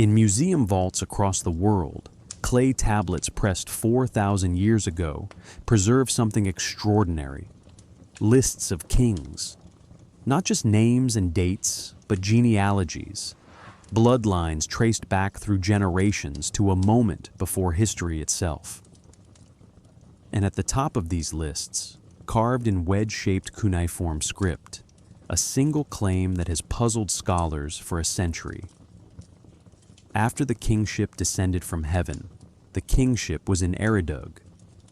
In museum vaults across the world, clay tablets pressed 4,000 years ago preserve something extraordinary: lists of kings. Not just names and dates, but genealogies, bloodlines traced back through generations to a moment before history itself. And at the top of these lists, carved in wedge-shaped cuneiform script, a single claim that has puzzled scholars for a century. After the kingship descended from heaven, the kingship was in Eridug,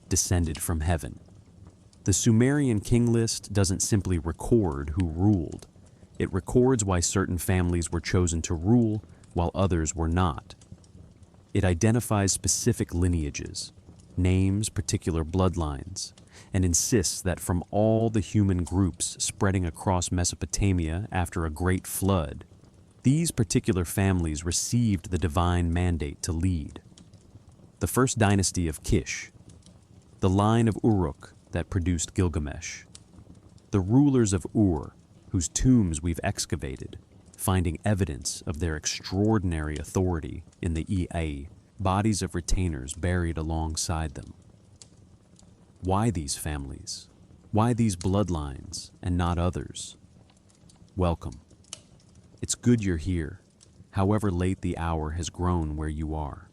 descended from heaven. The Sumerian king list doesn't simply record who ruled. It records why certain families were chosen to rule while others were not. It identifies specific lineages, names particular bloodlines, and insists that from all the human groups spreading across Mesopotamia after a great flood, these particular families received the divine mandate to lead. The first dynasty of Kish, the line of Uruk that produced Gilgamesh, the rulers of Ur, whose tombs we've excavated, finding evidence of their extraordinary authority in the Ea, bodies of retainers buried alongside them. Why these families? Why these bloodlines and not others? Welcome. It's good you're here, however late the hour has grown where you are.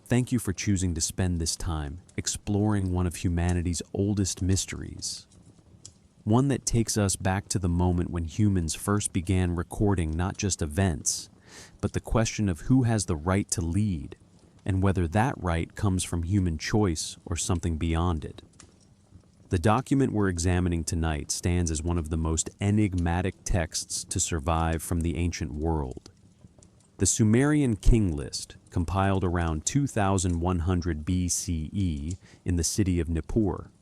Thank you for choosing to spend this time exploring one of humanity's oldest mysteries. One that takes us back to the moment when humans first began recording not just events, but the question of who has the right to lead, and whether that right comes from human choice or something beyond it. The document we're examining tonight stands as one of the most enigmatic texts to survive from the ancient world. The Sumerian king list, compiled around 2100 BCE in the city of Nippur,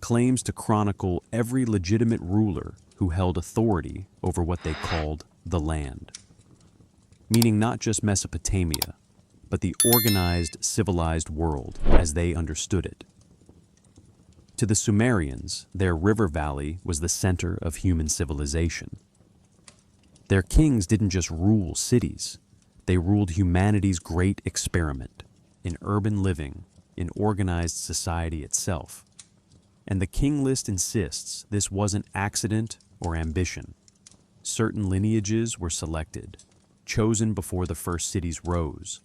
claims to chronicle every legitimate ruler who held authority over what they called the land. Meaning not just Mesopotamia, but the organized, civilized world as they understood it. To the Sumerians, their river valley was the center of human civilization. Their kings didn't just rule cities, they ruled humanity's great experiment in urban living, in organized society itself. And the king list insists this wasn't accident or ambition. Certain lineages were selected, chosen before the first cities rose,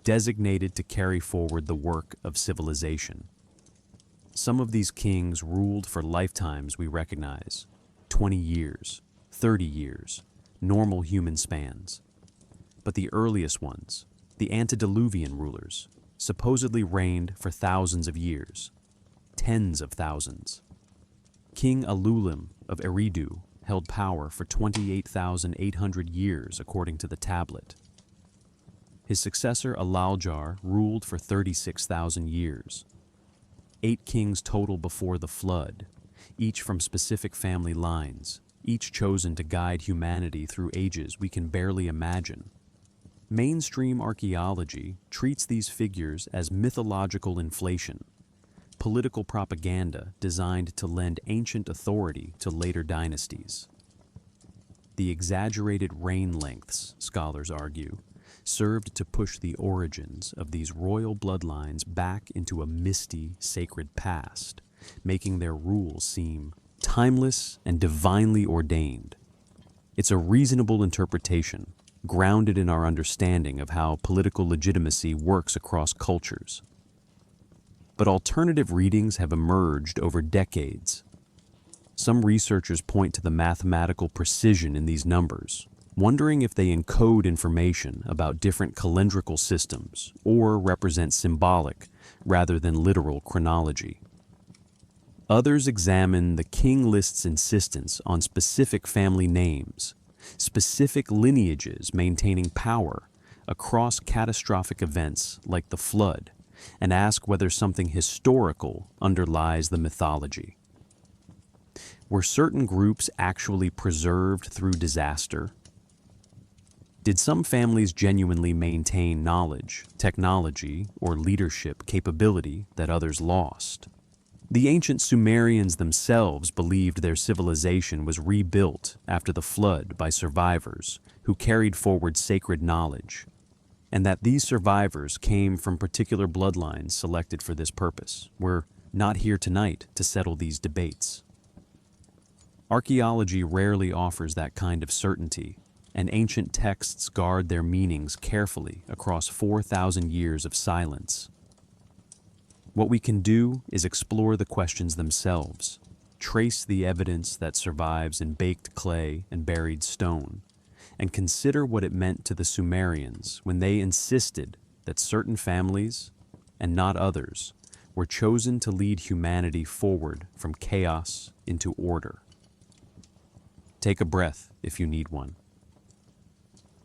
designated to carry forward the work of civilization. Some of these kings ruled for lifetimes we recognize: 20 years, 30 years, normal human spans. But the earliest ones, the antediluvian rulers, supposedly reigned for thousands of years, tens of thousands. King Alulim of Eridu held power for 28,800 years according to the tablet. His successor Alaljar ruled for 36,000 years. 8 kings total before the flood, each from specific family lines, each chosen to guide humanity through ages we can barely imagine. Mainstream archaeology treats these figures as mythological inflation, political propaganda designed to lend ancient authority to later dynasties. The exaggerated reign lengths, scholars argue, served to push the origins of these royal bloodlines back into a misty, sacred past, making their rule seem timeless and divinely ordained. It's a reasonable interpretation, grounded in our understanding of how political legitimacy works across cultures. But alternative readings have emerged over decades. Some researchers point to the mathematical precision in these numbers, wondering if they encode information about different calendrical systems or represent symbolic rather than literal chronology. Others examine the king list's insistence on specific family names, specific lineages maintaining power across catastrophic events like the flood, and ask whether something historical underlies the mythology. Were certain groups actually preserved through disaster? Did some families genuinely maintain knowledge, technology, or leadership capability that others lost? The ancient Sumerians themselves believed their civilization was rebuilt after the flood by survivors who carried forward sacred knowledge, and that these survivors came from particular bloodlines selected for this purpose. We're not here tonight to settle these debates. Archaeology rarely offers that kind of certainty, and ancient texts guard their meanings carefully across 4,000 years of silence. What we can do is explore the questions themselves, trace the evidence that survives in baked clay and buried stone, and consider what it meant to the Sumerians when they insisted that certain families, and not others, were chosen to lead humanity forward from chaos into order. Take a breath if you need one.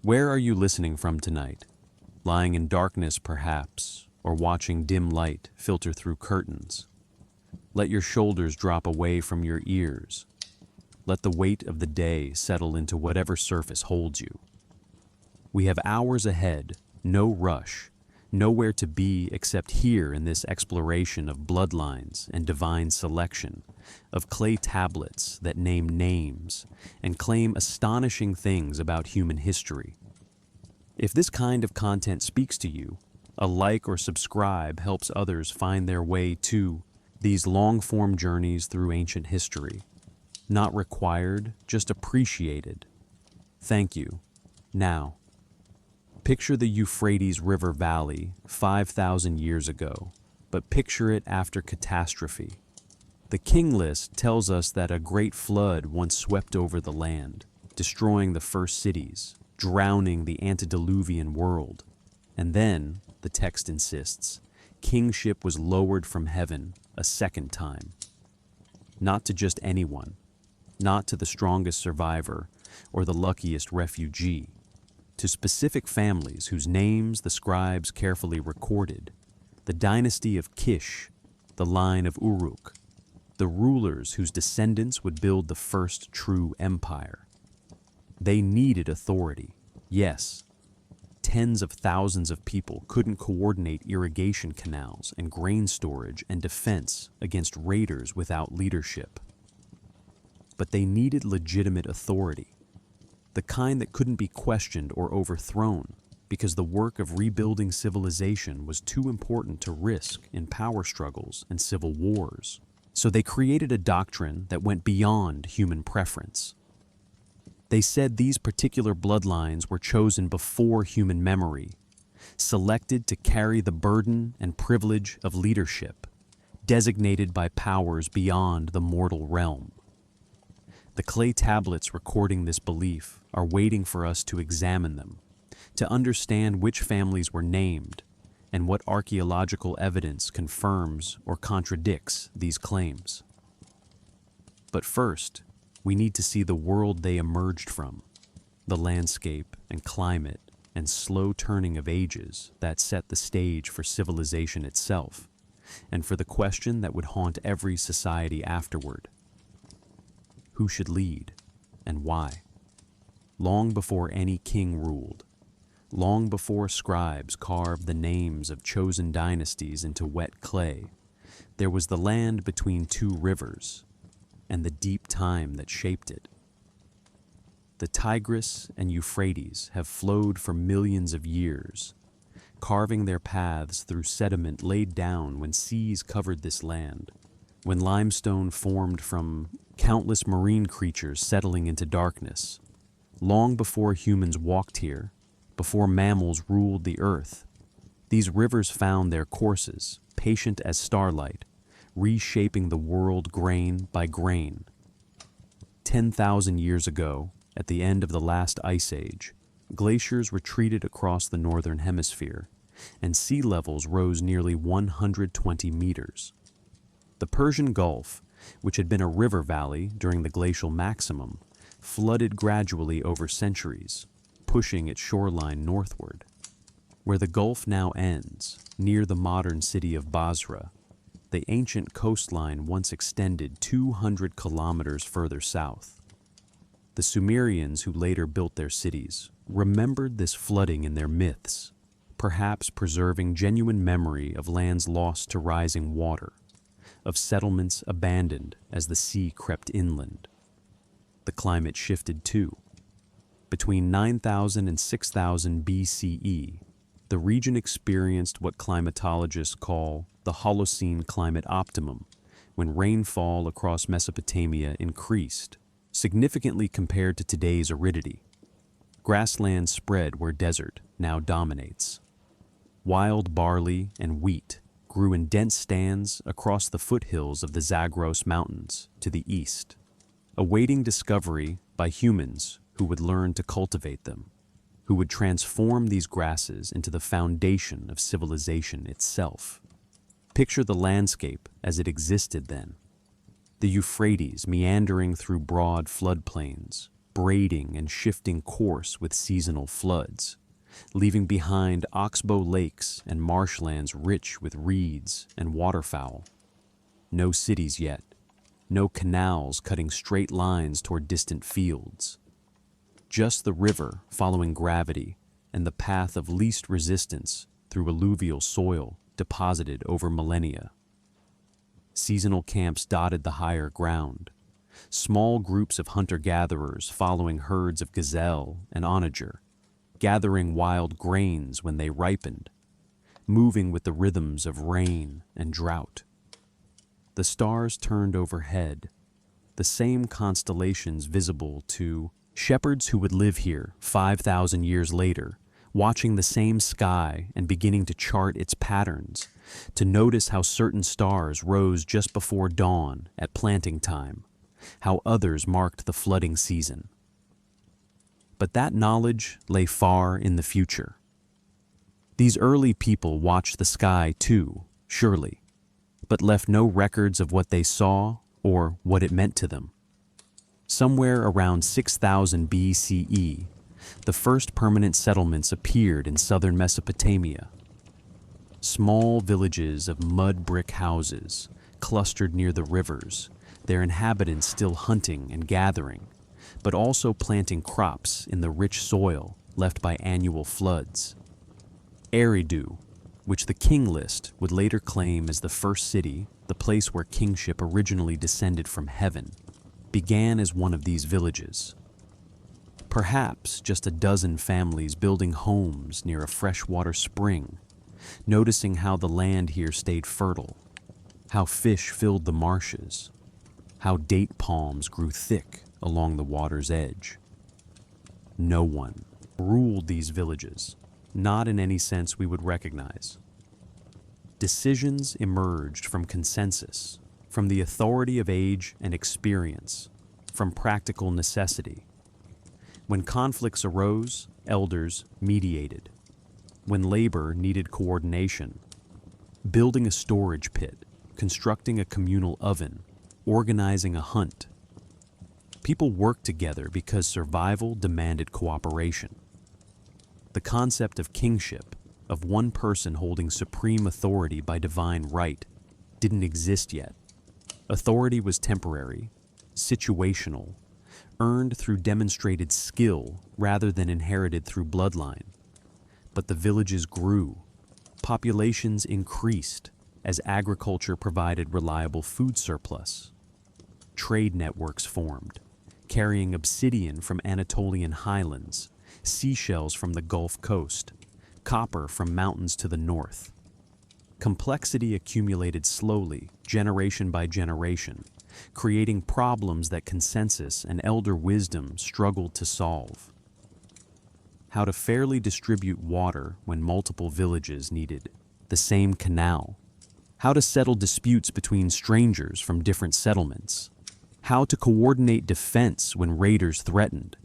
Where are you listening from tonight? Lying in darkness, perhaps, or watching dim light filter through curtains? Let your shoulders drop away from your ears. Let the weight of the day settle into whatever surface holds you. We have hours ahead, no rush, nowhere to be except here in this exploration of bloodlines and divine selection, of clay tablets that name names and claim astonishing things about human history. If this kind of content speaks to you, a like or subscribe helps others find their way to these long-form journeys through ancient history. Not required, just appreciated. Thank you. Now, picture the Euphrates River Valley 5,000 years ago, but picture it after catastrophe. The King List tells us that a great flood once swept over the land, destroying the first cities, drowning the antediluvian world. And then, the text insists, kingship was lowered from heaven a second time. Not to just anyone, not to the strongest survivor or the luckiest refugee, to specific families whose names the scribes carefully recorded, the dynasty of Kish, the line of Uruk, the rulers whose descendants would build the first true empire. They needed authority, yes. Tens of thousands of people couldn't coordinate irrigation canals and grain storage and defense against raiders without leadership. But they needed legitimate authority, the kind that couldn't be questioned or overthrown, because the work of rebuilding civilization was too important to risk in power struggles and civil wars. So they created a doctrine that went beyond human preference. They said these particular bloodlines were chosen before human memory, selected to carry the burden and privilege of leadership, designated by powers beyond the mortal realm. The clay tablets recording this belief are waiting for us to examine them, to understand which families were named, and what archaeological evidence confirms or contradicts these claims. But first, we need to see the world they emerged from, the landscape and climate and slow turning of ages that set the stage for civilization itself, and for the question that would haunt every society afterward. Who should lead, and why? Long before any king ruled, long before scribes carved the names of chosen dynasties into wet clay, there was the land between two rivers, and the deep time that shaped it. The Tigris and Euphrates have flowed for millions of years, carving their paths through sediment laid down when seas covered this land, when limestone formed from countless marine creatures settling into darkness. Long before humans walked here, before mammals ruled the earth, these rivers found their courses, patient as starlight, reshaping the world grain by grain. 10,000 years ago, at the end of the last ice age, glaciers retreated across the northern hemisphere, and sea levels rose nearly 120 meters. The Persian Gulf, which had been a river valley during the glacial maximum, flooded gradually over centuries, pushing its shoreline northward. Where the Gulf now ends, near the modern city of Basra, the ancient coastline once extended 200 kilometers further south. The Sumerians who later built their cities remembered this flooding in their myths, perhaps preserving genuine memory of lands lost to rising water, of settlements abandoned as the sea crept inland. The climate shifted too. Between 9,000 and 6,000 BCE, The region experienced what climatologists call the Holocene climate optimum, when rainfall across Mesopotamia increased, significantly compared to today's aridity. Grassland spread where desert now dominates. Wild barley and wheat grew in dense stands across the foothills of the Zagros Mountains to the east, awaiting discovery by humans who would learn to cultivate them, who would transform these grasses into the foundation of civilization itself. Picture the landscape as it existed then. The Euphrates meandering through broad floodplains, braiding and shifting course with seasonal floods, leaving behind oxbow lakes and marshlands rich with reeds and waterfowl. No cities yet, no canals cutting straight lines toward distant fields. Just the river following gravity and the path of least resistance through alluvial soil deposited over millennia. Seasonal camps dotted the higher ground, small groups of hunter-gatherers following herds of gazelle and onager, gathering wild grains when they ripened, moving with the rhythms of rain and drought. The stars turned overhead, the same constellations visible to shepherds who would live here 5,000 years later, watching the same sky and beginning to chart its patterns, to notice how certain stars rose just before dawn at planting time, how others marked the flooding season. But that knowledge lay far in the future. These early people watched the sky too, surely, but left no records of what they saw or what it meant to them. Somewhere around 6000 BCE, the first permanent settlements appeared in southern Mesopotamia. Small villages of mud brick houses clustered near the rivers, their inhabitants still hunting and gathering, but also planting crops in the rich soil left by annual floods. Eridu, which the king list would later claim as the first city, the place where kingship originally descended from heaven, began as one of these villages. Perhaps just a dozen families building homes near a freshwater spring, noticing how the land here stayed fertile, how fish filled the marshes, how date palms grew thick along the water's edge. No one ruled these villages, not in any sense we would recognize. Decisions emerged from consensus, from the authority of age and experience, from practical necessity. When conflicts arose, elders mediated. When labor needed coordination, building a storage pit, constructing a communal oven, organizing a hunt. People worked together because survival demanded cooperation. The concept of kingship, of one person holding supreme authority by divine right, didn't exist yet. Authority was temporary, situational, earned through demonstrated skill rather than inherited through bloodline. But the villages grew. Populations increased as agriculture provided reliable food surplus. Trade networks formed, carrying obsidian from Anatolian highlands, seashells from the Gulf Coast, copper from mountains to the north. Complexity accumulated slowly, generation by generation, creating problems that consensus and elder wisdom struggled to solve. How to fairly distribute water when multiple villages needed the same canal. How to settle disputes between strangers from different settlements. How to coordinate defense when raiders threatened.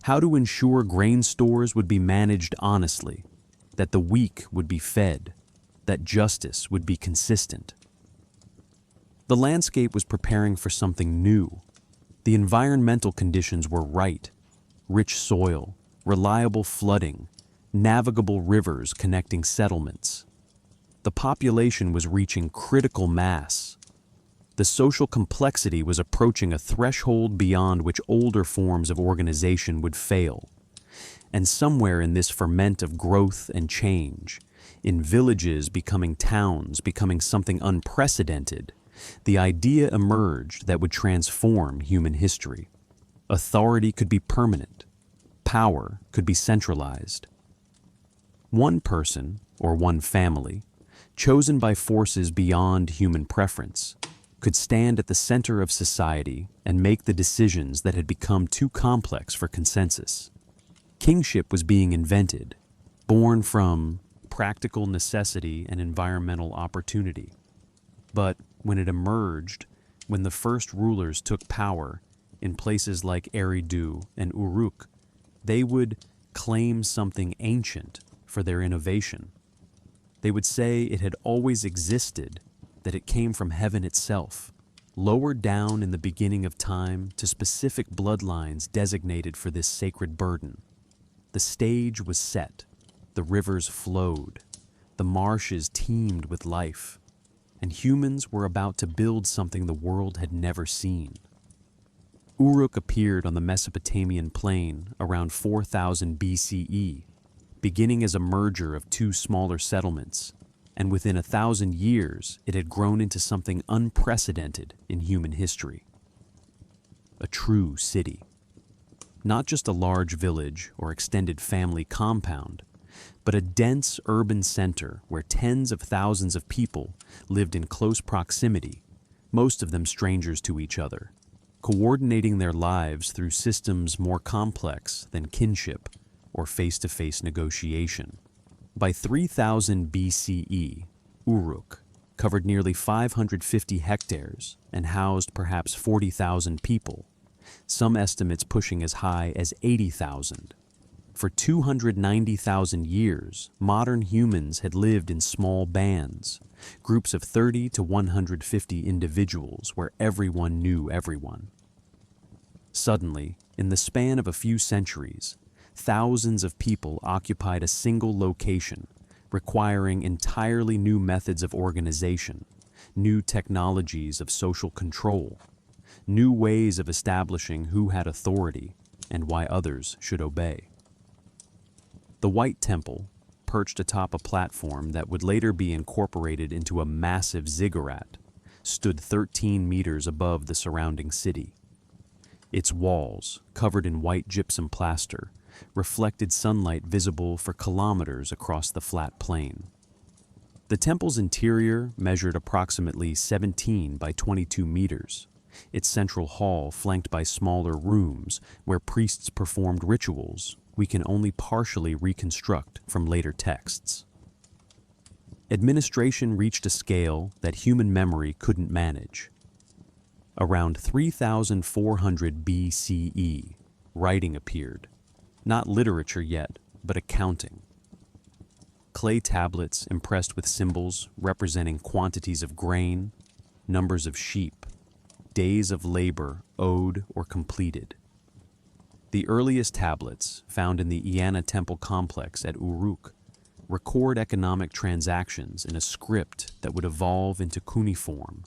How to ensure grain stores would be managed honestly, that the weak would be fed, that justice would be consistent. The landscape was preparing for something new. The environmental conditions were right: rich soil, reliable flooding, navigable rivers connecting settlements. The population was reaching critical mass. The social complexity was approaching a threshold beyond which older forms of organization would fail. And somewhere in this ferment of growth and change, in villages becoming towns, becoming something unprecedented, the idea emerged that would transform human history. Authority could be permanent. Power could be centralized. One person, or one family, chosen by forces beyond human preference, could stand at the center of society and make the decisions that had become too complex for consensus. Kingship was being invented, born from practical necessity and environmental opportunity. But when it emerged, when the first rulers took power in places like Eridu and Uruk, they would claim something ancient for their innovation. They would say it had always existed, that it came from heaven itself, lowered down in the beginning of time to specific bloodlines designated for this sacred burden. The stage was set, the rivers flowed, the marshes teemed with life, and humans were about to build something the world had never seen. Uruk appeared on the Mesopotamian plain around 4000 BCE, beginning as a merger of two smaller settlements, and within 1,000 years it had grown into something unprecedented in human history. A true city. Not just a large village or extended family compound, but a dense urban center where tens of thousands of people lived in close proximity, most of them strangers to each other, coordinating their lives through systems more complex than kinship or face-to-face negotiation. By 3000 BCE, Uruk covered nearly 550 hectares and housed perhaps 40,000 people, some estimates pushing as high as 80,000. For 290,000 years, modern humans had lived in small bands, groups of 30 to 150 individuals where everyone knew everyone. Suddenly, in the span of a few centuries, thousands of people occupied a single location, requiring entirely new methods of organization, new technologies of social control, new ways of establishing who had authority and why others should obey. The White Temple, perched atop a platform that would later be incorporated into a massive ziggurat, stood 13 meters above the surrounding city. Its walls, covered in white gypsum plaster, reflected sunlight visible for kilometers across the flat plain. The temple's interior measured approximately 17 by 22 meters, its central hall flanked by smaller rooms where priests performed rituals we can only partially reconstruct from later texts. Administration reached a scale that human memory couldn't manage. Around 3400 BCE, writing appeared, not literature yet, but accounting. Clay tablets impressed with symbols representing quantities of grain, numbers of sheep, days of labor owed or completed. The earliest tablets, found in the Iana Temple complex at Uruk, record economic transactions in a script that would evolve into cuneiform,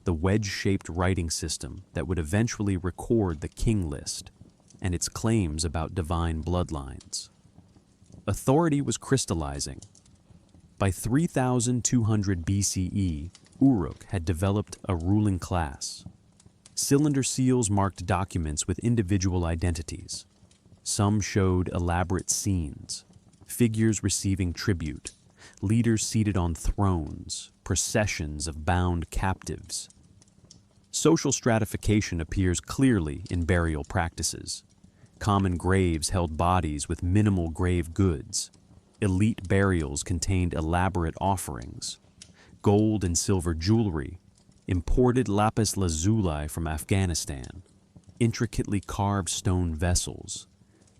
the wedge-shaped writing system that would eventually record the king list and its claims about divine bloodlines. Authority was crystallizing. By 3200 BCE, Uruk had developed a ruling class. Cylinder seals marked documents with individual identities. Some showed elaborate scenes, figures receiving tribute, leaders seated on thrones, processions of bound captives. Social stratification appears clearly in burial practices. Common graves held bodies with minimal grave goods. Elite burials contained elaborate offerings. Gold and silver jewelry, imported lapis lazuli from Afghanistan, intricately carved stone vessels,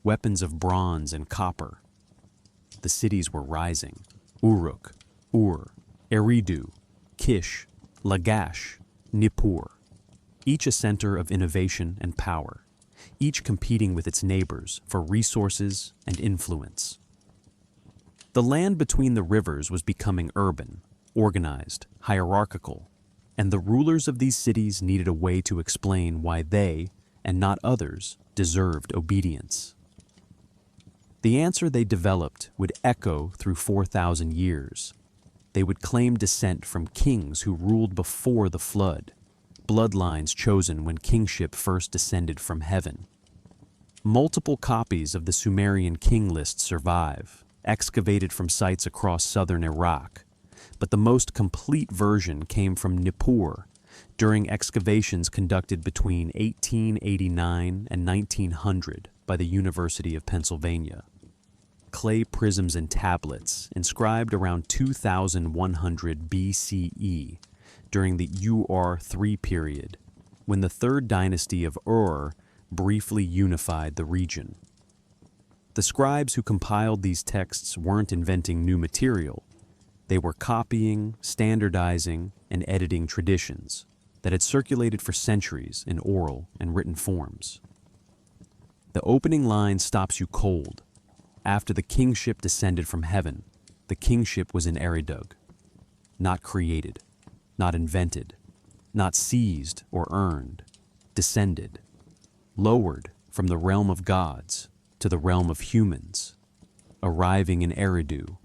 weapons of bronze and copper. The cities were rising. Uruk, Ur, Eridu, Kish, Lagash, Nippur, each a center of innovation and power, each competing with its neighbors for resources and influence. The land between the rivers was becoming urban, organized, hierarchical, and the rulers of these cities needed a way to explain why they, and not others, deserved obedience. The answer they developed would echo through 4,000 years. They would claim descent from kings who ruled before the flood, bloodlines chosen when kingship first descended from heaven. Multiple copies of the Sumerian king list survive, excavated from sites across southern Iraq, but the most complete version came from Nippur during excavations conducted between 1889 and 1900 by the University of Pennsylvania. Clay prisms and tablets inscribed around 2100 BCE during the Ur-3 period, when the third dynasty of Ur briefly unified the region. The scribes who compiled these texts weren't inventing new material. They were copying, standardizing, and editing traditions that had circulated for centuries in oral and written forms. The opening line stops you cold. After the kingship descended from heaven, the kingship was in Eridug, not created, not invented, not seized or earned, descended, lowered from the realm of gods to the realm of humans, arriving in Eridu,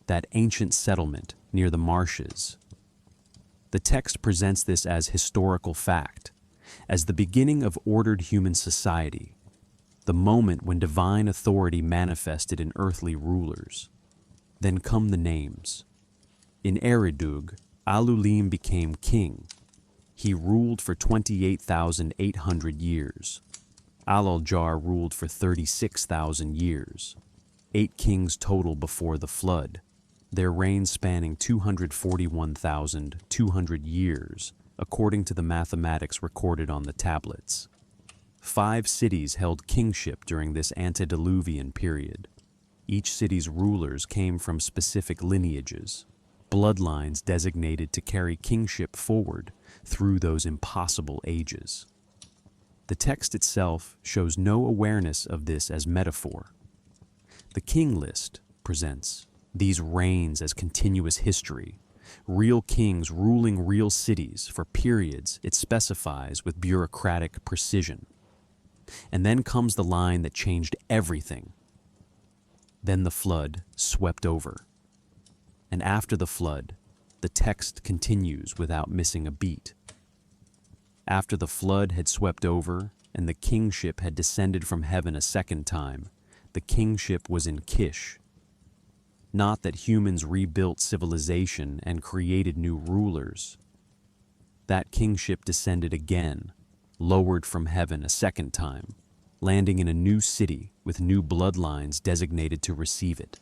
that ancient settlement near the marshes. The text presents this as historical fact, as the beginning of ordered human society, the moment when divine authority manifested in earthly rulers. Then come the names. In Eridug, Alulim became king. He ruled for 28,800 years. Al-Aljar ruled for 36,000 years. 8 kings total before the flood, their reign spanning 241,200 years, according to the mathematics recorded on the tablets. 5 cities held kingship during this antediluvian period. Each city's rulers came from specific lineages, bloodlines designated to carry kingship forward through those impossible ages. The text itself shows no awareness of this as metaphor. The king list presents these reigns as continuous history, real kings ruling real cities for periods it specifies with bureaucratic precision. And then comes the line that changed everything. Then the flood swept over. And after the flood, the text continues without missing a beat. After the flood had swept over and the kingship had descended from heaven a second time, the kingship was in Kish. Not that humans rebuilt civilization and created new rulers. That kingship descended again, lowered from heaven a second time, landing in a new city with new bloodlines designated to receive it.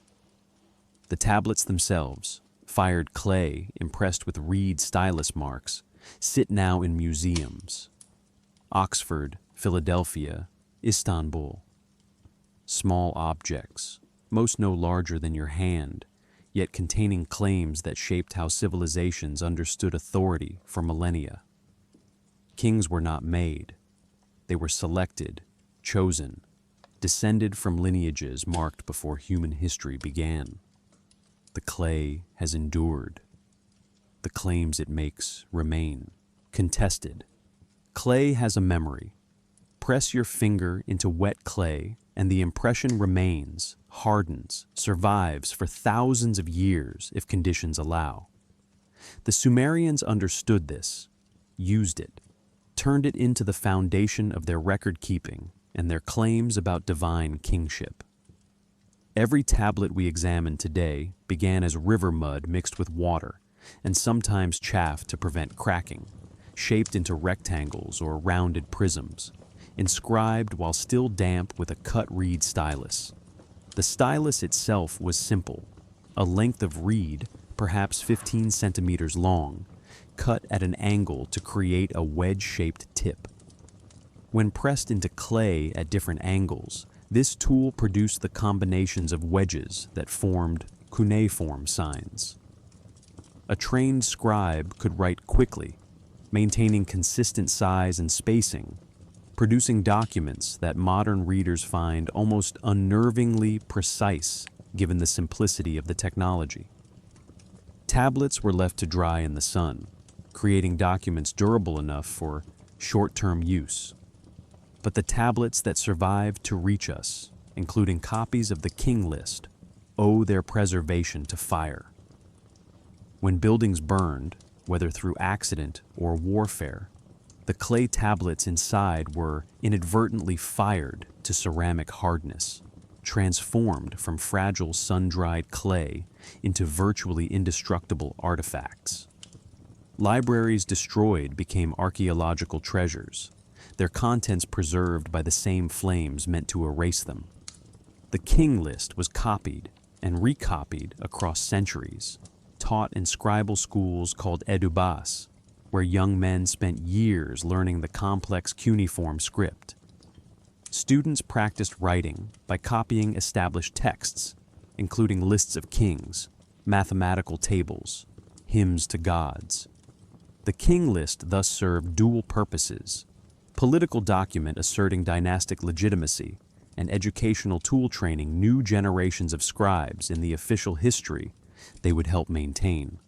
The tablets themselves, fired clay impressed with reed stylus marks, sit now in museums. Oxford, Philadelphia, Istanbul. Small objects, most no larger than your hand, yet containing claims that shaped how civilizations understood authority for millennia. Kings were not made. They were selected, chosen, descended from lineages marked before human history began. The clay has endured. The claims it makes remain, contested. Clay has a memory. Press your finger into wet clay, and the impression remains, hardens, survives for thousands of years if conditions allow. The Sumerians understood this, used it, turned it into the foundation of their record-keeping and their claims about divine kingship. Every tablet we examine today began as river mud mixed with water and sometimes chaff to prevent cracking, shaped into rectangles or rounded prisms, inscribed while still damp with a cut reed stylus. The stylus itself was simple, a length of reed, perhaps 15 centimeters long, cut at an angle to create a wedge-shaped tip. When pressed into clay at different angles, this tool produced the combinations of wedges that formed cuneiform signs. A trained scribe could write quickly, maintaining consistent size and spacing, producing documents that modern readers find almost unnervingly precise given the simplicity of the technology. Tablets were left to dry in the sun, creating documents durable enough for short-term use. But the tablets that survived to reach us, including copies of the king list, owe their preservation to fire. When buildings burned, whether through accident or warfare, the clay tablets inside were inadvertently fired to ceramic hardness, transformed from fragile sun-dried clay into virtually indestructible artifacts. Libraries destroyed became archaeological treasures, their contents preserved by the same flames meant to erase them. The king list was copied and recopied across centuries, taught in scribal schools called edubas, where young men spent years learning the complex cuneiform script. Students practiced writing by copying established texts, including lists of kings, mathematical tables, hymns to gods. The king list thus served dual purposes: political document asserting dynastic legitimacy, and educational tool training new generations of scribes in the official history they would help maintain.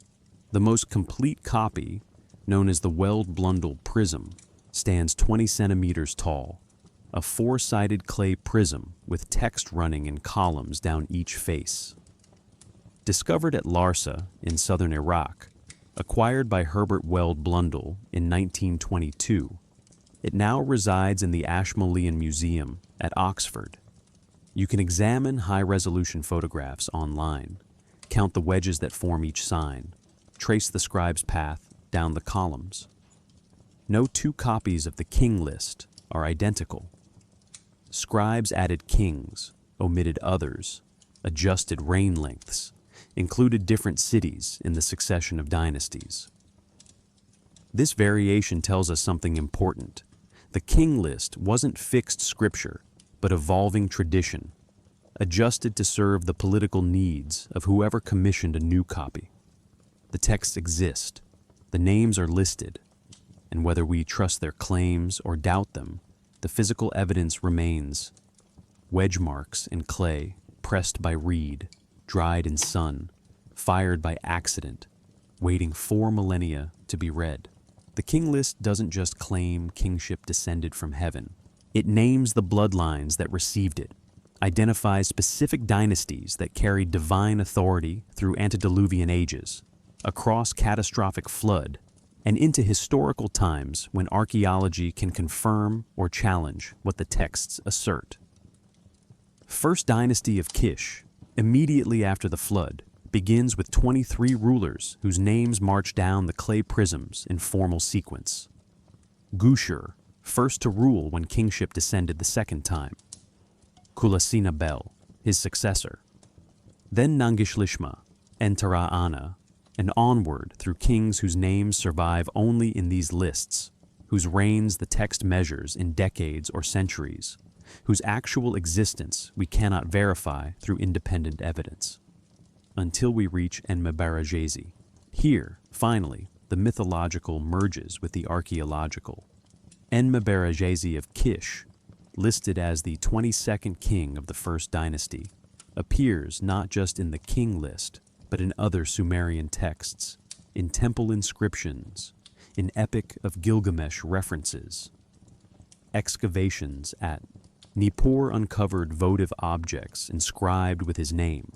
The most complete copy, known as the Weld-Blundell prism, stands 20 centimeters tall, a four-sided clay prism with text running in columns down each face. Discovered at Larsa in southern Iraq, acquired by Herbert Weld-Blundell in 1922, it now resides in the Ashmolean Museum at Oxford. You can examine high-resolution photographs online, count the wedges that form each sign, trace the scribe's path down the columns. No two copies of the king list are identical. Scribes added kings, omitted others, adjusted reign lengths, included different cities in the succession of dynasties. This variation tells us something important. The king list wasn't fixed scripture, but evolving tradition, adjusted to serve the political needs of whoever commissioned a new copy. The texts exist, the names are listed, and whether we trust their claims or doubt them, the physical evidence remains. Wedge marks in clay, pressed by reed, dried in sun, fired by accident, waiting 4 millennia to be read. The king list doesn't just claim kingship descended from heaven. It names the bloodlines that received it, identifies specific dynasties that carried divine authority through antediluvian ages, across catastrophic flood, and into historical times when archaeology can confirm or challenge what the texts assert. First dynasty of Kish, immediately after the flood, begins with 23 rulers whose names march down the clay prisms in formal sequence. Gushur, first to rule when kingship descended the second time. Kulasina-Bel, his successor. Then Nangishlishma, Entera'ana, and onward through kings whose names survive only in these lists, whose reigns the text measures in decades or centuries, whose actual existence we cannot verify through independent evidence. Until we reach Enmebarajesi. Here, finally, the mythological merges with the archaeological. Enmebarajesi of Kish, listed as the 22nd king of the first dynasty, appears not just in the king list, but in other Sumerian texts, in temple inscriptions, in Epic of Gilgamesh references. Excavations at Nippur uncovered votive objects inscribed with his name,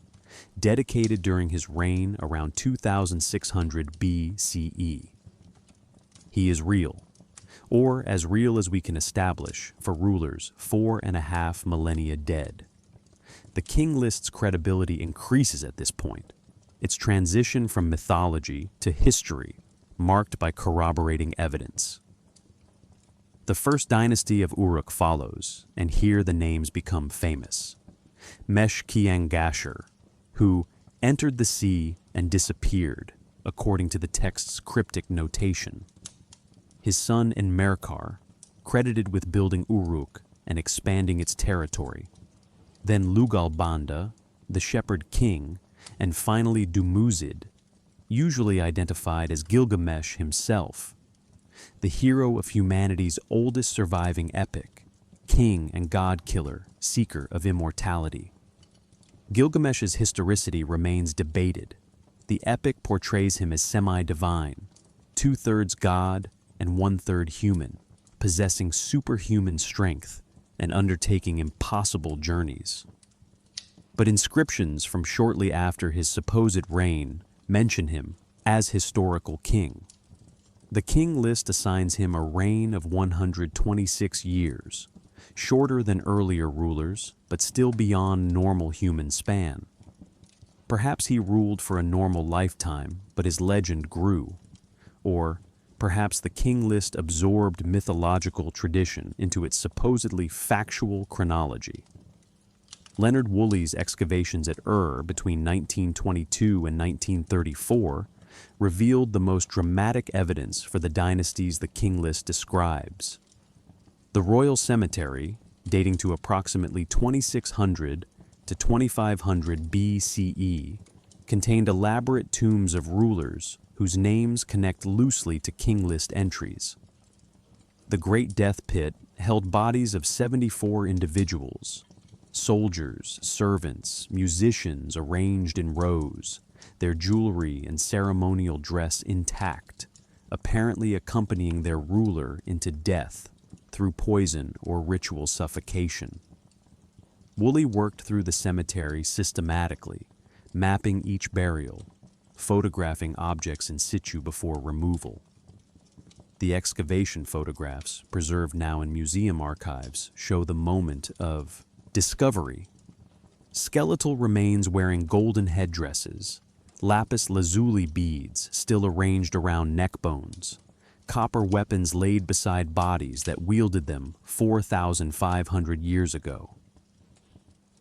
dedicated during his reign around 2600 BCE. He is real, or as real as we can establish for rulers 4.5 millennia dead. The king list's credibility increases at this point, its transition from mythology to history marked by corroborating evidence. The first dynasty of Uruk follows, and here the names become famous. Mesh-Kiang-Gashur, who entered the sea and disappeared, according to the text's cryptic notation. His son Enmerkar, credited with building Uruk and expanding its territory. Then Lugalbanda, the shepherd king, and finally Dumuzid, usually identified as Gilgamesh himself, the hero of humanity's oldest surviving epic, king and god-killer, seeker of immortality. Gilgamesh's historicity remains debated. The epic portrays him as semi-divine, 2/3 god and 1/3 human, possessing superhuman strength and undertaking impossible journeys. But inscriptions from shortly after his supposed reign mention him as historical king. The king list assigns him a reign of 126 years, shorter than earlier rulers, but still beyond normal human span. Perhaps he ruled for a normal lifetime, but his legend grew. Or perhaps the king list absorbed mythological tradition into its supposedly factual chronology. Leonard Woolley's excavations at Ur between 1922 and 1934 revealed the most dramatic evidence for the dynasties the king list describes. The royal cemetery, dating to approximately 2600 to 2500 BCE, contained elaborate tombs of rulers whose names connect loosely to king list entries. The Great Death Pit held bodies of 74 individuals, soldiers, servants, musicians arranged in rows, their jewelry and ceremonial dress intact, apparently accompanying their ruler into death through poison or ritual suffocation. Woolley worked through the cemetery systematically, mapping each burial, photographing objects in situ before removal. The excavation photographs, preserved now in museum archives, show the moment of discovery. Skeletal remains wearing golden headdresses, lapis lazuli beads still arranged around neck bones, copper weapons laid beside bodies that wielded them 4,500 years ago.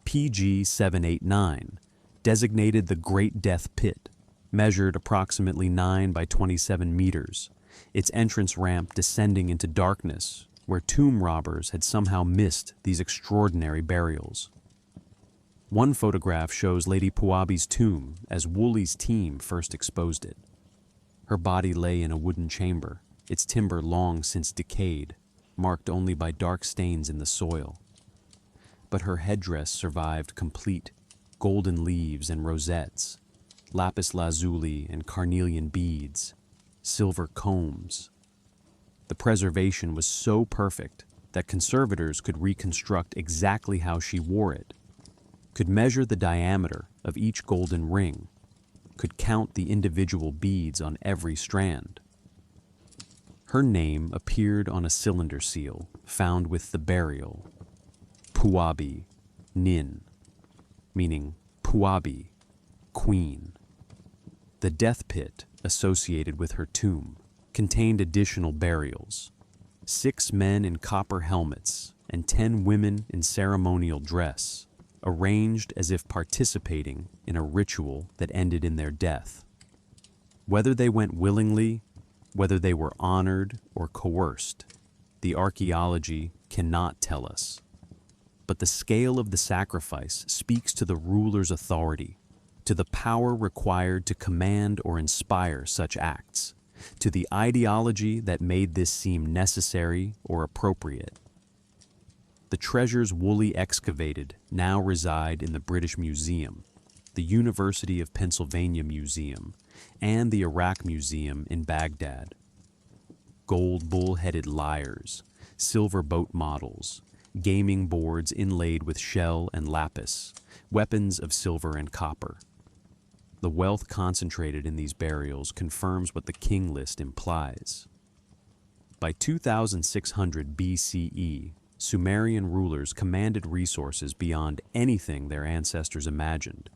PG 789, designated the Great Death Pit, measured approximately 9 by 27 meters, its entrance ramp descending into darkness where tomb robbers had somehow missed these extraordinary burials. One photograph shows Lady Puabi's tomb as Woolley's team first exposed it. Her body lay in a wooden chamber, its timber long since decayed, marked only by dark stains in the soil. But her headdress survived complete, golden leaves and rosettes, lapis lazuli and carnelian beads, silver combs. The preservation was so perfect that conservators could reconstruct exactly how she wore it, could measure the diameter of each golden ring, could count the individual beads on every strand. Her name appeared on a cylinder seal found with the burial, Puabi Nin, meaning Puabi, queen. The death pit associated with her tomb contained additional burials, 6 men in copper helmets and 10 women in ceremonial dress, arranged as if participating in a ritual that ended in their death. Whether they went willingly, whether they were honored or coerced, the archaeology cannot tell us. But the scale of the sacrifice speaks to the ruler's authority, to the power required to command or inspire such acts, to the ideology that made this seem necessary or appropriate. The treasures Woolley excavated now reside in the British Museum, the University of Pennsylvania Museum, and the Iraq Museum in Baghdad. Gold bull-headed lyres, silver boat models, gaming boards inlaid with shell and lapis, weapons of silver and copper. The wealth concentrated in these burials confirms what the king list implies. By 2600 BCE, Sumerian rulers commanded resources beyond anything their ancestors imagined,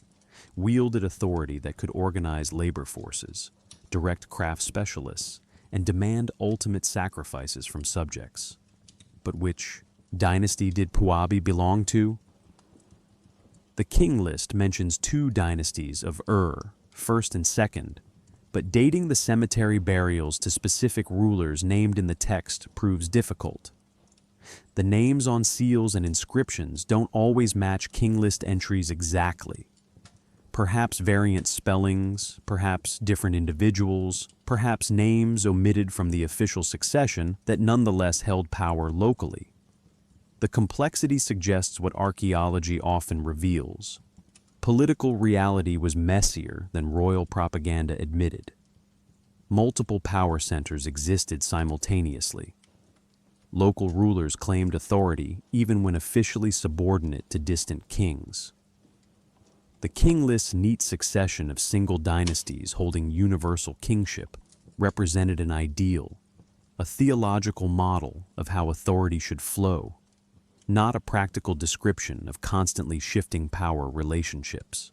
wielded authority that could organize labor forces, direct craft specialists, and demand ultimate sacrifices from subjects. But which dynasty did Puabi belong to? The king list mentions 2 dynasties of Ur, first and second, but dating the cemetery burials to specific rulers named in the text proves difficult. The names on seals and inscriptions don't always match king list entries exactly. Perhaps variant spellings, perhaps different individuals, perhaps names omitted from the official succession that nonetheless held power locally. The complexity suggests what archaeology often reveals. Political reality was messier than royal propaganda admitted. Multiple power centers existed simultaneously. Local rulers claimed authority even when officially subordinate to distant kings. The king list's neat succession of single dynasties holding universal kingship represented an ideal, a theological model of how authority should flow. not a practical description of constantly shifting power relationships.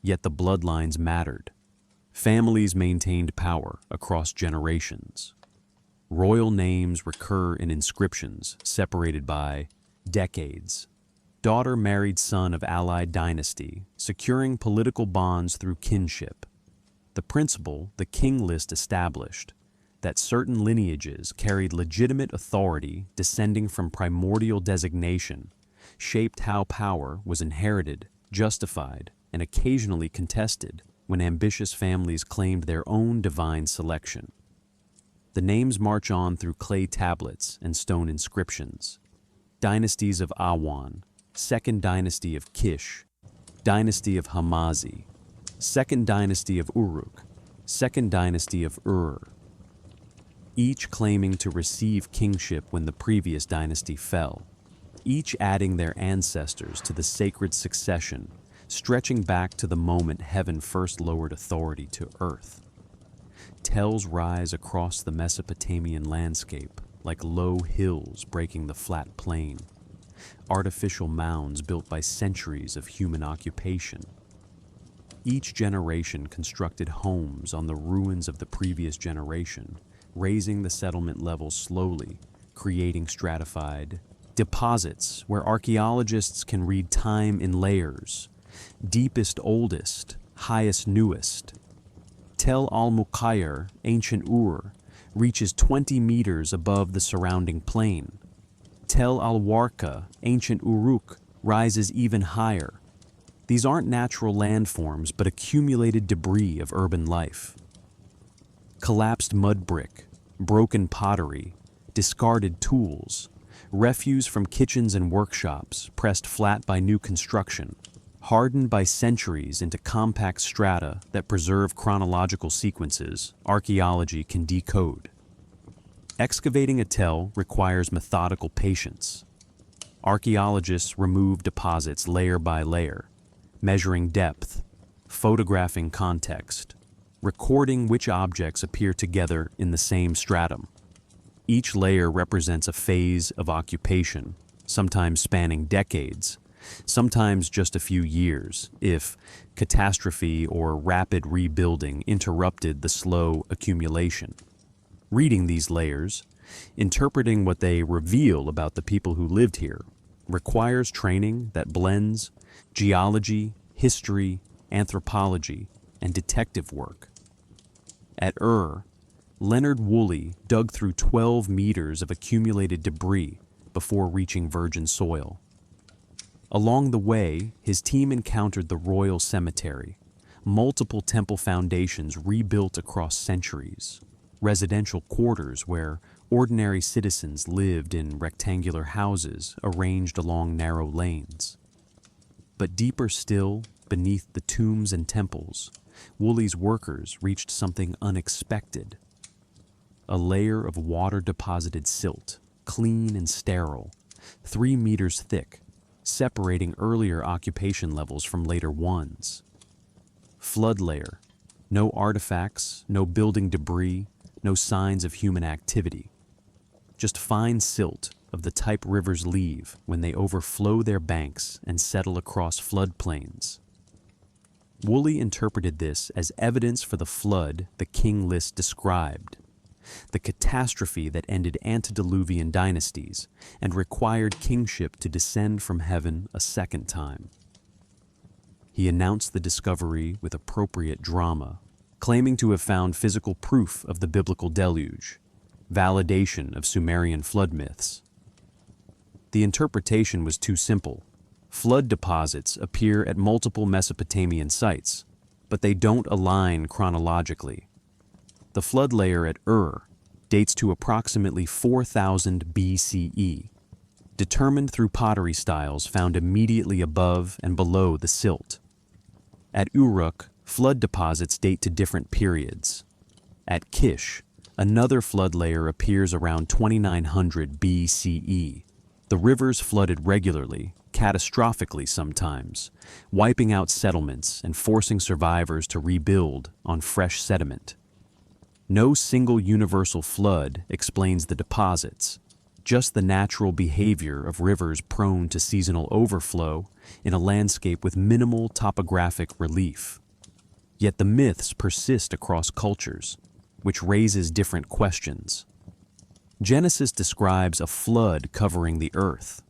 Yet the bloodlines mattered. Families maintained power across generations. Royal names recur in inscriptions separated by decades. Daughter married son of allied dynasty, securing political bonds through kinship. The principle the king list established, that certain lineages carried legitimate authority descending from primordial designation, shaped how power was inherited, justified, and occasionally contested when ambitious families claimed their own divine selection. The names march on through clay tablets and stone inscriptions. Dynasties of Awan, Second Dynasty of Kish, Dynasty of Hamazi, Second Dynasty of Uruk, Second Dynasty of Ur, each claiming to receive kingship when the previous dynasty fell, each adding their ancestors to the sacred succession, stretching back to the moment heaven first lowered authority to earth. Tells rise across the Mesopotamian landscape like low hills breaking the flat plain, artificial mounds built by centuries of human occupation. Each generation constructed homes on the ruins of the previous generation, raising the settlement level slowly, creating stratified deposits where archaeologists can read time in layers, deepest oldest, highest newest. Tel al-Muqayyir, ancient Ur, reaches 20 meters above the surrounding plain. Tel al-Warqa, ancient Uruk, rises even higher. These aren't natural landforms but accumulated debris of urban life. Collapsed mud brick, broken pottery, discarded tools, refuse from kitchens and workshops pressed flat by new construction, hardened by centuries into compact strata that preserve chronological sequences archaeology can decode. Excavating a tell requires methodical patience. Archaeologists remove deposits layer by layer, measuring depth, photographing context, recording which objects appear together in the same stratum. Each layer represents a phase of occupation, sometimes spanning decades, sometimes just a few years, if catastrophe or rapid rebuilding interrupted the slow accumulation. Reading these layers, interpreting what they reveal about the people who lived here, requires training that blends geology, history, anthropology, and detective work. At Ur, Leonard Woolley dug through 12 meters of accumulated debris before reaching virgin soil. Along the way, his team encountered the royal cemetery, multiple temple foundations rebuilt across centuries, residential quarters where ordinary citizens lived in rectangular houses arranged along narrow lanes. But deeper still, beneath the tombs and temples, Woolley's workers reached something unexpected. A layer of water-deposited silt, clean and sterile, 3 meters thick, separating earlier occupation levels from later ones. Flood layer, no artifacts, no building debris, no signs of human activity. Just fine silt of the type rivers leave when they overflow their banks and settle across floodplains. Woolley interpreted this as evidence for the flood the king list described, the catastrophe that ended antediluvian dynasties and required kingship to descend from heaven a second time. He announced the discovery with appropriate drama, claiming to have found physical proof of the biblical deluge, validation of Sumerian flood myths. The interpretation was too simple. Flood deposits appear at multiple Mesopotamian sites, but they don't align chronologically. The flood layer at Ur dates to approximately 4000 BCE, determined through pottery styles found immediately above and below the silt. At Uruk, flood deposits date to different periods. At Kish, another flood layer appears around 2900 BCE. The rivers flooded regularly, catastrophically sometimes, wiping out settlements and forcing survivors to rebuild on fresh sediment. No single universal flood explains the deposits. just the natural behavior of rivers prone to seasonal overflow in a landscape with minimal topographic relief. Yet the myths persist across cultures, which raises different questions. Genesis describes a flood covering the earth.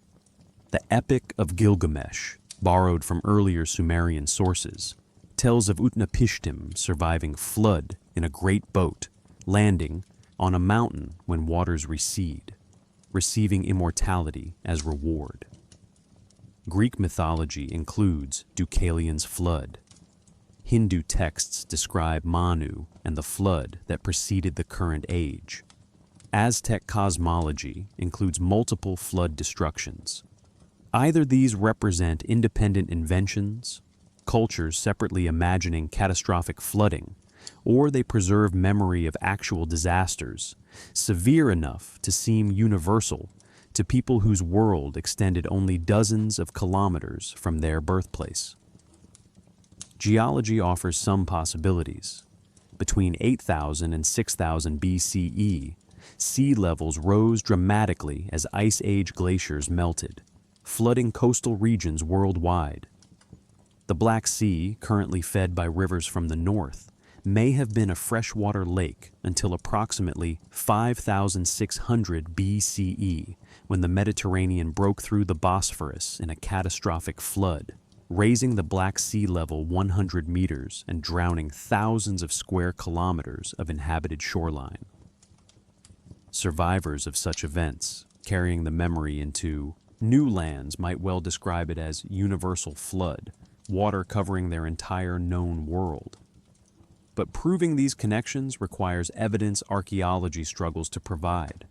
The Epic of Gilgamesh, borrowed from earlier Sumerian sources, tells of Utnapishtim surviving flood in a great boat, landing on a mountain when waters recede, receiving immortality as reward. Greek mythology includes Deucalion's flood. Hindu texts describe Manu and the flood that preceded the current age. Aztec cosmology includes multiple flood destructions. Either these represent independent inventions, cultures separately imagining catastrophic flooding, or they preserve memory of actual disasters, severe enough to seem universal to people whose world extended only dozens of kilometers from their birthplace. Geology offers some possibilities. Between 8,000 and 6,000 BCE, sea levels rose dramatically as Ice Age glaciers melted, flooding coastal regions worldwide. The Black Sea, currently fed by rivers from the north, may have been a freshwater lake until approximately 5,600 BCE, when the Mediterranean broke through the Bosphorus in a catastrophic flood, raising the Black Sea level 100 meters and drowning thousands of square kilometers of inhabited shoreline. Survivors of such events, carrying the memory into new lands, might well describe it as universal flood, water covering their entire known world. But proving these connections requires evidence archaeology struggles to provide.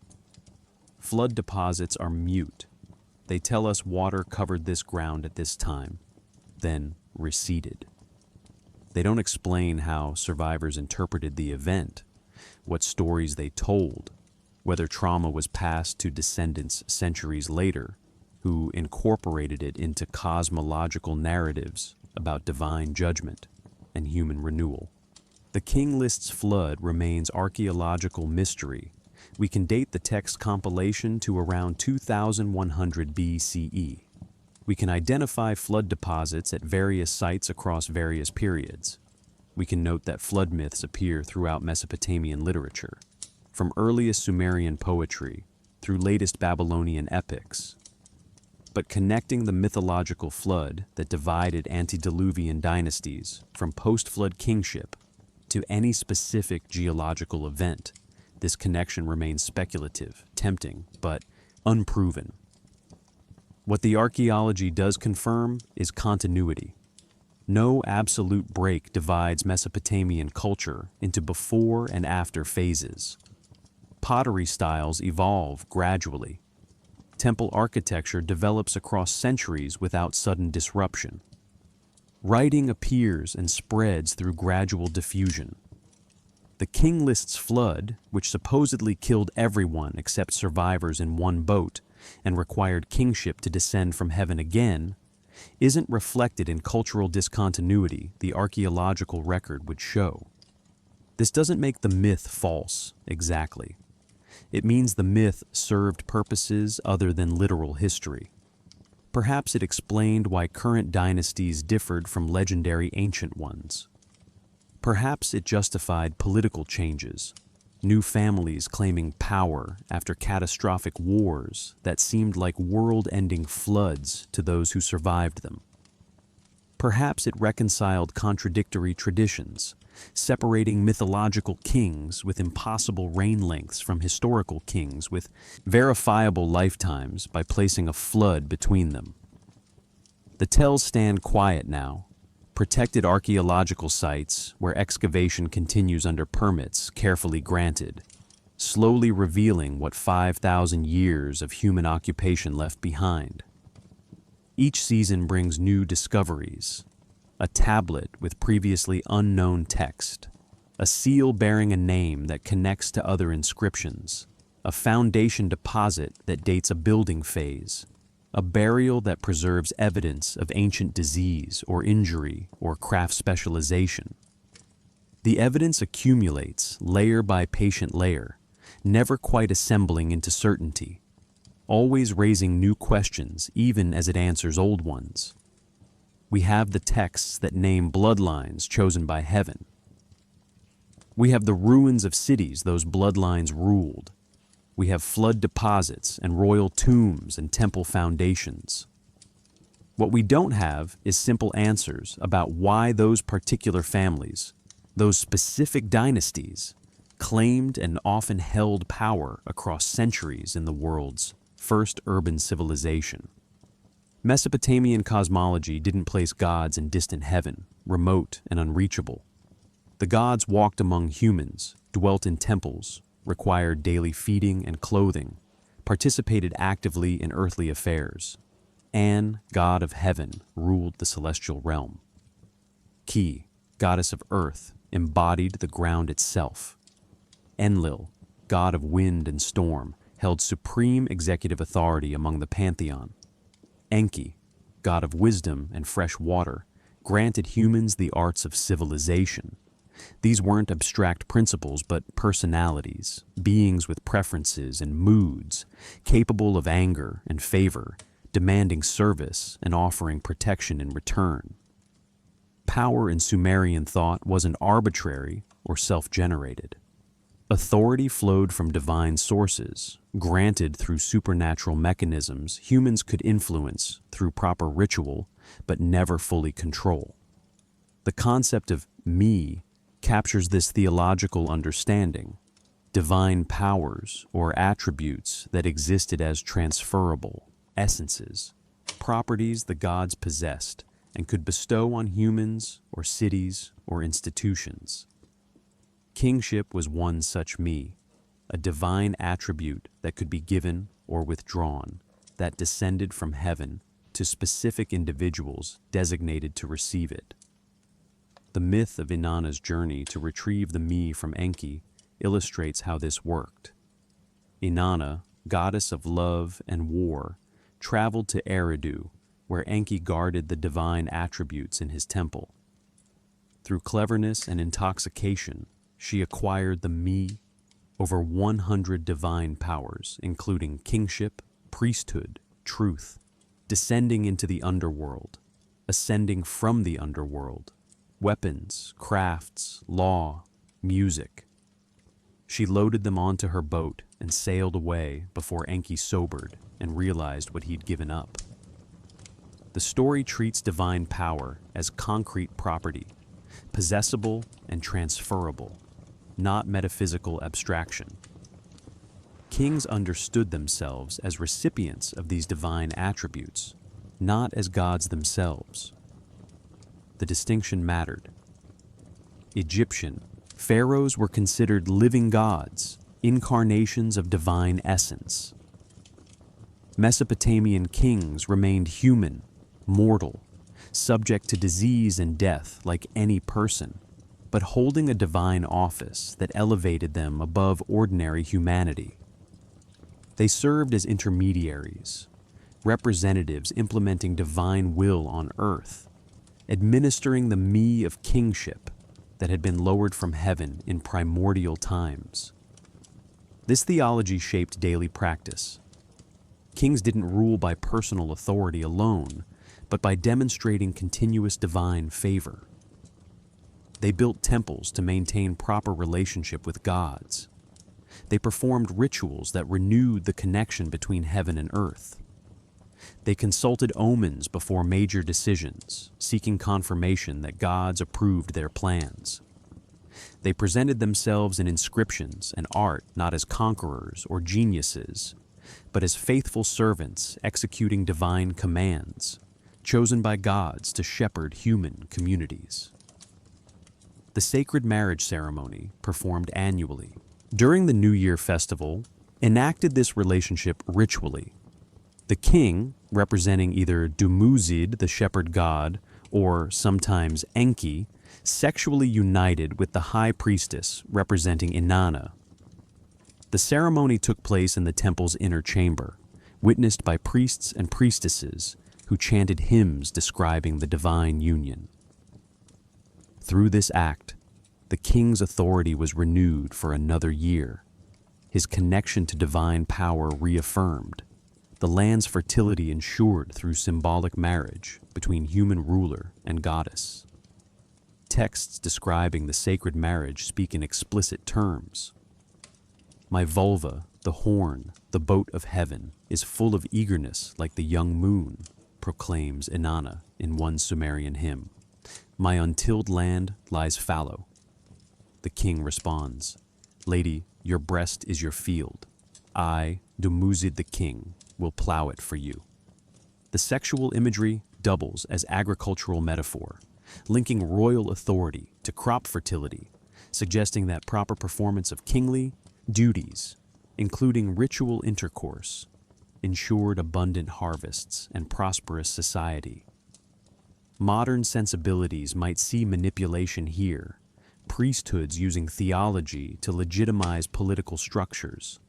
Flood deposits are mute. They tell us water covered this ground at this time, then receded. They don't explain how survivors interpreted the event, what stories they told, whether trauma was passed to descendants centuries later, who incorporated it into cosmological narratives about divine judgment and human renewal. The King List's flood remains archaeological mystery. We can date the text compilation to around 2100 BCE. We can identify flood deposits at various sites across various periods. We can note that flood myths appear throughout Mesopotamian literature, from earliest Sumerian poetry through latest Babylonian epics. But connecting the mythological flood that divided antediluvian dynasties from post-flood kingship to any specific geological event, this connection remains speculative, tempting, but unproven. What the archaeology does confirm is continuity. No absolute break divides Mesopotamian culture into before and after phases. Pottery styles evolve gradually. Temple architecture develops across centuries without sudden disruption. Writing appears and spreads through gradual diffusion. The King List's flood, which supposedly killed everyone except survivors in one boat and required kingship to descend from heaven again, isn't reflected in cultural discontinuity the archaeological record would show. This doesn't make the myth false, exactly. It means the myth served purposes other than literal history. Perhaps it explained why current dynasties differed from legendary ancient ones. Perhaps it justified political changes, new families claiming power after catastrophic wars that seemed like world-ending floods to those who survived them. Perhaps it reconciled contradictory traditions, separating mythological kings with impossible reign lengths from historical kings with verifiable lifetimes by placing a flood between them. The tells stand quiet now, protected archaeological sites where excavation continues under permits carefully granted, slowly revealing what 5,000 years of human occupation left behind. Each season brings new discoveries: a tablet with previously unknown text, a seal bearing a name that connects to other inscriptions, a foundation deposit that dates a building phase, a burial that preserves evidence of ancient disease or injury or craft specialization. The evidence accumulates layer by patient layer, never quite assembling into certainty, always raising new questions even as it answers old ones. We have the texts that name bloodlines chosen by heaven. We have the ruins of cities those bloodlines ruled. We have flood deposits and royal tombs and temple foundations. What we don't have is simple answers about why those particular families, those specific dynasties, claimed and often held power across centuries in the world's first urban civilization. Mesopotamian cosmology didn't place gods in distant heaven, remote and unreachable. The gods walked among humans, dwelt in temples, required daily feeding and clothing, participated actively in earthly affairs. An, god of heaven, ruled the celestial realm. Ki, goddess of earth, embodied the ground itself. Enlil, god of wind and storm, held supreme executive authority among the pantheon. Enki, god of wisdom and fresh water, granted humans the arts of civilization. These weren't abstract principles, but personalities, beings with preferences and moods, capable of anger and favor, demanding service and offering protection in return. Power in Sumerian thought wasn't arbitrary or self-generated. Authority flowed from divine sources, granted through supernatural mechanisms humans could influence through proper ritual, but never fully control. The concept of me captures this theological understanding, divine powers or attributes that existed as transferable essences, properties the gods possessed and could bestow on humans or cities or institutions. Kingship was one such me, a divine attribute that could be given or withdrawn, that descended from heaven to specific individuals designated to receive it. The myth of Inanna's journey to retrieve the me from Enki illustrates how this worked. Inanna, goddess of love and war, traveled to Eridu, where Enki guarded the divine attributes in his temple. Through cleverness and intoxication, she acquired the me, over 100 divine powers, including kingship, priesthood, truth, descending into the underworld, ascending from the underworld, weapons, crafts, law, music. She loaded them onto her boat and sailed away before Enki sobered and realized what he'd given up. The story treats divine power as concrete property, possessible and transferable, not metaphysical abstraction. Kings understood themselves as recipients of these divine attributes, not as gods themselves. The distinction mattered. Egyptian, pharaohs were considered living gods, incarnations of divine essence. Mesopotamian kings remained human, mortal, subject to disease and death like any person, but holding a divine office that elevated them above ordinary humanity. They served as intermediaries, representatives implementing divine will on earth, administering the me of kingship that had been lowered from heaven in primordial times. This theology shaped daily practice. Kings didn't rule by personal authority alone, but by demonstrating continuous divine favor. They built temples to maintain proper relationship with gods. They performed rituals that renewed the connection between heaven and earth. They consulted omens before major decisions, seeking confirmation that gods approved their plans. They presented themselves in inscriptions and art not as conquerors or geniuses, but as faithful servants executing divine commands, chosen by gods to shepherd human communities. The sacred marriage ceremony, performed annually during the New Year festival, enacted this relationship ritually. The king, representing either Dumuzid, the shepherd god, or sometimes Enki, sexually united with the high priestess, representing Inanna. The ceremony took place in the temple's inner chamber, witnessed by priests and priestesses who chanted hymns describing the divine union. Through this act, the king's authority was renewed for another year, his connection to divine power reaffirmed, the land's fertility ensured through symbolic marriage between human ruler and goddess. Texts describing the sacred marriage speak in explicit terms. My vulva, the horn, the boat of heaven, is full of eagerness like the young moon, proclaims Inanna in one Sumerian hymn. My untilled land lies fallow. The king responds, Lady, your breast is your field. I, Dumuzid the king, will plow it for you. The sexual imagery doubles as agricultural metaphor, linking royal authority to crop fertility, suggesting that proper performance of kingly duties, including ritual intercourse, ensured abundant harvests and prosperous society. Modern sensibilities might see manipulation here, priesthoods using theology to legitimize political structures.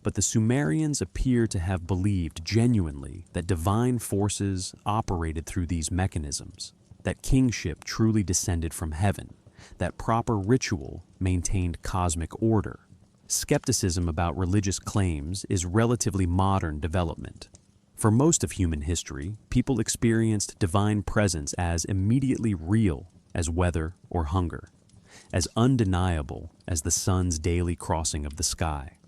But the Sumerians appear to have believed genuinely that divine forces operated through these mechanisms, that kingship truly descended from heaven, that proper ritual maintained cosmic order. Skepticism about religious claims is relatively modern development. For most of human history, people experienced divine presence as immediately real as weather or hunger, as undeniable as the sun's daily crossing of the sky.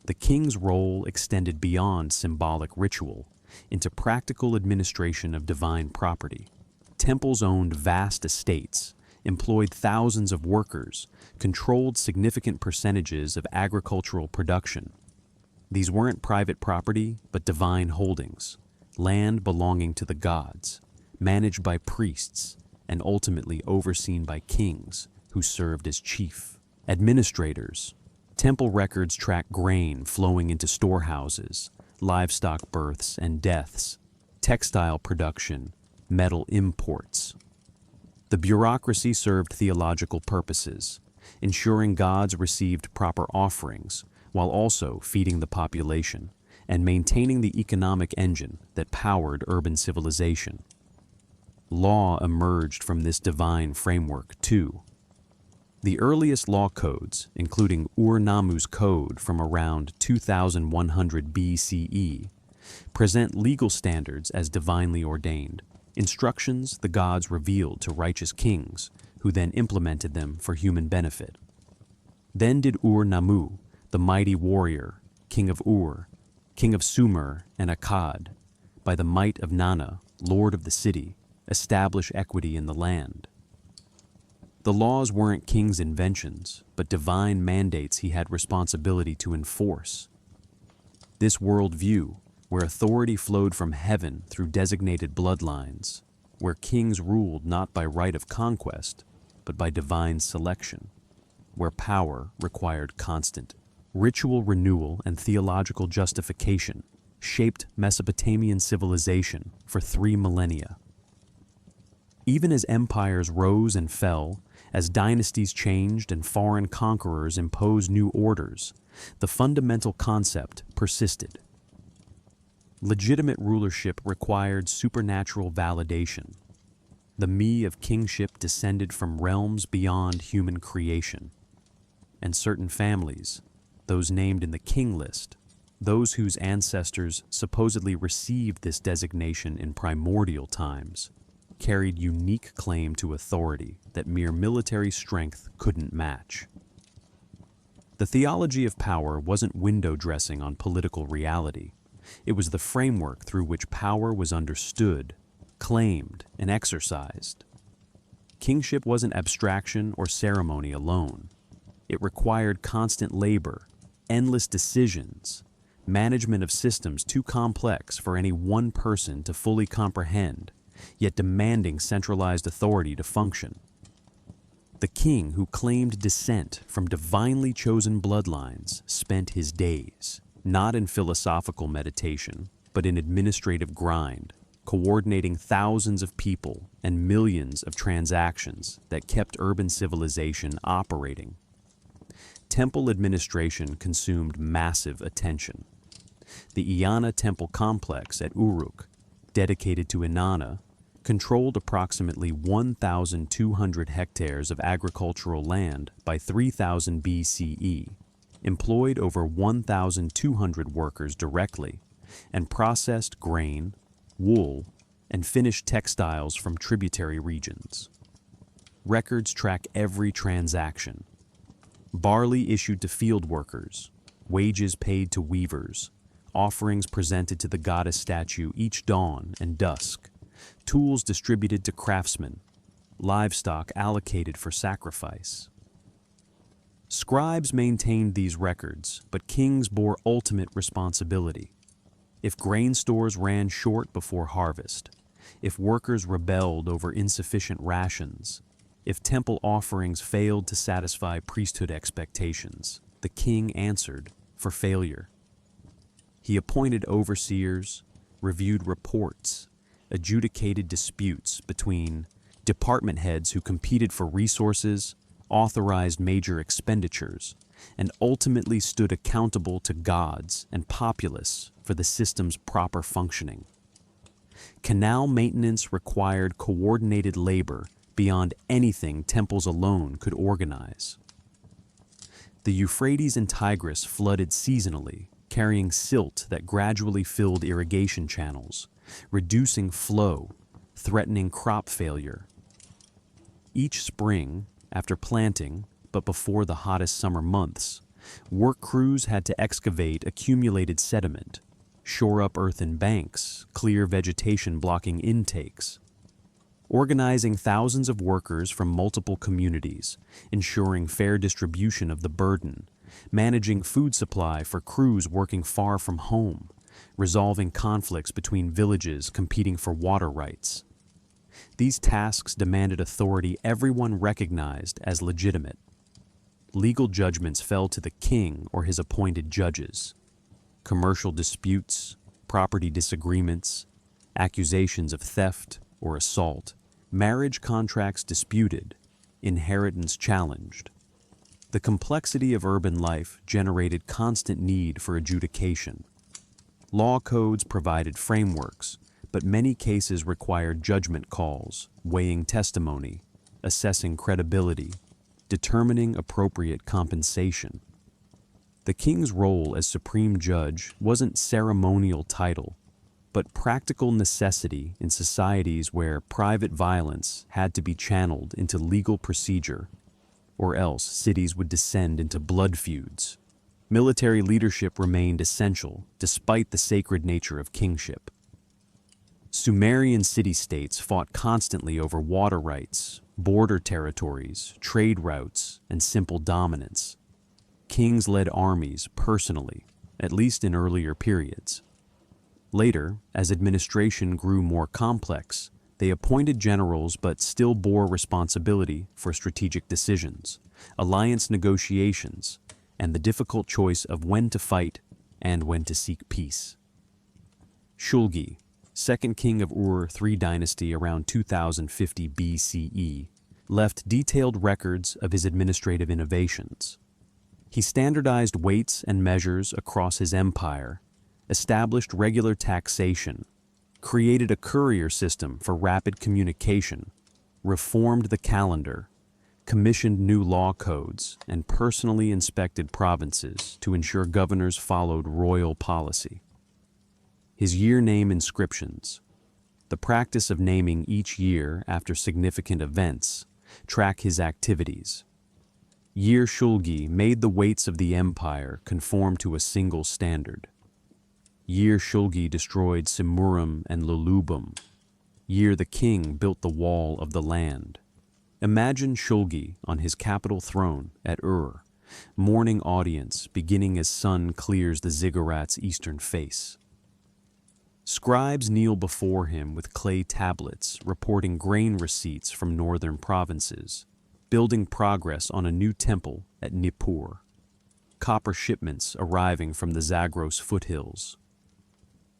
The king's role extended beyond symbolic ritual into practical administration of divine property. Temples owned vast estates, employed thousands of workers, controlled significant percentages of agricultural production. These weren't private property, but divine holdings, land belonging to the gods, managed by priests, and ultimately overseen by kings who served as chief administrators. Temple records track grain flowing into storehouses, livestock births and deaths, textile production, metal imports. The bureaucracy served theological purposes, ensuring gods received proper offerings while also feeding the population and maintaining the economic engine that powered urban civilization. Law emerged from this divine framework too. The earliest law codes, including Ur-Nammu's code from around 2100 BCE, present legal standards as divinely ordained, instructions the gods revealed to righteous kings, who then implemented them for human benefit. Then did Ur-Nammu, the mighty warrior, king of Ur, king of Sumer and Akkad, by the might of Nanna, lord of the city, establish equity in the land. The laws weren't king's inventions, but divine mandates he had responsibility to enforce. This worldview, where authority flowed from heaven through designated bloodlines, where kings ruled not by right of conquest, but by divine selection, where power required constant ritual renewal and theological justification, shaped Mesopotamian civilization for 3 millennia. Even as empires rose and fell, as dynasties changed and foreign conquerors imposed new orders, the fundamental concept persisted. Legitimate rulership required supernatural validation. The me of kingship descended from realms beyond human creation. And certain families, those named in the king list, those whose ancestors supposedly received this designation in primordial times, carried unique claim to authority that mere military strength couldn't match. The theology of power wasn't window dressing on political reality. It was the framework through which power was understood, claimed, and exercised. Kingship wasn't abstraction or ceremony alone. It required constant labor, endless decisions, management of systems too complex for any one person to fully comprehend, yet demanding centralized authority to function. The king who claimed descent from divinely chosen bloodlines spent his days, not in philosophical meditation, but in administrative grind, coordinating thousands of people and millions of transactions that kept urban civilization operating. Temple administration consumed massive attention. The Eanna temple complex at Uruk, dedicated to Inanna, controlled approximately 1,200 hectares of agricultural land by 3000 BCE, employed over 1,200 workers directly, and processed grain, wool, and finished textiles from tributary regions. Records track every transaction. Barley issued to field workers, wages paid to weavers, offerings presented to the goddess statue each dawn and dusk, tools distributed to craftsmen, livestock allocated for sacrifice. Scribes maintained these records, but kings bore ultimate responsibility. If grain stores ran short before harvest, if workers rebelled over insufficient rations, if temple offerings failed to satisfy priesthood expectations, the king answered for failure. He appointed overseers, reviewed reports, adjudicated disputes between department heads who competed for resources, authorized major expenditures, and ultimately stood accountable to gods and populace for the system's proper functioning. Canal maintenance required coordinated labor beyond anything temples alone could organize. The Euphrates and Tigris flooded seasonally, carrying silt that gradually filled irrigation channels, reducing flow, threatening crop failure. Each spring, after planting, but before the hottest summer months, work crews had to excavate accumulated sediment, shore up earthen banks, clear vegetation blocking intakes. Organizing thousands of workers from multiple communities, ensuring fair distribution of the burden, managing food supply for crews working far from home, resolving conflicts between villages competing for water rights. These tasks demanded authority everyone recognized as legitimate. Legal judgments fell to the king or his appointed judges. Commercial disputes, property disagreements, accusations of theft or assault, marriage contracts disputed, inheritance challenged. The complexity of urban life generated constant need for adjudication. Law codes provided frameworks, but many cases required judgment calls, weighing testimony, assessing credibility, determining appropriate compensation. The king's role as supreme judge wasn't ceremonial title, but practical necessity in societies where private violence had to be channeled into legal procedure, or else cities would descend into blood feuds. Military leadership remained essential despite the sacred nature of kingship. Sumerian city-states fought constantly over water rights, border territories, trade routes, and simple dominance. Kings led armies personally, at least in earlier periods. Later, as administration grew more complex, they appointed generals but still bore responsibility for strategic decisions, alliance negotiations, and the difficult choice of when to fight and when to seek peace. Shulgi, second king of Ur III dynasty around 2050 BCE, left detailed records of his administrative innovations. He standardized weights and measures across his empire, established regular taxation, created a courier system for rapid communication, reformed the calendar, commissioned new law codes, and personally inspected provinces to ensure governors followed royal policy. His year name inscriptions, the practice of naming each year after significant events, track his activities. Year Shulgi made the weights of the empire conform to a single standard. Year Shulgi destroyed Simurum and Lulubum. Year the king built the wall of the land. Imagine Shulgi on his capital throne at Ur, morning audience beginning as sun clears the ziggurat's eastern face. Scribes kneel before him with clay tablets reporting grain receipts from northern provinces, building progress on a new temple at Nippur, copper shipments arriving from the Zagros foothills.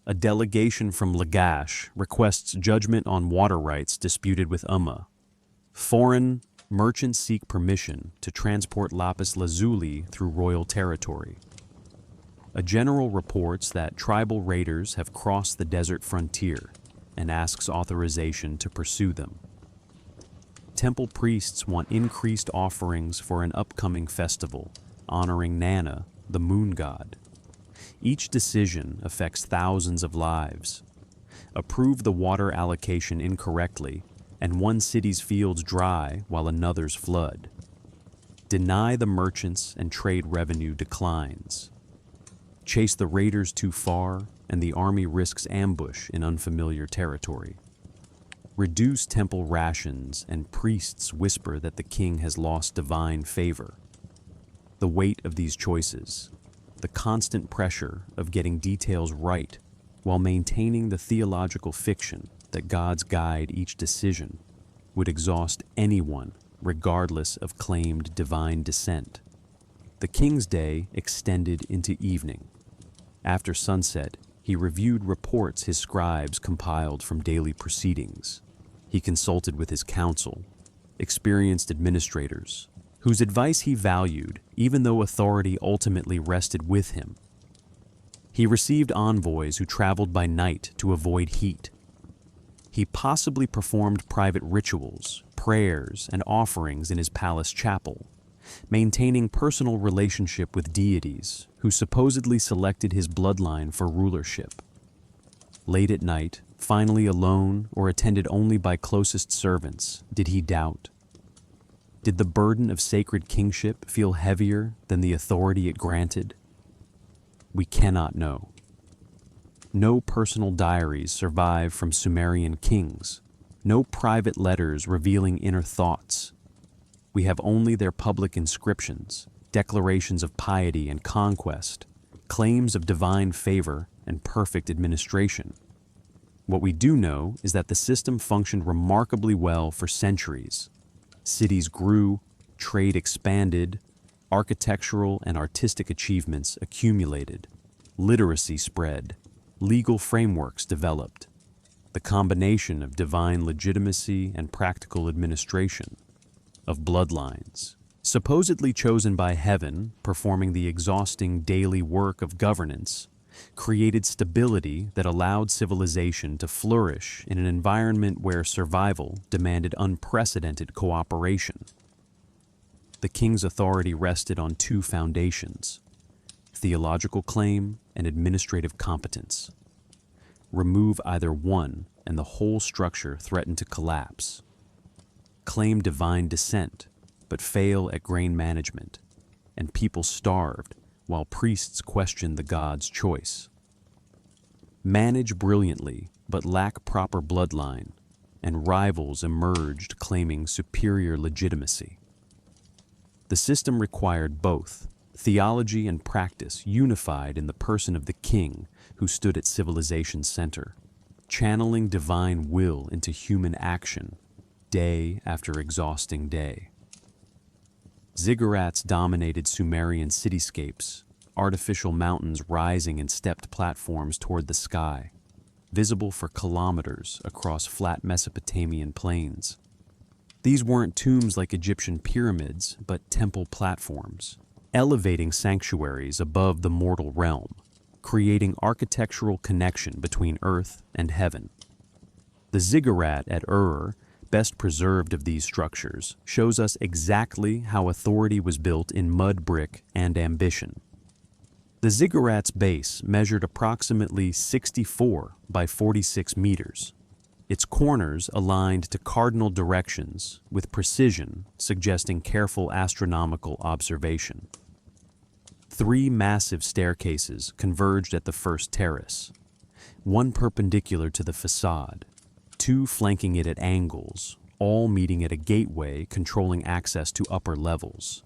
A delegation from Lagash requests judgment on water rights disputed with Umma. Foreign merchants seek permission to transport lapis lazuli through royal territory. A general reports that tribal raiders have crossed the desert frontier and asks authorization to pursue them. Temple priests want increased offerings for an upcoming festival honoring Nana, the moon god. Each decision affects thousands of lives. Approve the water allocation incorrectly, and one city's fields dry while another's flood. Deny the merchants and trade revenue declines. Chase the raiders too far, and the army risks ambush in unfamiliar territory. Reduce temple rations, and priests whisper that the king has lost divine favor. The weight of these choices, the constant pressure of getting details right while maintaining the theological fiction that gods guide each decision, would exhaust anyone regardless of claimed divine descent. The king's day extended into evening. After sunset, he reviewed reports his scribes compiled from daily proceedings. He consulted with his council, experienced administrators, whose advice he valued even though authority ultimately rested with him. He received envoys who traveled by night to avoid heat. He possibly performed private rituals, prayers, and offerings in his palace chapel, maintaining personal relationship with deities who supposedly selected his bloodline for rulership. Late at night, finally alone or attended only by closest servants, did he doubt? Did the burden of sacred kingship feel heavier than the authority it granted? We cannot know. No personal diaries survive from Sumerian kings, no private letters revealing inner thoughts. We have only their public inscriptions, declarations of piety and conquest, claims of divine favor and perfect administration. What we do know is that the system functioned remarkably well for centuries. Cities grew, trade expanded, architectural and artistic achievements accumulated, literacy spread, legal frameworks developed. The combination of divine legitimacy and practical administration, of bloodlines, supposedly chosen by heaven, performing the exhausting daily work of governance, created stability that allowed civilization to flourish in an environment where survival demanded unprecedented cooperation. The king's authority rested on two foundations: theological claim and administrative competence. Remove either one, and the whole structure threatened to collapse. Claim divine descent, but fail at grain management, and people starved while priests questioned the god's choice. Manage brilliantly, but lack proper bloodline, and rivals emerged claiming superior legitimacy. The system required both theology and practice unified in the person of the king who stood at civilization's center, channeling divine will into human action, day after exhausting day. Ziggurats dominated Sumerian cityscapes, artificial mountains rising in stepped platforms toward the sky, visible for kilometers across flat Mesopotamian plains. These weren't tombs like Egyptian pyramids, but temple platforms, elevating sanctuaries above the mortal realm, creating architectural connection between earth and heaven. The ziggurat at Ur, best preserved of these structures, shows us exactly how authority was built in mud brick and ambition. The ziggurat's base measured approximately 64 by 46 meters. Its corners aligned to cardinal directions with precision, suggesting careful astronomical observation. 3 massive staircases converged at the first terrace, one perpendicular to the facade, 2 flanking it at angles, all meeting at a gateway controlling access to upper levels.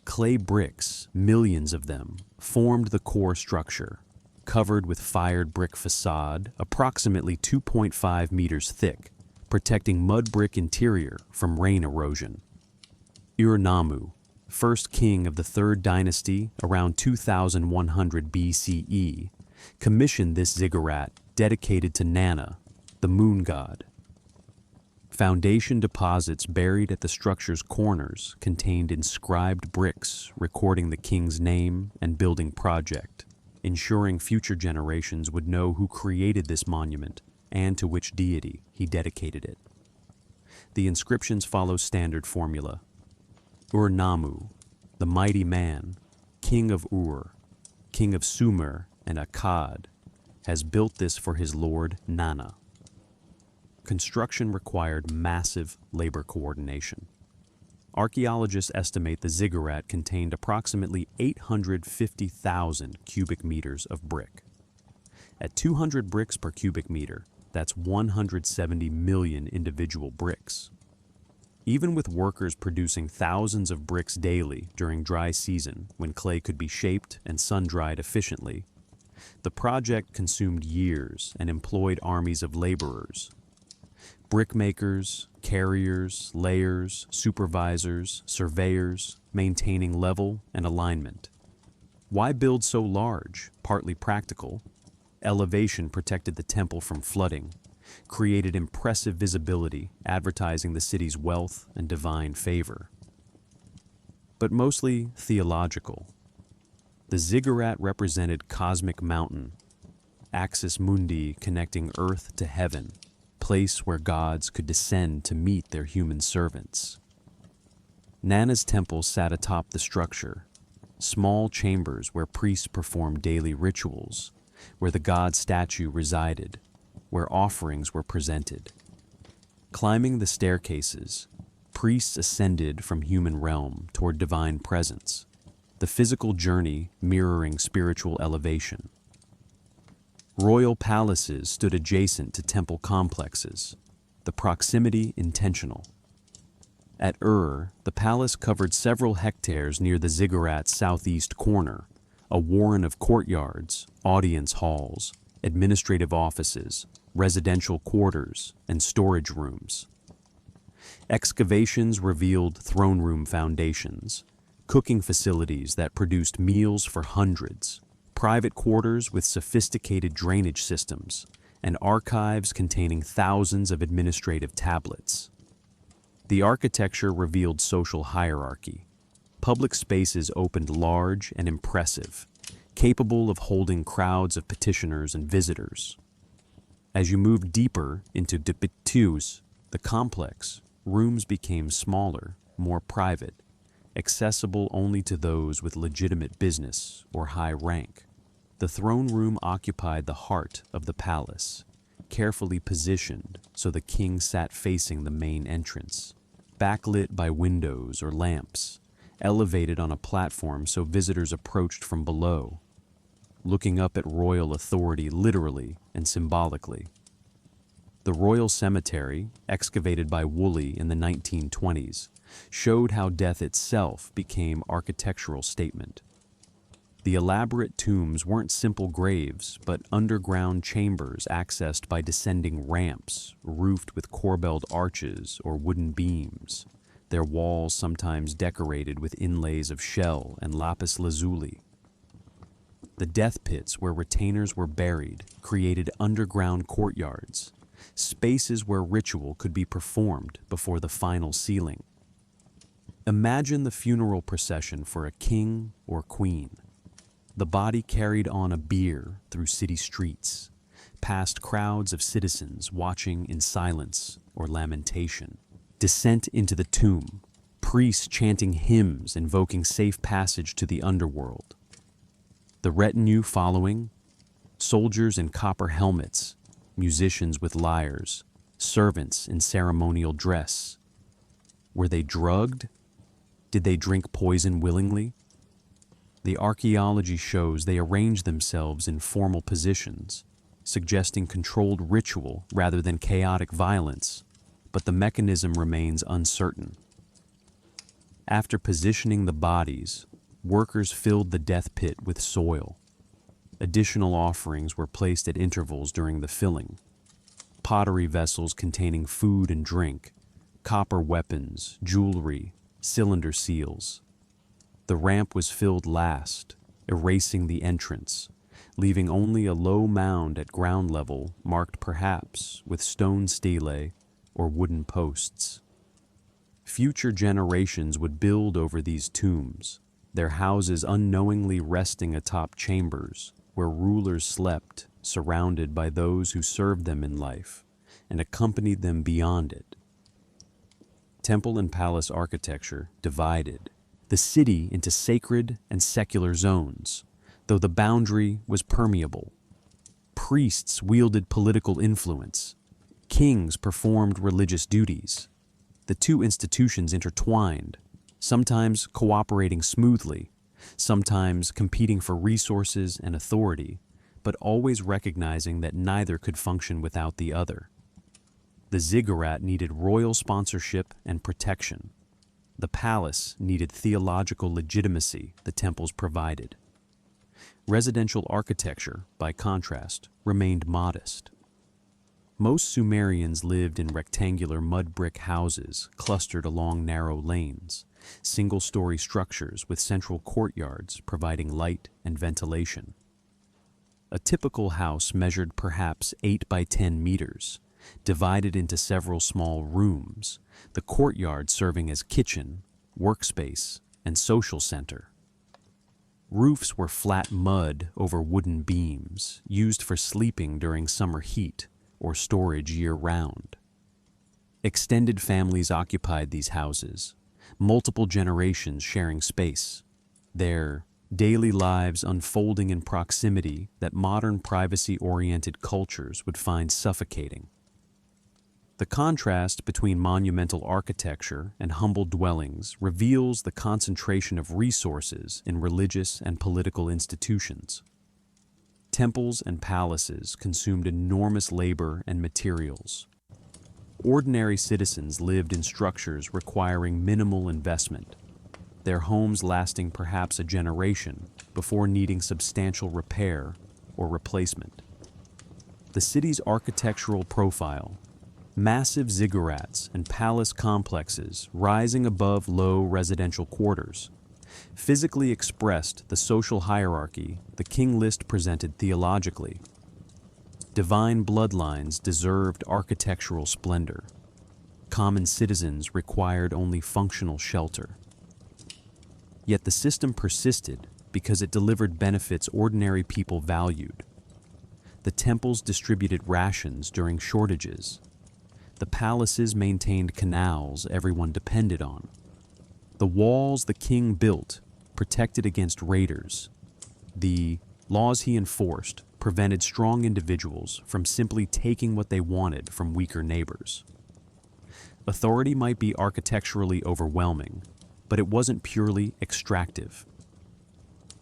Clay bricks, millions of them, formed the core structure, covered with fired brick facade approximately 2.5 meters thick, protecting mud brick interior from rain erosion. Ur-Nammu, first king of the 3rd dynasty around 2100 BCE, commissioned this ziggurat dedicated to Nana, the moon god. Foundation deposits buried at the structure's corners contained inscribed bricks recording the king's name and building project, ensuring future generations would know who created this monument and to which deity he dedicated it. The inscriptions follow standard formula. Ur-Nammu, the mighty man, king of Ur, king of Sumer and Akkad, has built this for his lord Nana. Construction required massive labor coordination. Archaeologists estimate the ziggurat contained approximately 850,000 cubic meters of brick. At 200 bricks per cubic meter, that's 170 million individual bricks. Even with workers producing thousands of bricks daily during dry season, when clay could be shaped and sun-dried efficiently, the project consumed years and employed armies of laborers. Brickmakers, carriers, layers, supervisors, surveyors, maintaining level and alignment. Why build so large? Partly practical. Elevation protected the temple from flooding, created impressive visibility, advertising the city's wealth and divine favor. But mostly theological. The ziggurat represented cosmic mountain, axis mundi connecting earth to heaven, place where gods could descend to meet their human servants. Nana's temple sat atop the structure, small chambers where priests performed daily rituals, where the god statue resided, where offerings were presented. Climbing the staircases, priests ascended from human realm toward divine presence, the physical journey mirroring spiritual elevation. Royal palaces stood adjacent to temple complexes, the proximity intentional. At the palace covered several hectares near the ziggurat's southeast corner, a warren of courtyards, audience halls, administrative offices, residential quarters, and storage rooms. Excavations revealed throne room foundations, cooking facilities that produced meals for hundreds, private quarters with sophisticated drainage systems, and archives containing thousands of administrative tablets. The architecture revealed social hierarchy. Public spaces opened large and impressive, capable of holding crowds of petitioners and visitors. As you moved deeper into Dipitius, the complex, rooms became smaller, more private, accessible only to those with legitimate business or high rank. The throne room occupied the heart of the palace, carefully positioned so the king sat facing the main entrance, backlit by windows or lamps, elevated on a platform so visitors approached from below, looking up at royal authority literally and symbolically. The royal cemetery, excavated by Woolley in the 1920s, showed how death itself became architectural statement. The elaborate tombs weren't simple graves, but underground chambers accessed by descending ramps, roofed with corbelled arches or wooden beams, their walls sometimes decorated with inlays of shell and lapis lazuli. The death pits where retainers were buried created underground courtyards, spaces where ritual could be performed before the final sealing. Imagine the funeral procession for a king or queen. The body carried on a bier through city streets, past crowds of citizens watching in silence or lamentation. Descent into the tomb, priests chanting hymns invoking safe passage to the underworld. The retinue following, soldiers in copper helmets, musicians with lyres, servants in ceremonial dress. Were they drugged? Did they drink poison willingly? The archaeology shows they arranged themselves in formal positions, suggesting controlled ritual rather than chaotic violence, but the mechanism remains uncertain. After positioning the bodies, workers filled the death pit with soil. Additional offerings were placed at intervals during the filling. Pottery vessels containing food and drink, copper weapons, jewelry, cylinder seals. The ramp was filled last, erasing the entrance, leaving only a low mound at ground level marked perhaps with stone stelae or wooden posts. Future generations would build over these tombs, their houses unknowingly resting atop chambers where rulers slept, surrounded by those who served them in life and accompanied them beyond it. Temple and palace architecture divided the city into sacred and secular zones, the though the boundary was permeable. Priests wielded political influence. Kings performed religious duties. The two institutions intertwined, sometimes cooperating smoothly, sometimes competing for resources and authority, but always recognizing that neither could function without the other. The ziggurat needed royal sponsorship and protection. The palace needed theological legitimacy the temples provided. Residential architecture, by contrast, remained modest. Most Sumerians lived in rectangular mud brick houses clustered along narrow lanes, single-story structures with central courtyards providing light and ventilation. A typical house measured perhaps 8 by 10 meters, divided into several small rooms, the courtyard serving as kitchen, workspace, and social center. Roofs were flat mud over wooden beams, used for sleeping during summer heat or storage year-round. Extended families occupied these houses, multiple generations sharing space, their daily lives unfolding in proximity that modern privacy-oriented cultures would find suffocating. The contrast between monumental architecture and humble dwellings reveals the concentration of resources in religious and political institutions. Temples and palaces consumed enormous labor and materials. Ordinary citizens lived in structures requiring minimal investment, their homes lasting perhaps a generation before needing substantial repair or replacement. The city's architectural profile, massive ziggurats and palace complexes rising above low residential quarters, physically expressed the social hierarchy the king list presented theologically. Divine bloodlines deserved architectural splendor. Common citizens required only functional shelter. Yet the system persisted because it delivered benefits ordinary people valued. The temples distributed rations during shortages. The palaces maintained canals everyone depended on. The walls the king built protected against raiders. The laws he enforced prevented strong individuals from simply taking what they wanted from weaker neighbors. Authority might be architecturally overwhelming, but it wasn't purely extractive.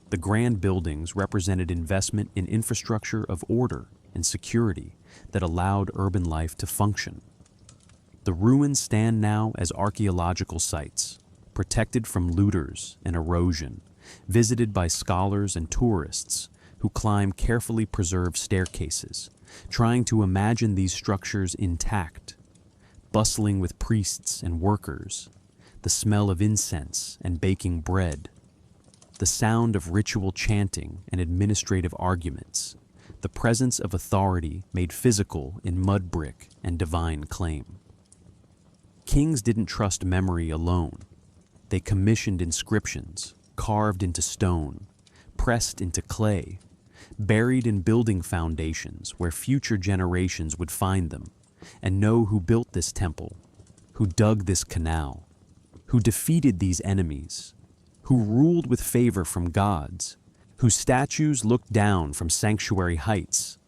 The grand buildings represented investment in infrastructure of order and security that allowed urban life to function. The ruins stand now as archaeological sites, protected from looters and erosion, visited by scholars and tourists who climb carefully preserved staircases, trying to imagine these structures intact, bustling with priests and workers, the smell of incense and baking bread, the sound of ritual chanting and administrative arguments, the presence of authority made physical in mud brick and divine claim. Kings didn't trust memory alone. They commissioned inscriptions, carved into stone, pressed into clay, buried in building foundations where future generations would find them and know who built this temple, who dug this canal, who defeated these enemies, who ruled with favor from gods, whose statues looked down from sanctuary heights.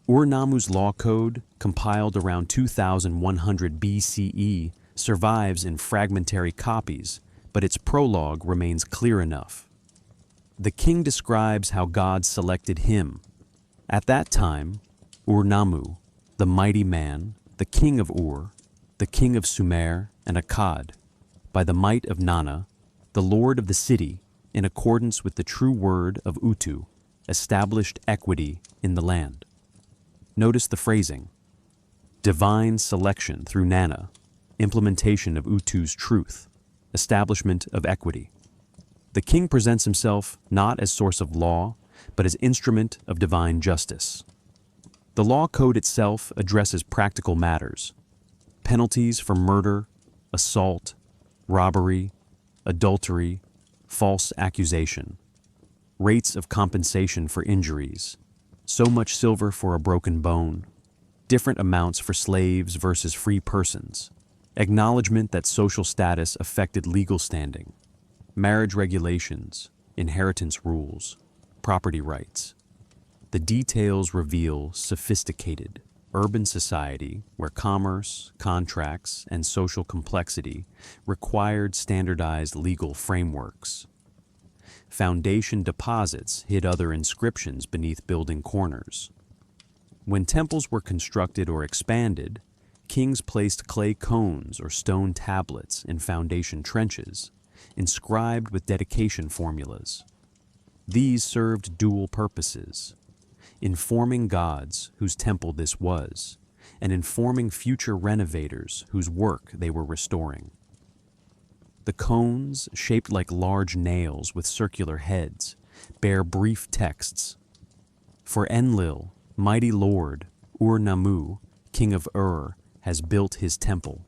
Ur-Nammu's law code, compiled around 2100 BCE, survives in fragmentary copies, but its prologue remains clear enough. The king describes how God selected him. At that time, Ur-Nammu, the mighty man, the king of Ur, the king of Sumer and Akkad, by the might of Nana, the lord of the city, in accordance with the true word of Utu, established equity in the land. Notice the phrasing: divine selection through Nana, implementation of Utu's truth, establishment of equity. The king presents himself not as source of law, but as instrument of divine justice. The law code itself addresses practical matters: penalties for murder, assault, robbery, adultery, false accusation, rates of compensation for injuries, so much silver for a broken bone, different amounts for slaves versus free persons, acknowledgement that social status affected legal standing, marriage regulations, inheritance rules. property rights. The details reveal sophisticated, urban society where commerce, contracts, and social complexity required standardized legal frameworks. Foundation deposits hid other inscriptions beneath building corners. When temples were constructed or expanded, kings placed clay cones or stone tablets in foundation trenches, inscribed with dedication formulas. These served dual purposes: informing gods whose temple this was, and informing future renovators whose work they were restoring. The cones, shaped like large nails with circular heads, bear brief texts. For Enlil, mighty lord, Ur-Nammu, king of Ur, has built his temple.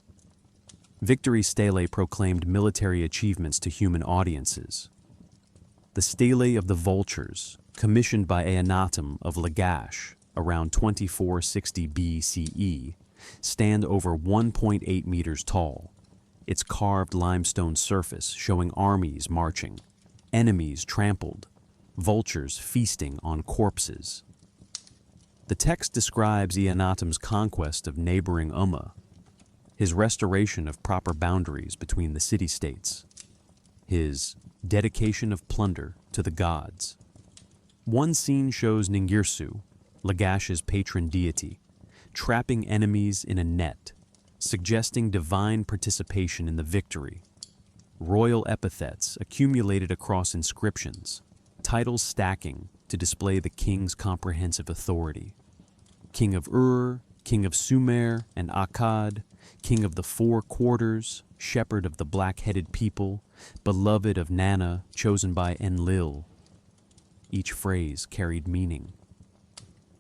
Victory stele proclaimed military achievements to human audiences. The stele of the vultures, commissioned by Eannatum of Lagash around 2460 BCE, stand over 1.8 meters tall, its carved limestone surface showing armies marching, enemies trampled, vultures feasting on corpses. The text describes Eannatum's conquest of neighboring Umma, his restoration of proper boundaries between the city-states, his dedication of plunder to the gods. One scene shows Ningirsu, Lagash's patron deity, trapping enemies in a net, suggesting divine participation in the victory. Royal epithets accumulated across inscriptions, titles stacking to display the king's comprehensive authority. King of Ur, King of Sumer and Akkad, King of the Four Quarters, Shepherd of the Black-Headed People, Beloved of Nana, chosen by Enlil. Each phrase carried meaning.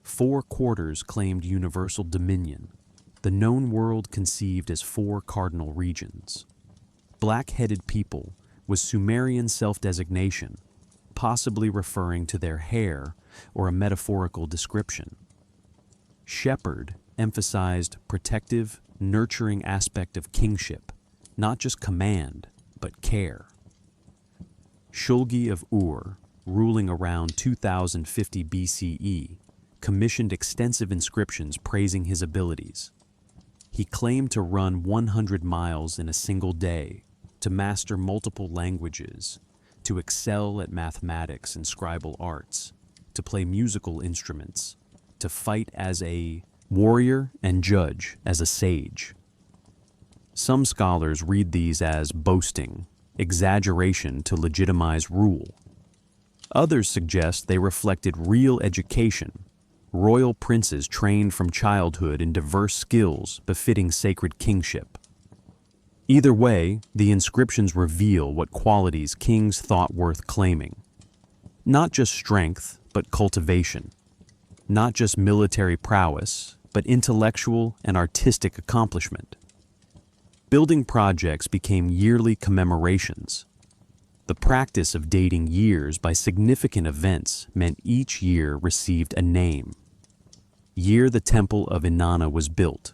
Four Quarters claimed universal dominion, the known world conceived as four cardinal regions. Black-Headed People was Sumerian self-designation, possibly referring to their hair or a metaphorical description. Shepherd emphasized protective, nurturing aspect of kingship, not just command, but care. Shulgi of Ur, ruling around 2050 BCE, commissioned extensive inscriptions praising his abilities. He claimed to run 100 miles in a single day, to master multiple languages, to excel at mathematics and scribal arts, to play musical instruments, to fight as a warrior and judge as a sage. Some scholars read these as boasting, exaggeration to legitimize rule. Others suggest they reflected real education, royal princes trained from childhood in diverse skills befitting sacred kingship. Either way, the inscriptions reveal what qualities kings thought worth claiming. Not just strength, but cultivation. Not just military prowess, but intellectual and artistic accomplishment. Building projects became yearly commemorations. The practice of dating years by significant events meant each year received a name. Year the Temple of Inanna was built.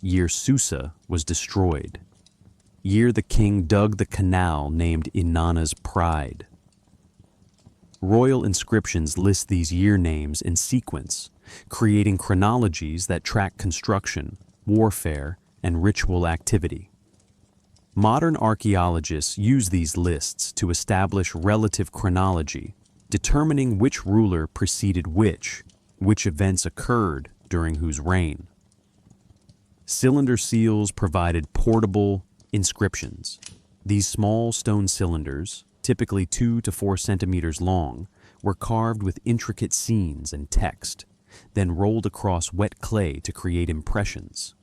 Year Susa was destroyed. Year the king dug the canal named Inanna's Pride. Royal inscriptions list these year names in sequence, creating chronologies that track construction, warfare, and ritual activity. Modern archaeologists use these lists to establish relative chronology, determining which ruler preceded which events occurred during whose reign. Cylinder seals provided portable inscriptions. These small stone cylinders, typically 2 to 4 centimeters long, were carved with intricate scenes and text, then rolled across wet clay to create impressions.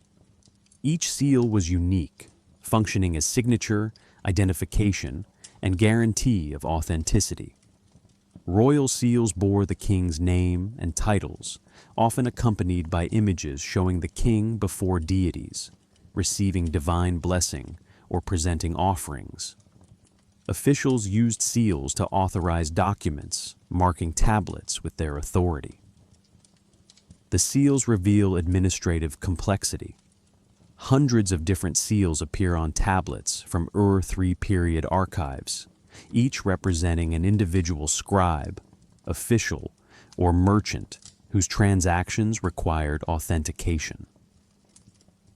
Each seal was unique, functioning as signature, identification, and guarantee of authenticity. Royal seals bore the king's name and titles, often accompanied by images showing the king before deities, receiving divine blessing, or presenting offerings. Officials used seals to authorize documents, marking tablets with their authority. The seals reveal administrative complexity. Hundreds of different seals appear on tablets from Ur III period archives, each representing an individual scribe, official, or merchant whose transactions required authentication.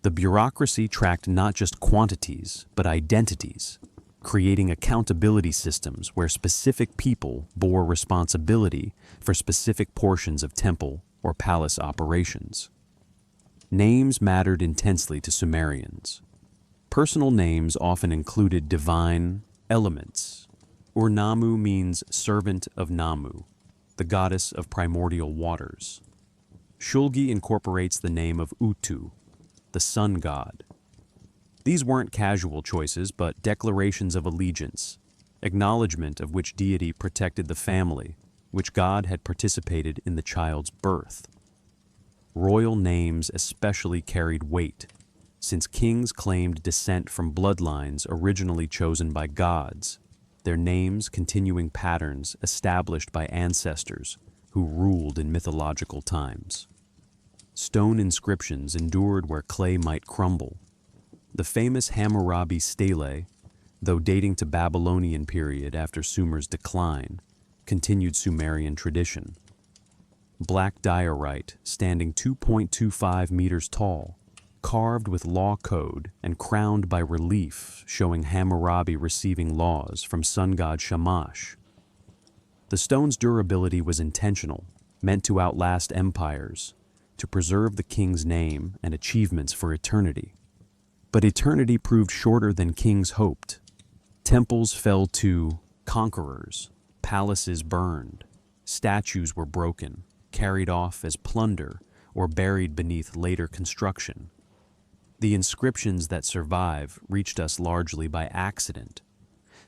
The bureaucracy tracked not just quantities, but identities, creating accountability systems where specific people bore responsibility for specific portions of temple or palace operations. Names mattered intensely to Sumerians. Personal names often included divine elements. Ur-Nammu means servant of Nammu, the goddess of primordial waters. Shulgi incorporates the name of Utu, the sun god. These weren't casual choices, but declarations of allegiance, acknowledgement of which deity protected the family, which god had participated in the child's birth. Royal names especially carried weight, since kings claimed descent from bloodlines originally chosen by gods, their names continuing patterns established by ancestors who ruled in mythological times. Stone inscriptions endured where clay might crumble. The famous Hammurabi stele, though dating to Babylonian period after Sumer's decline, continued Sumerian tradition. Black diorite, standing 2.25 meters tall, carved with law code and crowned by relief showing Hammurabi receiving laws from sun god Shamash. The stone's durability was intentional, meant to outlast empires, to preserve the king's name and achievements for eternity. But eternity proved shorter than kings hoped. Temples fell to conquerors, palaces burned, statues were broken, carried off as plunder, or buried beneath later construction. The inscriptions that survive reached us largely by accident.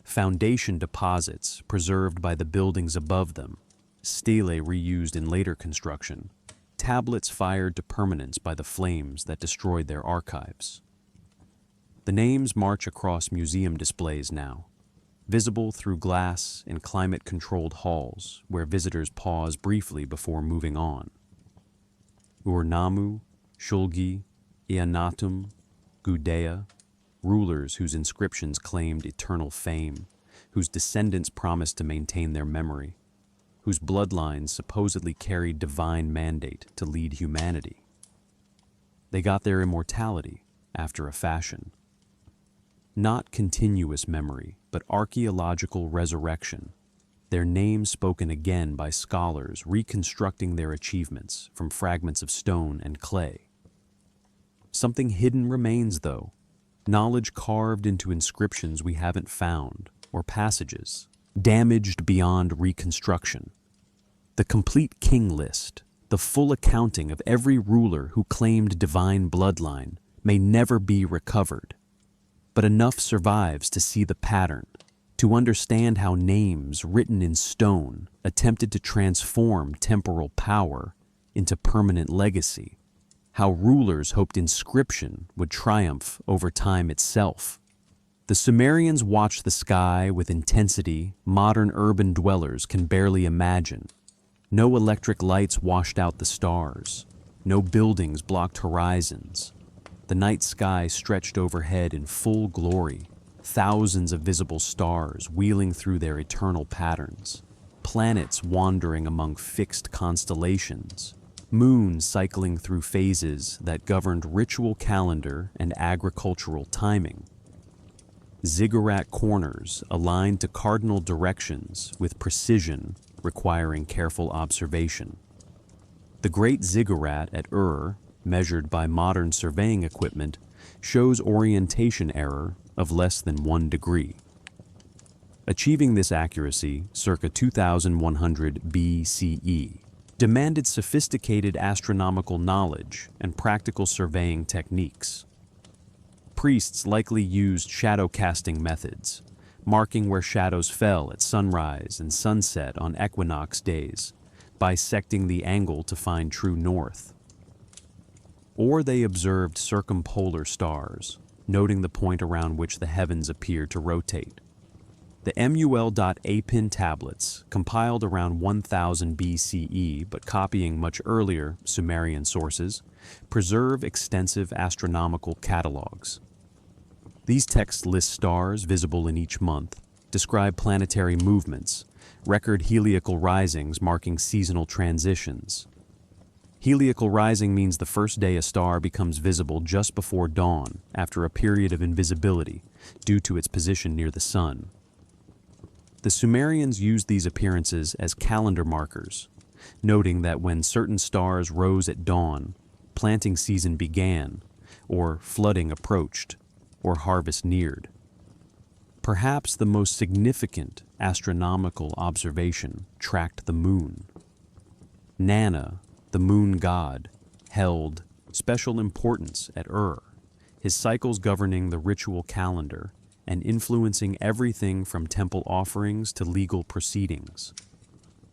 Foundation deposits preserved by the buildings above them, stelae reused in later construction, tablets fired to permanence by the flames that destroyed their archives. The names march across museum displays now, visible through glass in climate-controlled halls where visitors pause briefly before moving on. Ur-Nammu, Shulgi, Eannatum, Gudea, rulers whose inscriptions claimed eternal fame, whose descendants promised to maintain their memory, whose bloodlines supposedly carried divine mandate to lead humanity. They got their immortality after a fashion. Not continuous memory, but archaeological resurrection, their names spoken again by scholars reconstructing their achievements from fragments of stone and clay. Something hidden remains, though, knowledge carved into inscriptions we haven't found, or passages, damaged beyond reconstruction. The complete king list, the full accounting of every ruler who claimed divine bloodline, may never be recovered. But enough survives to see the pattern, to understand how names written in stone attempted to transform temporal power into permanent legacy, how rulers hoped inscription would triumph over time itself. The Sumerians watched the sky with intensity modern urban dwellers can barely imagine. No electric lights washed out the stars, no buildings blocked horizons. The night sky stretched overhead in full glory, thousands of visible stars wheeling through their eternal patterns, planets wandering among fixed constellations, moons cycling through phases that governed ritual calendar and agricultural timing. Ziggurat corners aligned to cardinal directions with precision requiring careful observation. The Great Ziggurat at Ur, measured by modern surveying equipment, shows orientation error of less than 1 degree. Achieving this accuracy, circa 2100 BCE, demanded sophisticated astronomical knowledge and practical surveying techniques. Priests likely used shadow casting methods, marking where shadows fell at sunrise and sunset on equinox days, bisecting the angle to find true north. Or they observed circumpolar stars, noting the point around which the heavens appeared to rotate. The MUL.APIN tablets, compiled around 1000 BCE but copying much earlier Sumerian sources, preserve extensive astronomical catalogs. These texts list stars visible in each month, describe planetary movements, record heliacal risings marking seasonal transitions. Heliacal rising means the first day a star becomes visible just before dawn after a period of invisibility due to its position near the sun. The Sumerians used these appearances as calendar markers, noting that when certain stars rose at dawn, planting season began, or flooding approached, or harvest neared. Perhaps the most significant astronomical observation tracked the moon. Nana, the moon god, held special importance at his cycles governing the ritual calendar and influencing everything from temple offerings to legal proceedings.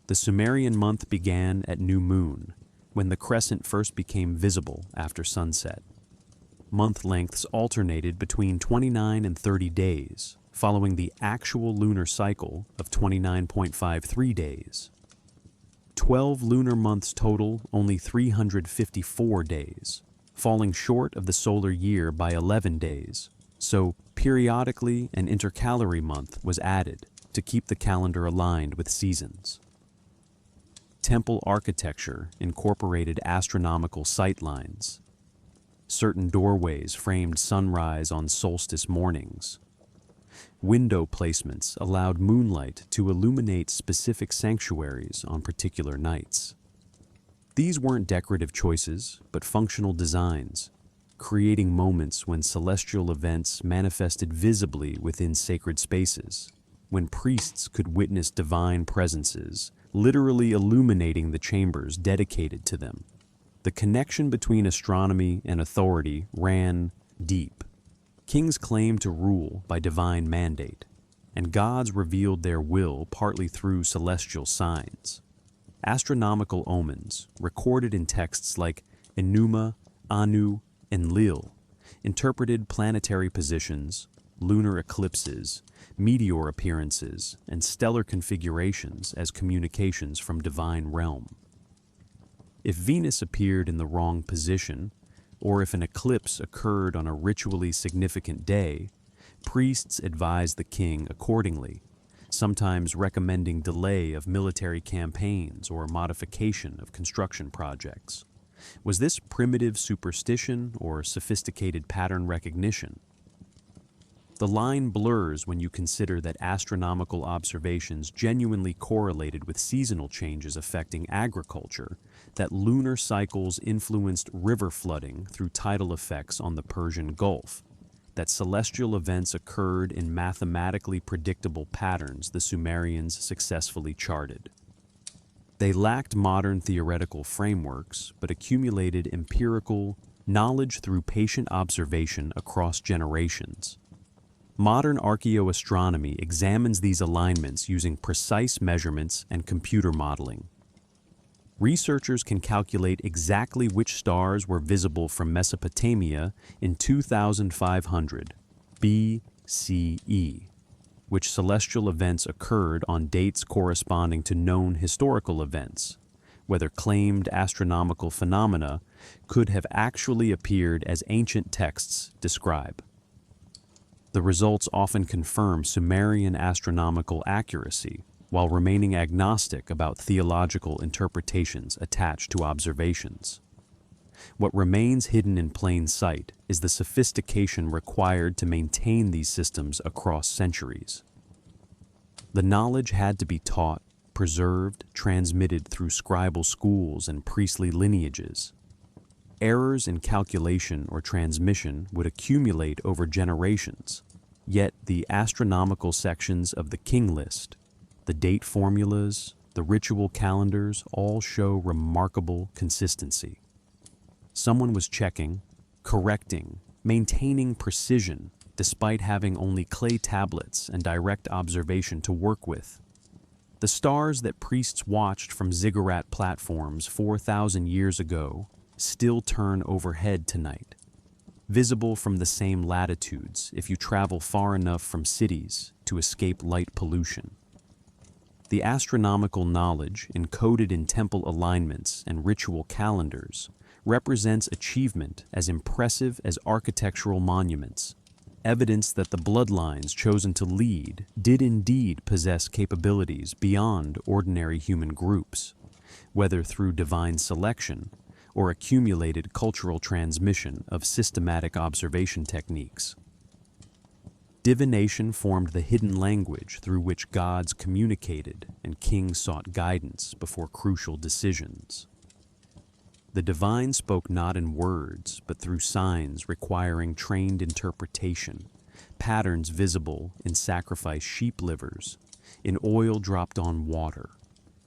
The Sumerian month began at new moon, when the crescent first became visible after sunset. Month lengths alternated between 29 and 30 days, following the actual lunar cycle of 29.53 days. 12 lunar months total only 354 days, falling short of the solar year by 11 days, so periodically an intercalary month was added to keep the calendar aligned with seasons. Temple architecture incorporated astronomical sightlines. Certain doorways framed sunrise on solstice mornings. Window placements allowed moonlight to illuminate specific sanctuaries on particular nights. These weren't decorative choices, but functional designs, creating moments when celestial events manifested visibly within sacred spaces, when priests could witness divine presences, literally illuminating the chambers dedicated to them. The connection between astronomy and authority ran deep. Kings claimed to rule by divine mandate, and gods revealed their will partly through celestial signs. Astronomical omens, recorded in texts like Enuma, Anu, and Lil, interpreted planetary positions, lunar eclipses, meteor appearances, and stellar configurations as communications from divine realm. If Venus appeared in the wrong position, or if an eclipse occurred on a ritually significant day, priests advised the king accordingly, sometimes recommending delay of military campaigns or modification of construction projects. Was this primitive superstition or sophisticated pattern recognition? The line blurs when you consider that astronomical observations genuinely correlated with seasonal changes affecting agriculture, that lunar cycles influenced river flooding through tidal effects on the Persian Gulf, that celestial events occurred in mathematically predictable patterns the Sumerians successfully charted. They lacked modern theoretical frameworks, but accumulated empirical knowledge through patient observation across generations. Modern archaeoastronomy examines these alignments using precise measurements and computer modeling. Researchers can calculate exactly which stars were visible from Mesopotamia in 2500 BCE, which celestial events occurred on dates corresponding to known historical events, whether claimed astronomical phenomena could have actually appeared as ancient texts describe. The results often confirm Sumerian astronomical accuracy, while remaining agnostic about theological interpretations attached to observations. What remains hidden in plain sight is the sophistication required to maintain these systems across centuries. The knowledge had to be taught, preserved, transmitted through scribal schools and priestly lineages. Errors in calculation or transmission would accumulate over generations, yet the astronomical sections of the king list, the date formulas, the ritual calendars all show remarkable consistency. Someone was checking, correcting, maintaining precision despite having only clay tablets and direct observation to work with. The stars that priests watched from ziggurat platforms 4,000 years ago still turn overhead tonight, visible from the same latitudes if you travel far enough from cities to escape light pollution. The astronomical knowledge encoded in temple alignments and ritual calendars represents achievement as impressive as architectural monuments. evidence that the bloodlines chosen to lead did indeed possess capabilities beyond ordinary human groups, whether through divine selection or accumulated cultural transmission of systematic observation techniques. Divination formed the hidden language through which gods communicated and kings sought guidance before crucial decisions. The divine spoke not in words, but through signs requiring trained interpretation, patterns visible in sacrificed sheep livers, in oil dropped on water,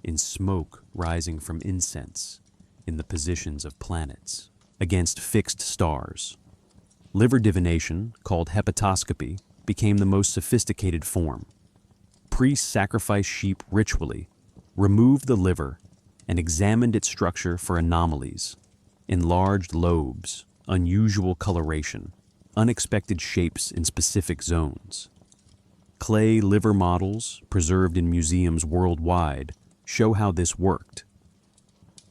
in smoke rising from incense, in the positions of planets, against fixed stars. Liver divination, called hepatoscopy, became the most sophisticated form. Priests sacrificed sheep ritually, removed the liver, and examined its structure for anomalies, enlarged lobes, unusual coloration, unexpected shapes in specific zones. Clay liver models, preserved in museums worldwide, show how this worked.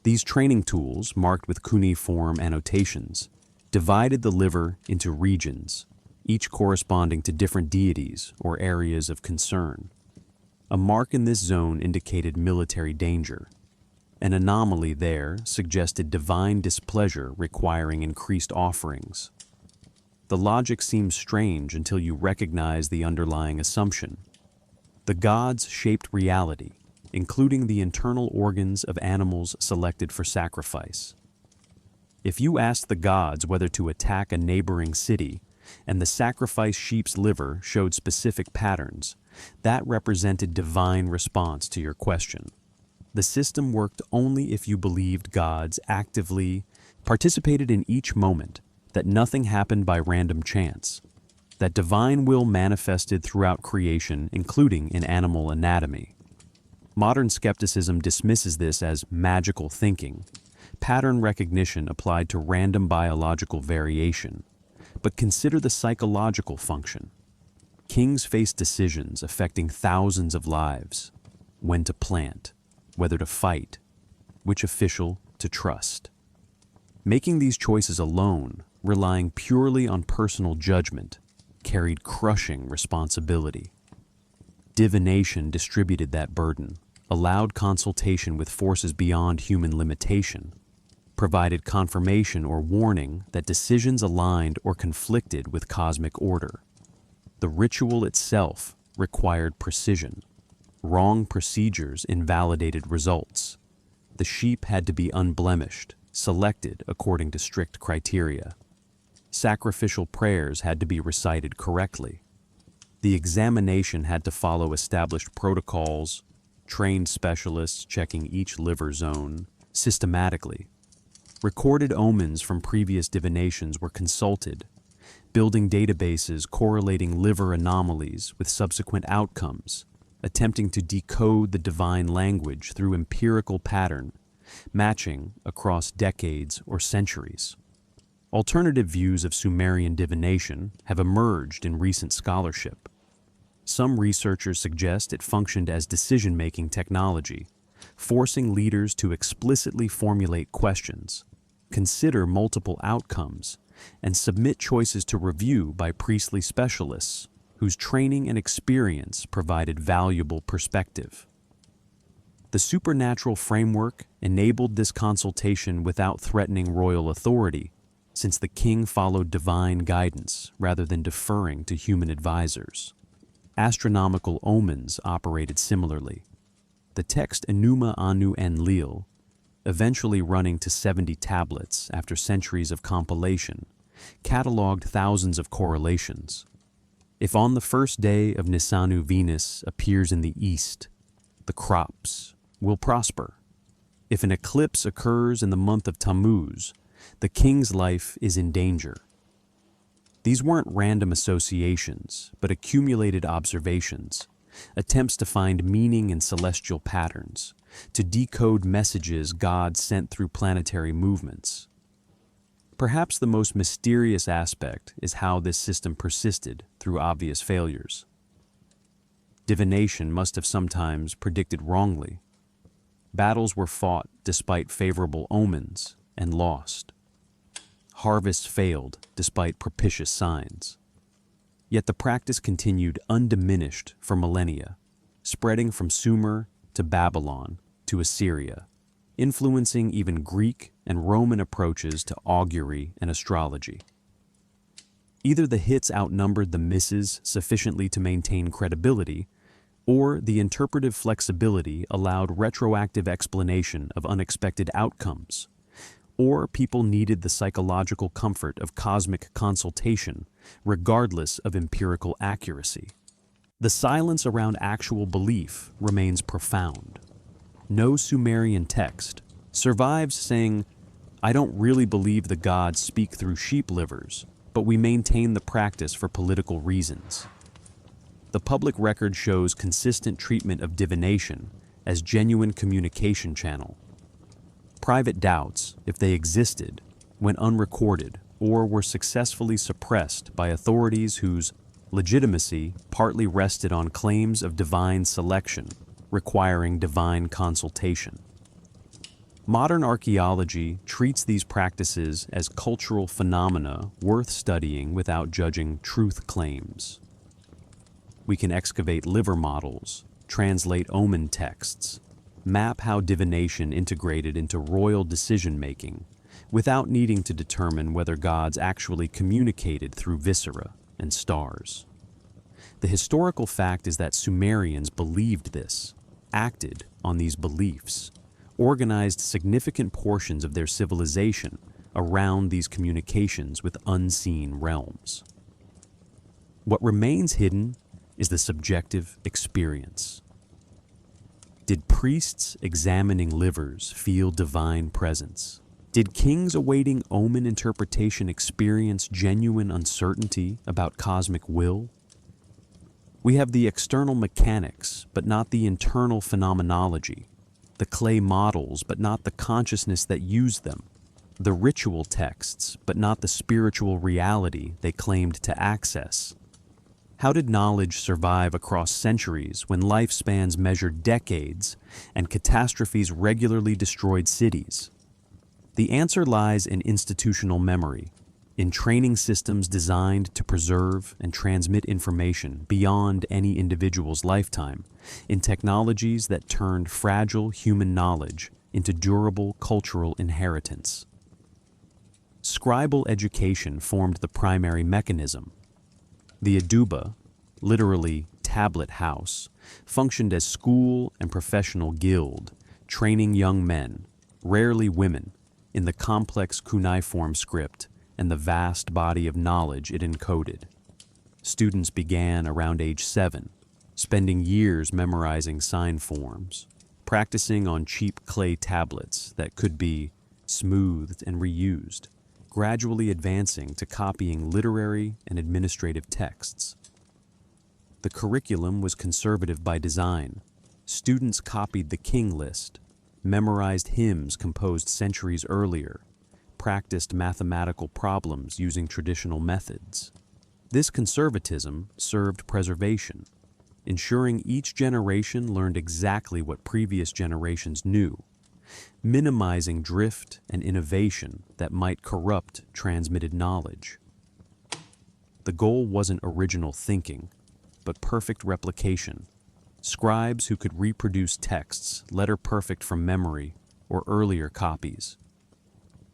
These training tools, marked with cuneiform annotations, divided the liver into regions, each corresponding to different deities or areas of concern. A mark in this zone indicated military danger. An anomaly there suggested divine displeasure requiring increased offerings. The logic seems strange until you recognize the underlying assumption. The gods shaped reality, including the internal organs of animals selected for sacrifice. If you asked the gods whether to attack a neighboring city, and the sacrificed sheep's liver showed specific patterns, that represented divine response to your question. The system worked only if you believed gods actively participated in each moment, that nothing happened by random chance, that divine will manifested throughout creation, including in animal anatomy. Modern skepticism dismisses this as magical thinking, pattern recognition applied to random biological variation. But consider the psychological function. Kings face decisions affecting thousands of lives: when to plant, whether to fight, which official to trust. Making these choices alone, relying purely on personal judgment, carried crushing responsibility. Divination distributed that burden, allowed consultation with forces beyond human limitation, provided confirmation or warning that decisions aligned or conflicted with cosmic order. The ritual itself required precision. Wrong procedures invalidated results. The sheep had to be unblemished, selected according to strict criteria. Sacrificial prayers had to be recited correctly. The examination had to follow established protocols, trained specialists checking each liver zone systematically. Recorded omens from previous divinations were consulted, building databases correlating liver anomalies with subsequent outcomes, attempting to decode the divine language through empirical pattern, matching across decades or centuries. Alternative views of Sumerian divination have emerged in recent scholarship. Some researchers suggest it functioned as decision-making technology, forcing leaders to explicitly formulate questions, consider multiple outcomes, and submit choices to review by priestly specialists whose training and experience provided valuable perspective. The supernatural framework enabled this consultation without threatening royal authority, since the king followed divine guidance rather than deferring to human advisors. Astronomical omens operated similarly. The text Enuma Anu Enlil, eventually running to 70 tablets after centuries of compilation, cataloged thousands of correlations. If on the first day of Nisanu Venus appears in the east, the crops will prosper. If an eclipse occurs in the month of Tammuz, the king's life is in danger. These weren't random associations, but accumulated observations, attempts to find meaning in celestial patterns, to decode messages God sent through planetary movements. Perhaps the most mysterious aspect is how this system persisted through obvious failures. Divination must have sometimes predicted wrongly. Battles were fought despite favorable omens and lost. Harvests failed despite propitious signs. Yet the practice continued undiminished for millennia, spreading from Sumer to Babylon to Assyria, influencing even Greek and Roman approaches to augury and astrology. Either the hits outnumbered the misses sufficiently to maintain credibility, or the interpretive flexibility allowed retroactive explanation of unexpected outcomes, or people needed the psychological comfort of cosmic consultation, regardless of empirical accuracy. The silence around actual belief remains profound. No Sumerian text survives saying, "I don't really believe the gods speak through sheep livers, but we maintain the practice for political reasons." The public record shows consistent treatment of divination as genuine communication channel. Private doubts, if they existed, went unrecorded or were successfully suppressed by authorities whose legitimacy partly rested on claims of divine selection, requiring divine consultation. Modern archaeology treats these practices as cultural phenomena worth studying without judging truth claims. We can excavate liver models, translate omen texts, map how divination integrated into royal decision-making, without needing to determine whether gods actually communicated through viscera and stars. The historical fact is that Sumerians believed this, acted on these beliefs, organized significant portions of their civilization around these communications with unseen realms. What remains hidden is the subjective experience. Did priests examining livers feel divine presence? Did kings awaiting omen interpretation experience genuine uncertainty about cosmic will? We have the external mechanics, but not the internal phenomenology, the clay models, but not the consciousness that used them, the ritual texts, but not the spiritual reality they claimed to access. How did knowledge survive across centuries when lifespans measured decades and catastrophes regularly destroyed cities? The answer lies in institutional memory, in training systems designed to preserve and transmit information beyond any individual's lifetime, in technologies that turned fragile human knowledge into durable cultural inheritance. Scribal education formed the primary mechanism. The Aduba, literally tablet house, functioned as school and professional guild, training young men, rarely women, in the complex cuneiform script and the vast body of knowledge it encoded. Students began around age 7, spending years memorizing sign forms, practicing on cheap clay tablets that could be smoothed and reused, gradually advancing to copying literary and administrative texts. The curriculum was conservative by design. Students copied the king list, memorized hymns composed centuries earlier, practiced mathematical problems using traditional methods. This conservatism served preservation, ensuring each generation learned exactly what previous generations knew, minimizing drift and innovation that might corrupt transmitted knowledge. The goal wasn't original thinking, but perfect replication. Scribes who could reproduce texts letter perfect from memory or earlier copies.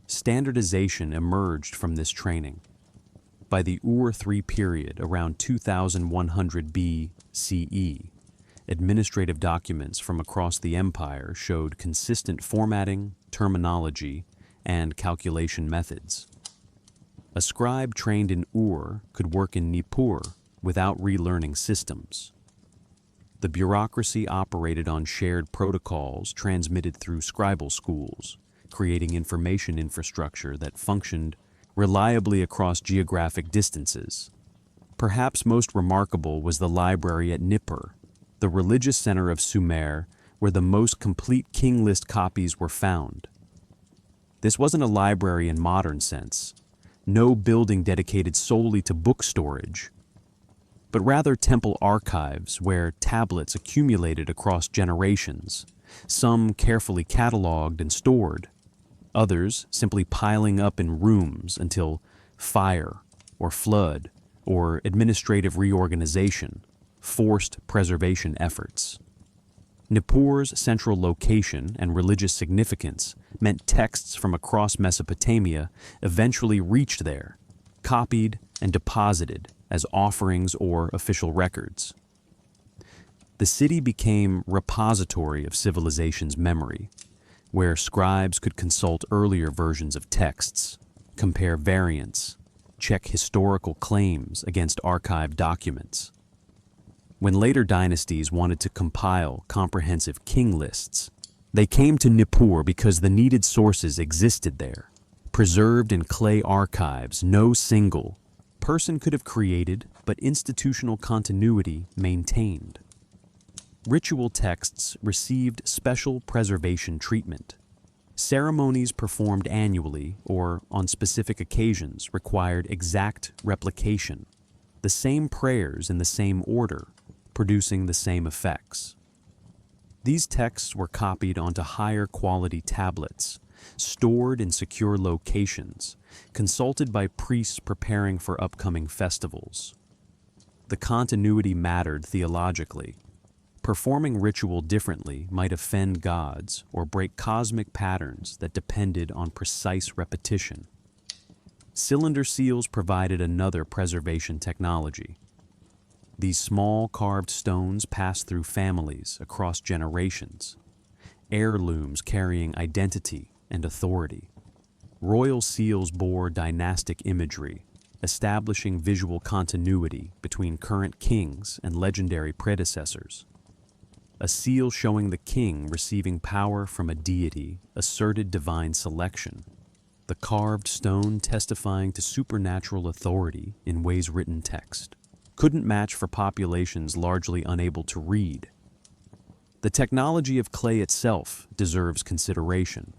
Standardization emerged from this training. By the Ur-3 period around 2100 BCE, administrative documents from across the empire showed consistent formatting, terminology, and calculation methods. A scribe trained in Ur could work in Nippur without relearning systems. The bureaucracy operated on shared protocols transmitted through scribal schools, creating information infrastructure that functioned reliably across geographic distances. Perhaps most remarkable was the library at Nippur, the religious center of Sumer, where the most complete king list copies were found. This wasn't a library in modern sense, no building dedicated solely to book storage, but rather temple archives where tablets accumulated across generations, some carefully cataloged and stored, others simply piling up in rooms until fire or flood or administrative reorganization, forced preservation efforts. Nippur's central location and religious significance meant texts from across Mesopotamia eventually reached there, copied and deposited as offerings or official records. The city became repository of civilization's memory, where scribes could consult earlier versions of texts, compare variants, check historical claims against archived documents. When later dynasties wanted to compile comprehensive king lists, they came to Nippur because the needed sources existed there, preserved in clay archives no single person could have created, but institutional continuity maintained. Ritual texts received special preservation treatment. Ceremonies performed annually or on specific occasions required exact replication, the same prayers in the same order, producing the same effects. These texts were copied onto higher quality tablets, stored in secure locations, consulted by priests preparing for upcoming festivals. The continuity mattered theologically. Performing ritual differently might offend gods or break cosmic patterns that depended on precise repetition. Cylinder seals provided another preservation technology. These small carved stones passed through families across generations, heirlooms carrying identity and authority. Royal seals bore dynastic imagery, establishing visual continuity between current kings and legendary predecessors. A seal showing the king receiving power from a deity asserted divine selection, the carved stone testifying to supernatural authority in ways written text. Couldn't match for populations largely unable to read. The technology of clay itself deserves consideration.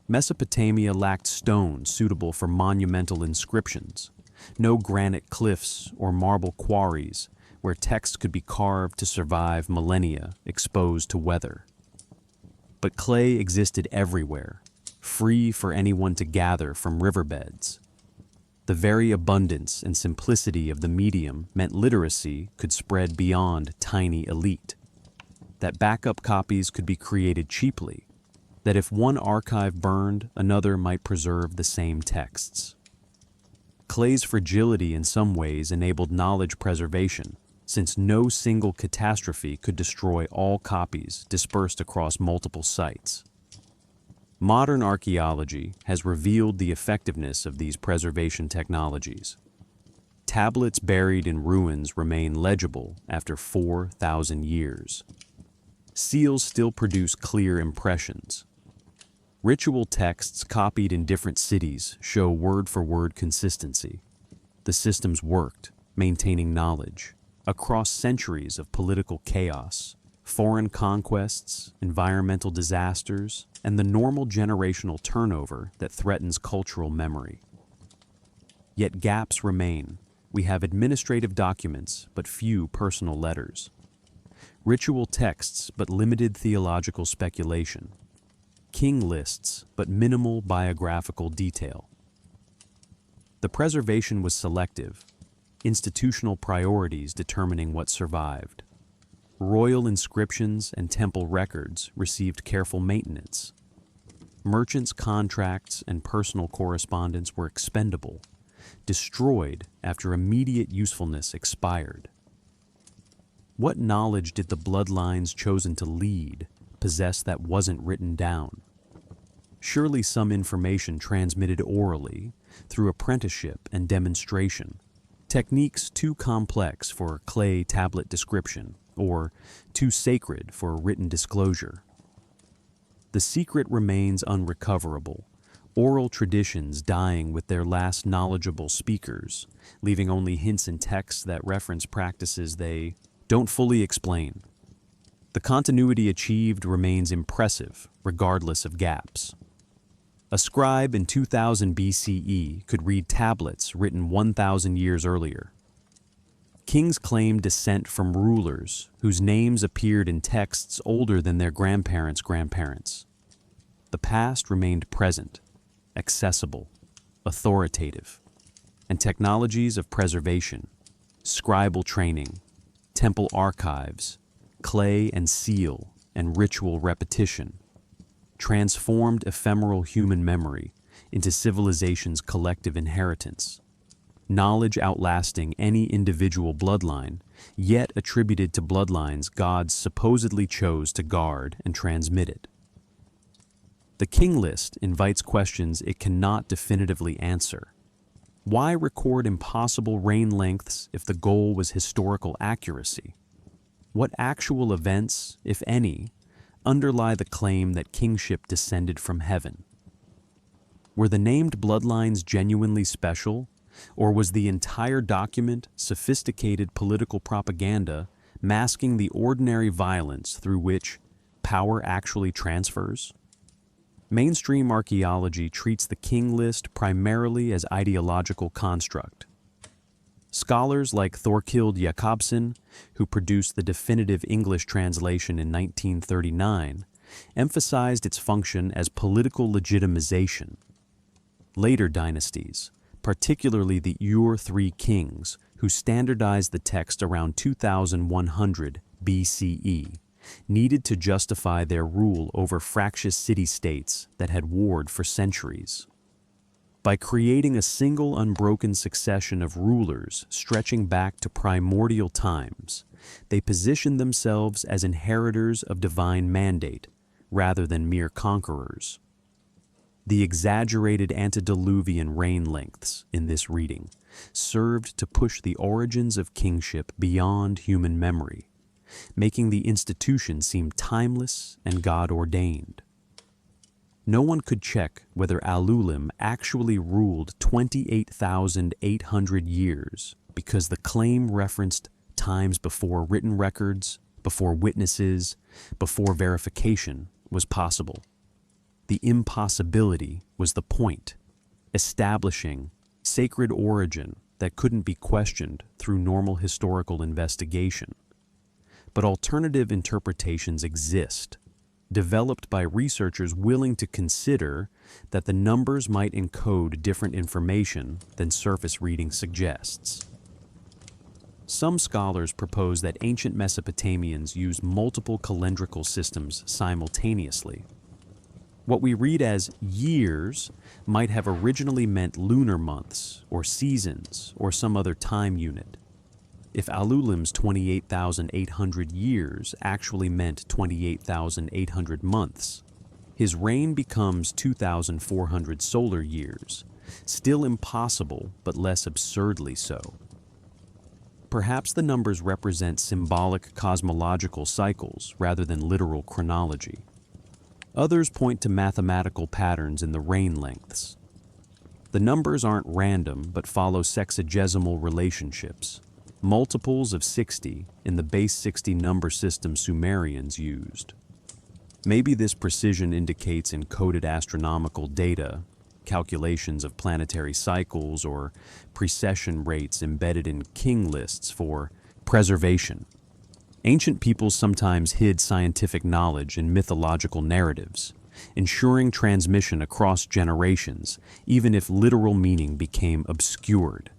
Mesopotamia lacked stone suitable for monumental inscriptions, no granite cliffs or marble quarries where text could be carved to survive millennia exposed to weather. But clay existed everywhere, free for anyone to gather from riverbeds. The very abundance and simplicity of the medium meant literacy could spread beyond tiny elite, that backup copies could be created cheaply, that if one archive burned, another might preserve the same texts. Clay's fragility in some ways enabled knowledge preservation, since no single catastrophe could destroy all copies dispersed across multiple sites. Modern archaeology has revealed the effectiveness of these preservation technologies. Tablets buried in ruins remain legible after 4,000 years. Seals still produce clear impressions. Ritual texts copied in different cities show word-for-word consistency. The systems worked, maintaining knowledge across centuries of political chaos, foreign conquests, environmental disasters, and the normal generational turnover that threatens cultural memory. Yet gaps remain. We have administrative documents, but few personal letters. Ritual texts, but limited theological speculation. King lists, but minimal biographical detail. The preservation was selective, institutional priorities determining what survived. Royal inscriptions and temple records received careful maintenance. Merchants' contracts and personal correspondence were expendable, destroyed after immediate usefulness expired. What knowledge did the bloodlines chosen to lead possess that wasn't written down? Surely some information transmitted orally through apprenticeship and demonstration, techniques too complex for clay tablet description or too sacred for written disclosure. The secret remains unrecoverable, oral traditions dying with their last knowledgeable speakers, leaving only hints in texts that reference practices they don't fully explain. The continuity achieved remains impressive, regardless of gaps. A scribe in 2000 BCE could read tablets written 1,000 years earlier. Kings claimed descent from rulers whose names appeared in texts older than their grandparents' grandparents. The past remained present, accessible, authoritative. and technologies of preservation, scribal training, temple archives, clay and seal, and ritual repetition, transformed ephemeral human memory into civilization's collective inheritance. Knowledge outlasting any individual bloodline, yet attributed to bloodlines gods supposedly chose to guard and transmit it. The king list invites questions it cannot definitively answer. Why record impossible reign lengths if the goal was historical accuracy? What actual events, if any, underlie the claim that kingship descended from heaven? Were the named bloodlines genuinely special, or was the entire document sophisticated political propaganda masking the ordinary violence through which power actually transfers? Mainstream archaeology treats the king list primarily as ideological construct. Scholars like Thorkild Jakobsen, who produced the definitive English translation in 1939, emphasized its function as political legitimization. Later dynasties, particularly the Ur-3 kings, who standardized the text around 2100 BCE, needed to justify their rule over fractious city-states that had warred for centuries. By creating a single unbroken succession of rulers stretching back to primordial times, they positioned themselves as inheritors of divine mandate, rather than mere conquerors. The exaggerated antediluvian reign lengths in this reading served to push the origins of kingship beyond human memory, making the institution seem timeless and God-ordained. No one could check whether Alulim actually ruled 28,800 years because the claim referenced times before written records, before witnesses, before verification was possible. The impossibility was the point, establishing sacred origin that couldn't be questioned through normal historical investigation. But alternative interpretations exist, developed by researchers willing to consider that the numbers might encode different information than surface reading suggests. Some scholars propose that ancient Mesopotamians used multiple calendrical systems simultaneously. What we read as years might have originally meant lunar months or seasons or some other time unit. If Alulim's 28,800 years actually meant 28,800 months, his reign becomes 2,400 solar years, still impossible but less absurdly so. Perhaps the numbers represent symbolic cosmological cycles rather than literal chronology. Others point to mathematical patterns in the reign lengths. The numbers aren't random but follow sexagesimal relationships, multiples of 60 in the base 60 number system Sumerians used. Maybe this precision indicates encoded astronomical data, calculations of planetary cycles, or precession rates embedded in king lists for preservation. Ancient peoples sometimes hid scientific knowledge in mythological narratives, ensuring transmission across generations, even if literal meaning became obscured.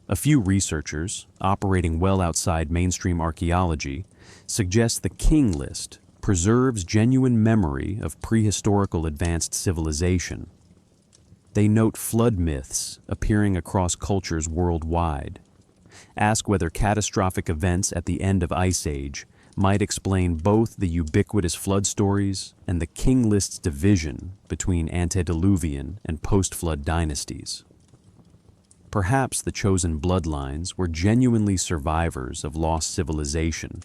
A few researchers, operating well outside mainstream archaeology, suggest the king list preserves genuine memory of prehistorical advanced civilization. They note flood myths appearing across cultures worldwide, ask whether catastrophic events at the end of Ice Age might explain both the ubiquitous flood stories and the king list's division between antediluvian and post-flood dynasties. Perhaps the chosen bloodlines were genuinely survivors of lost civilization,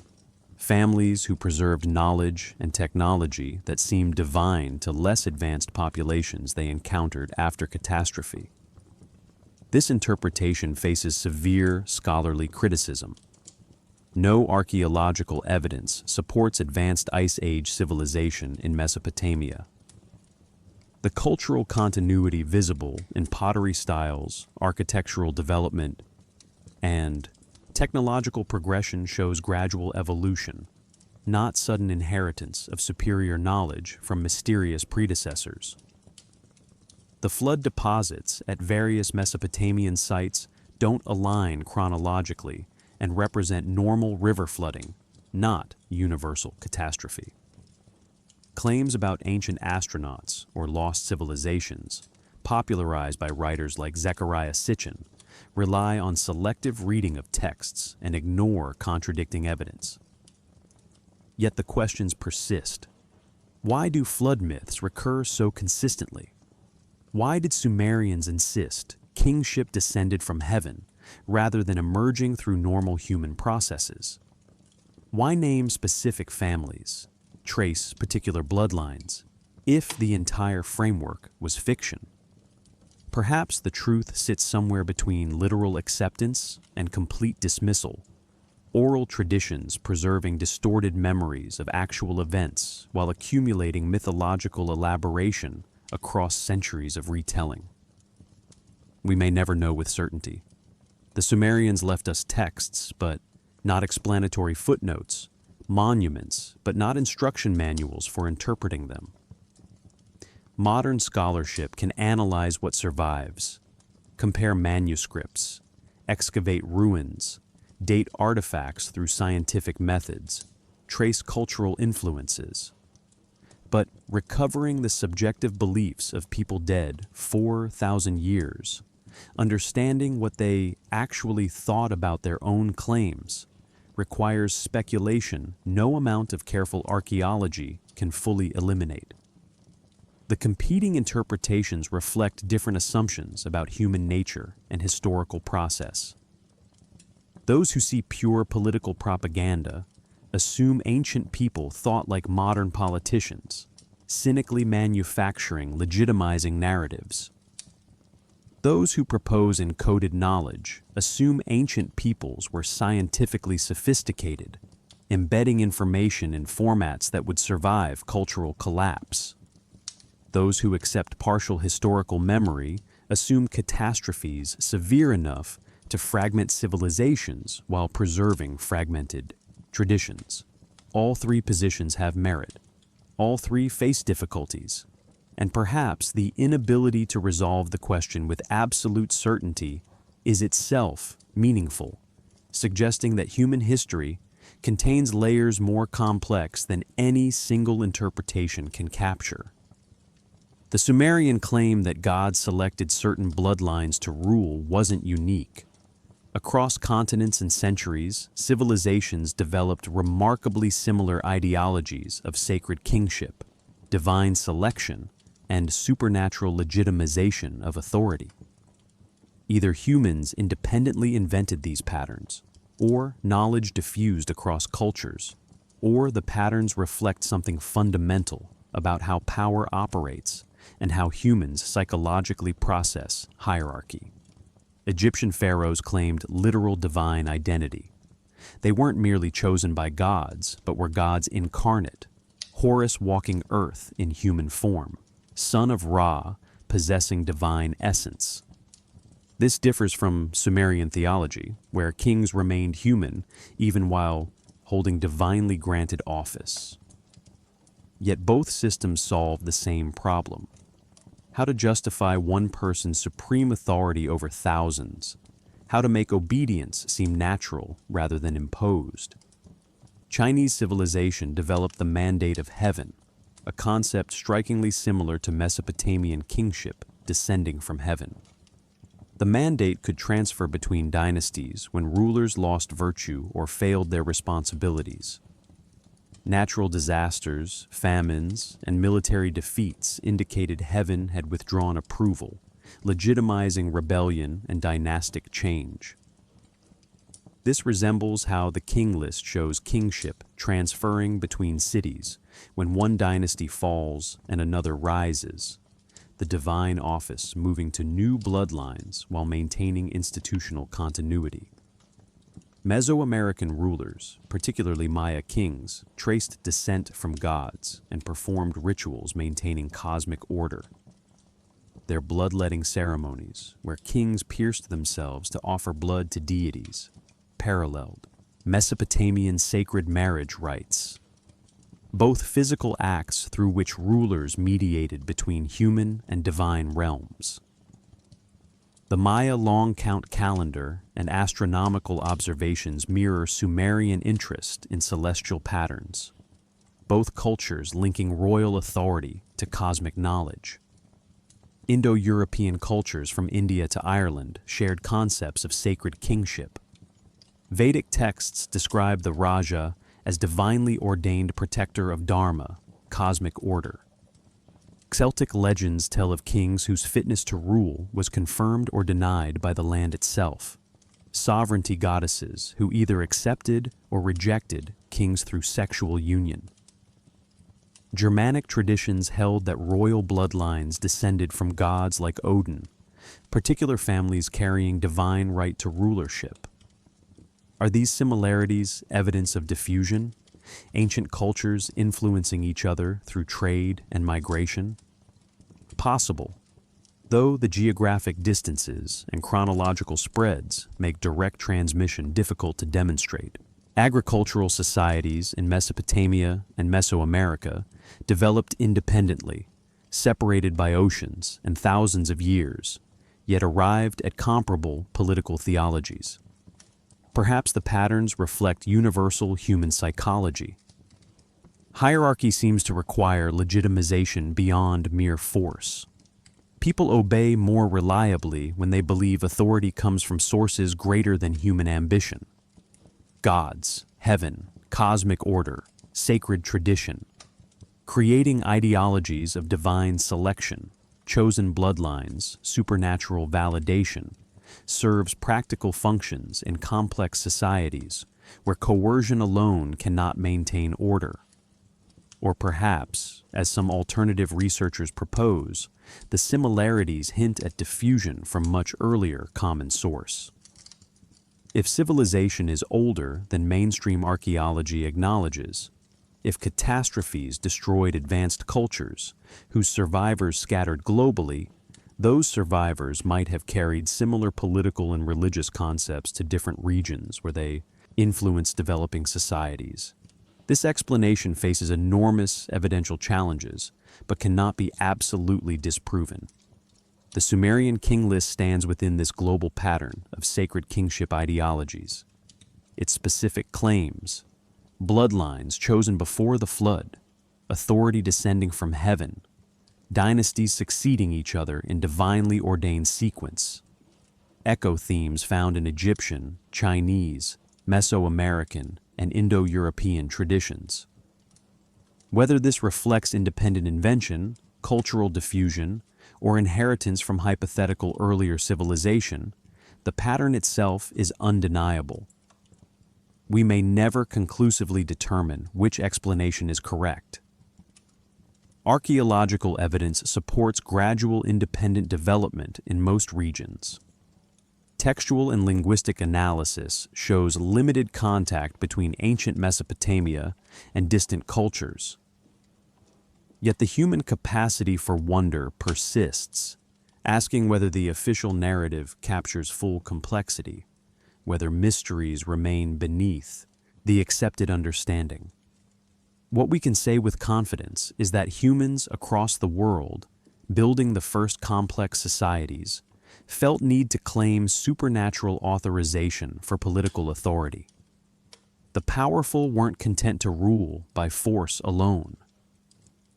families who preserved knowledge and technology that seemed divine to less advanced populations they encountered after catastrophe. This interpretation faces severe scholarly criticism. No archaeological evidence supports advanced Ice Age civilization in Mesopotamia. The cultural continuity visible in pottery styles, architectural development, and technological progression shows gradual evolution, not sudden inheritance of superior knowledge from mysterious predecessors. The flood deposits at various Mesopotamian sites don't align chronologically and represent normal river flooding, not universal catastrophe. Claims about ancient astronauts or lost civilizations, popularized by writers like Zecharia Sitchin, rely on selective reading of texts and ignore contradicting evidence. Yet the questions persist. Why do flood myths recur so consistently? Why did Sumerians insist kingship descended from heaven rather than emerging through normal human processes? Why name specific families, trace particular bloodlines, if the entire framework was fiction? Perhaps the truth sits somewhere between literal acceptance and complete dismissal, oral traditions preserving distorted memories of actual events while accumulating mythological elaboration across centuries of retelling. We may never know with certainty. The Sumerians left us texts, but not explanatory footnotes, monuments, but not instruction manuals for interpreting them. Modern scholarship can analyze what survives, compare manuscripts, excavate ruins, date artifacts through scientific methods, trace cultural influences. But recovering the subjective beliefs of people dead 4,000 years, understanding what they actually thought about their own claims, requires speculation no amount of careful archaeology can fully eliminate. The competing interpretations reflect different assumptions about human nature and historical process. Those who see pure political propaganda assume ancient people thought like modern politicians, cynically manufacturing, legitimizing narratives. Those who propose encoded knowledge assume ancient peoples were scientifically sophisticated, embedding information in formats that would survive cultural collapse. Those who accept partial historical memory assume catastrophes severe enough to fragment civilizations while preserving fragmented traditions. All three positions have merit. All three face difficulties. And perhaps the inability to resolve the question with absolute certainty is itself meaningful, suggesting that human history contains layers more complex than any single interpretation can capture. The Sumerian claim that God selected certain bloodlines to rule wasn't unique. Across continents and centuries, civilizations developed remarkably similar ideologies of sacred kingship, divine selection, and supernatural legitimization of authority. Either humans independently invented these patterns, or knowledge diffused across cultures, or the patterns reflect something fundamental about how power operates and how humans psychologically process hierarchy. Egyptian pharaohs claimed literal divine identity. They weren't merely chosen by gods, but were gods incarnate, Horus walking earth in human form, son of Ra, possessing divine essence. This differs from Sumerian theology, where kings remained human even while holding divinely granted office. Yet both systems solve the same problem: how to justify one person's supreme authority over thousands, how to make obedience seem natural rather than imposed. Chinese civilization developed the mandate of heaven, a concept strikingly similar to Mesopotamian kingship descending from heaven. The mandate could transfer between dynasties when rulers lost virtue or failed their responsibilities. Natural disasters, famines, and military defeats indicated heaven had withdrawn approval, legitimizing rebellion and dynastic change. This resembles how the king list shows kingship transferring between cities when one dynasty falls and another rises, the divine office moving to new bloodlines while maintaining institutional continuity. Mesoamerican rulers, particularly Maya kings, traced descent from gods and performed rituals maintaining cosmic order. Their bloodletting ceremonies, where kings pierced themselves to offer blood to deities, paralleled Mesopotamian sacred marriage rites. both physical acts through which rulers mediated between human and divine realms. The Maya long count calendar and astronomical observations mirror Sumerian interest in celestial patterns, both cultures linking royal authority to cosmic knowledge. Indo-European cultures from India to Ireland shared concepts of sacred kingship. Vedic texts describe the Raja as divinely ordained protector of Dharma, cosmic order. Celtic legends tell of kings whose fitness to rule was confirmed or denied by the land itself, sovereignty goddesses who either accepted or rejected kings through sexual union. Germanic traditions held that royal bloodlines descended from gods like Odin, particular families carrying divine right to rulership. Are these similarities evidence of diffusion, ancient cultures influencing each other through trade and migration? Possible, though the geographic distances and chronological spreads make direct transmission difficult to demonstrate. Agricultural societies in Mesopotamia and Mesoamerica developed independently, separated by oceans and thousands of years, yet arrived at comparable political theologies. Perhaps the patterns reflect universal human psychology. Hierarchy seems to require legitimization beyond mere force. People obey more reliably when they believe authority comes from sources greater than human ambition. Gods, heaven, cosmic order, sacred tradition. Creating ideologies of divine selection, chosen bloodlines, supernatural validation, serves practical functions in complex societies where coercion alone cannot maintain order. Or perhaps, as some alternative researchers propose, the similarities hint at diffusion from much earlier common source. If civilization is older than mainstream archaeology acknowledges, if catastrophes destroyed advanced cultures, whose survivors scattered globally, those survivors might have carried similar political and religious concepts to different regions where they influenced developing societies. This explanation faces enormous evidential challenges, but cannot be absolutely disproven. The Sumerian king list stands within this global pattern of sacred kingship ideologies. Its specific claims, bloodlines chosen before the flood, authority descending from heaven, dynasties succeeding each other in divinely ordained sequence, echo themes found in Egyptian, Chinese, Mesoamerican, and Indo-European traditions. Whether this reflects independent invention, cultural diffusion, or inheritance from hypothetical earlier civilization, the pattern itself is undeniable. We may never conclusively determine which explanation is correct. Archaeological evidence supports gradual independent development in most regions. Textual and linguistic analysis shows limited contact between ancient Mesopotamia and distant cultures. Yet the human capacity for wonder persists, asking whether the official narrative captures full complexity, whether mysteries remain beneath the accepted understanding. What we can say with confidence is that humans across the world, building the first complex societies, felt need to claim supernatural authorization for political authority. The powerful weren't content to rule by force alone.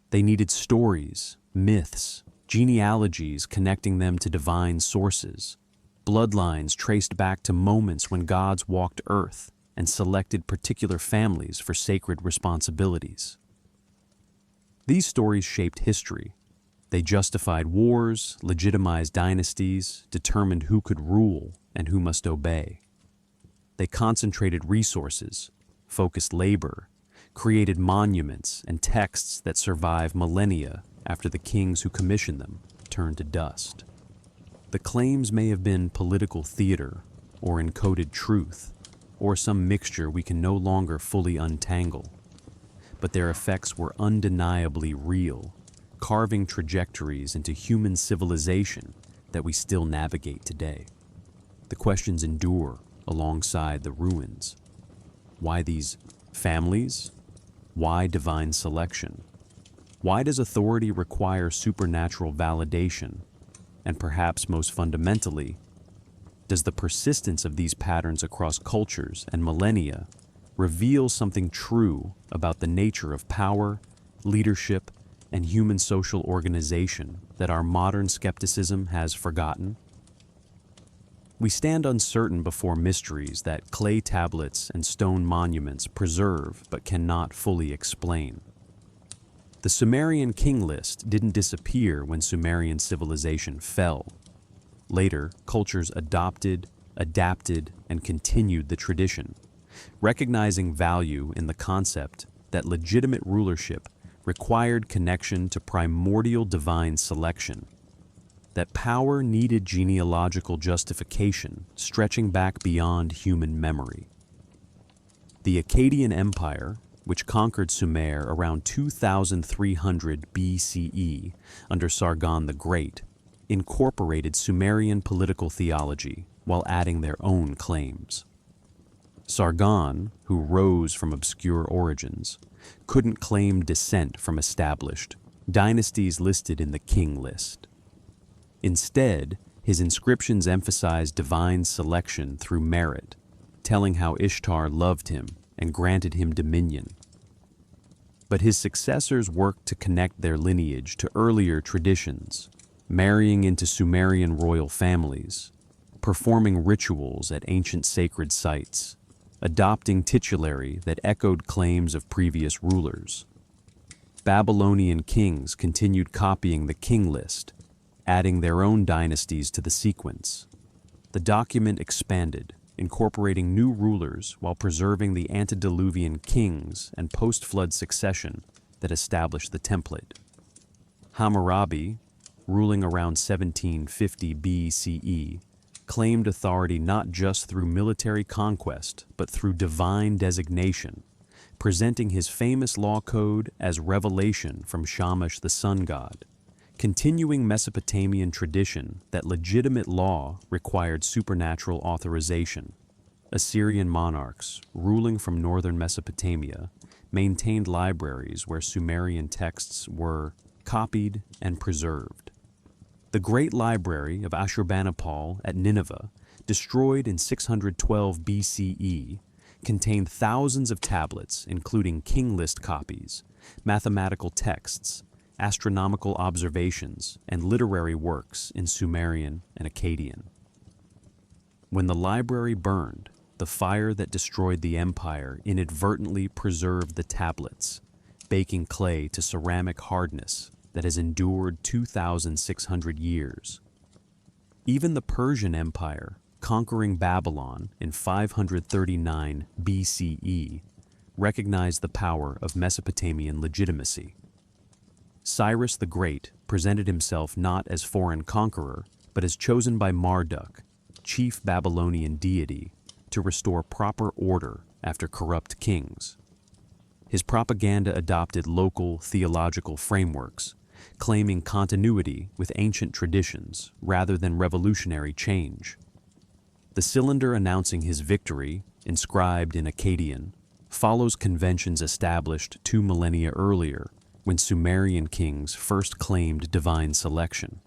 They needed stories, myths, genealogies connecting them to divine sources, bloodlines traced back to moments when gods walked Earth and selected particular families for sacred responsibilities. These stories shaped history. They justified wars, legitimized dynasties, determined who could rule and who must obey. They concentrated resources, focused labor, created monuments and texts that survive millennia after the kings who commissioned them turned to dust. The claims may have been political theater or encoded truth, or some mixture we can no longer fully untangle, but their effects were undeniably real, carving trajectories into human civilization that we still navigate today. The questions endure alongside the ruins. Why these families? Why divine selection? Why does authority require supernatural validation? And perhaps most fundamentally, does the persistence of these patterns across cultures and millennia reveal something true about the nature of power, leadership, and human social organization that our modern skepticism has forgotten? We stand uncertain before mysteries that clay tablets and stone monuments preserve but cannot fully explain. The Sumerian king list didn't disappear when Sumerian civilization fell. Later, cultures adopted, adapted, and continued the tradition, recognizing value in the concept that legitimate rulership required connection to primordial divine selection, that power needed genealogical justification stretching back beyond human memory. The Akkadian Empire, which conquered Sumer around 2300 BCE under Sargon the Great, incorporated Sumerian political theology while adding their own claims. Sargon, who rose from obscure origins, couldn't claim descent from established dynasties listed in the king list. Instead, his inscriptions emphasized divine selection through merit, telling how Ishtar loved him and granted him dominion. But his successors worked to connect their lineage to earlier traditions, marrying into Sumerian royal families, performing rituals at ancient sacred sites, adopting titulary that echoed claims of previous rulers. Babylonian kings continued copying the king list, adding their own dynasties to the sequence. The document expanded, incorporating new rulers while preserving the antediluvian kings and post-flood succession that established the template. Hammurabi, ruling around 1750 BCE, claimed authority not just through military conquest, but through divine designation, presenting his famous law code as revelation from Shamash the sun god, continuing Mesopotamian tradition that legitimate law required supernatural authorization. Assyrian monarchs, ruling from northern Mesopotamia, maintained libraries where Sumerian texts were copied and preserved. The Great Library of Ashurbanipal at Nineveh, destroyed in 612 BCE, contained thousands of tablets, including king list copies, mathematical texts, astronomical observations, and literary works in Sumerian and Akkadian. When the library burned, the fire that destroyed the empire inadvertently preserved the tablets, baking clay to ceramic hardness that has endured 2,600 years. Even the Persian Empire, conquering Babylon in 539 BCE, recognized the power of Mesopotamian legitimacy. Cyrus the Great presented himself not as foreign conqueror, but as chosen by Marduk, chief Babylonian deity, to restore proper order after corrupt kings. His propaganda adopted local theological frameworks, claiming continuity with ancient traditions rather than revolutionary change. The cylinder announcing his victory, inscribed in Akkadian, follows conventions established 2 millennia earlier, when Sumerian kings first claimed divine selection.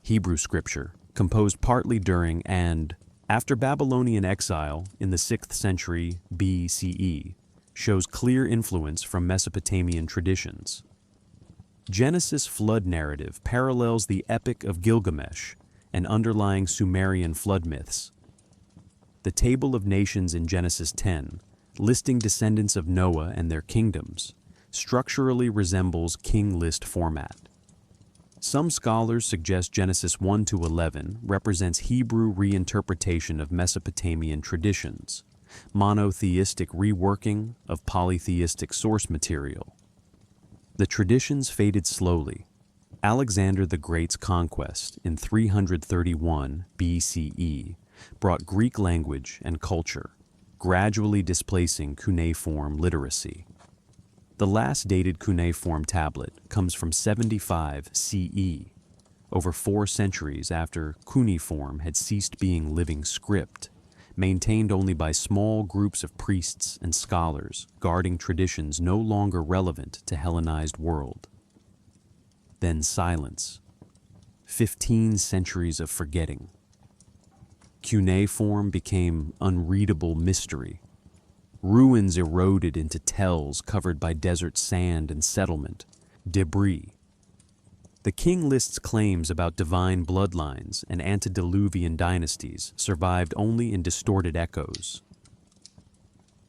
Hebrew scripture, composed partly during and after Babylonian exile in the 6th century BCE, shows clear influence from Mesopotamian traditions. Genesis flood narrative parallels the Epic of Gilgamesh and underlying Sumerian flood myths. The Table of Nations in Genesis 10, listing descendants of Noah and their kingdoms, structurally resembles king list format. Some scholars suggest Genesis 1 to 11 represents Hebrew reinterpretation of Mesopotamian traditions, monotheistic reworking of polytheistic source material. The traditions faded slowly. Alexander the Great's conquest in 331 BCE brought Greek language and culture, gradually displacing cuneiform literacy. The last dated cuneiform tablet comes from 75 CE, over 4 centuries after cuneiform had ceased being living script, maintained only by small groups of priests and scholars guarding traditions no longer relevant to Hellenized world. Then silence. 15 centuries of forgetting. Cuneiform became unreadable mystery. Ruins eroded into tells covered by desert sand and settlement, debris. The king list's claims about divine bloodlines and antediluvian dynasties survived only in distorted echoes.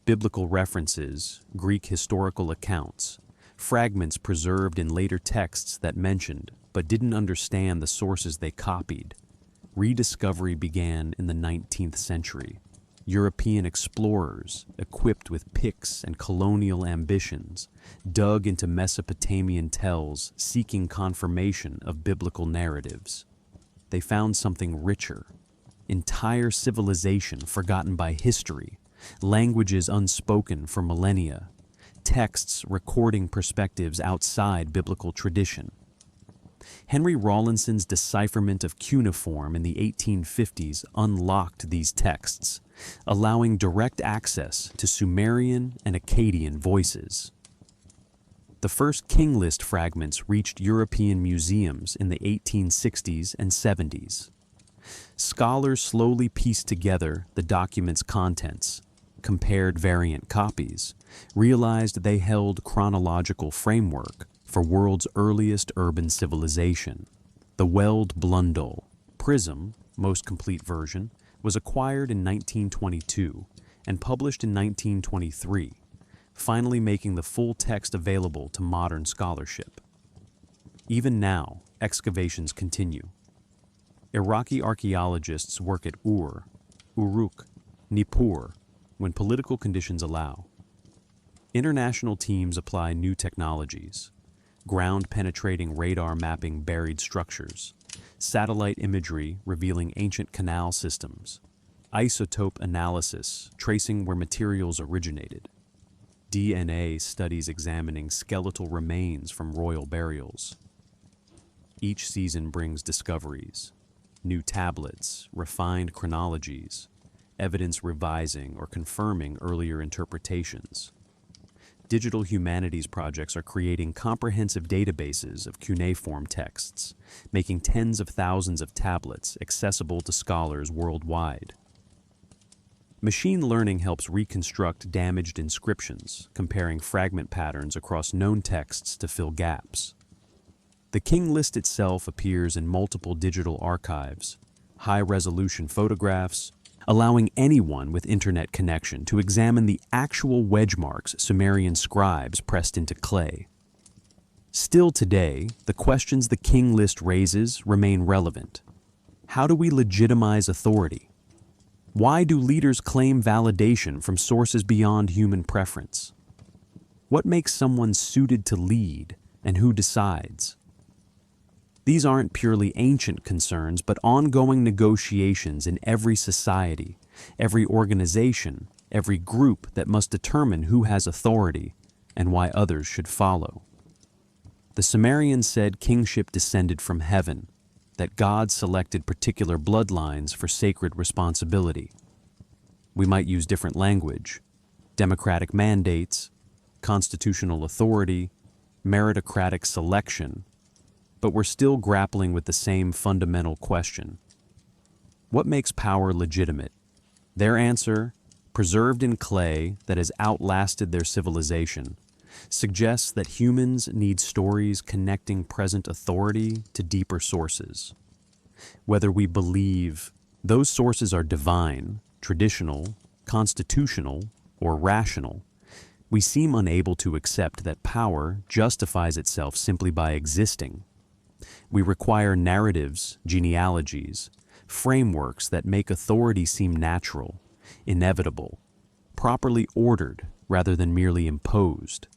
Biblical references, Greek historical accounts, fragments preserved in later texts that mentioned but didn't understand the sources they copied. Rediscovery began in the 19th century. European explorers, equipped with picks and colonial ambitions, dug into Mesopotamian tells seeking confirmation of biblical narratives. They found something richer, entire civilization forgotten by history, languages unspoken for millennia, texts recording perspectives outside biblical tradition. Henry Rawlinson's decipherment of cuneiform in the 1850s unlocked these texts, allowing direct access to Sumerian and Akkadian voices. The first king list fragments reached European museums in the 1860s and 70s. Scholars slowly pieced together the document's contents, compared variant copies, realized they held chronological framework for world's earliest urban civilization. The Weld Blundell Prism, most complete version, was acquired in 1922 and published in 1923, finally making the full text available to modern scholarship. Even now, excavations continue. Iraqi archaeologists work at Uruk, Nippur, when political conditions allow. International teams apply new technologies, ground-penetrating radar mapping buried structures, satellite imagery revealing ancient canal systems, isotope analysis tracing where materials originated, DNA studies examining skeletal remains from royal burials. Each season brings discoveries, new tablets, refined chronologies, evidence revising or confirming earlier interpretations. Digital humanities projects are creating comprehensive databases of cuneiform texts, making tens of thousands of tablets accessible to scholars worldwide. Machine learning helps reconstruct damaged inscriptions, comparing fragment patterns across known texts to fill gaps. The king list itself appears in multiple digital archives, high-resolution photographs, allowing anyone with internet connection to examine the actual wedge marks Sumerian scribes pressed into clay. Still today, the questions the king list raises remain relevant. How do we legitimize authority? Why do leaders claim validation from sources beyond human preference? What makes someone suited to lead, and who decides? These aren't purely ancient concerns, but ongoing negotiations in every society, every organization, every group that must determine who has authority and why others should follow. The Sumerians said kingship descended from heaven, that God selected particular bloodlines for sacred responsibility. We might use different language, democratic mandates, constitutional authority, meritocratic selection, but we're still grappling with the same fundamental question. What makes power legitimate? Their answer, preserved in clay that has outlasted their civilization, suggests that humans need stories connecting present authority to deeper sources. Whether we believe those sources are divine, traditional, constitutional, or rational, we seem unable to accept that power justifies itself simply by existing. We require narratives, genealogies, frameworks that make authority seem natural, inevitable, properly ordered rather than merely imposed.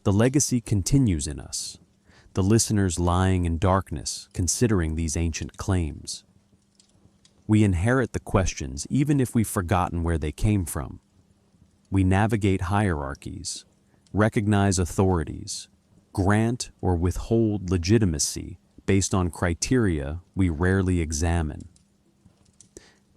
The legacy continues in us, the listeners lying in darkness considering these ancient claims. We inherit the questions even if we've forgotten where they came from. We navigate hierarchies, recognize authorities, grant or withhold legitimacy based on criteria we rarely examine.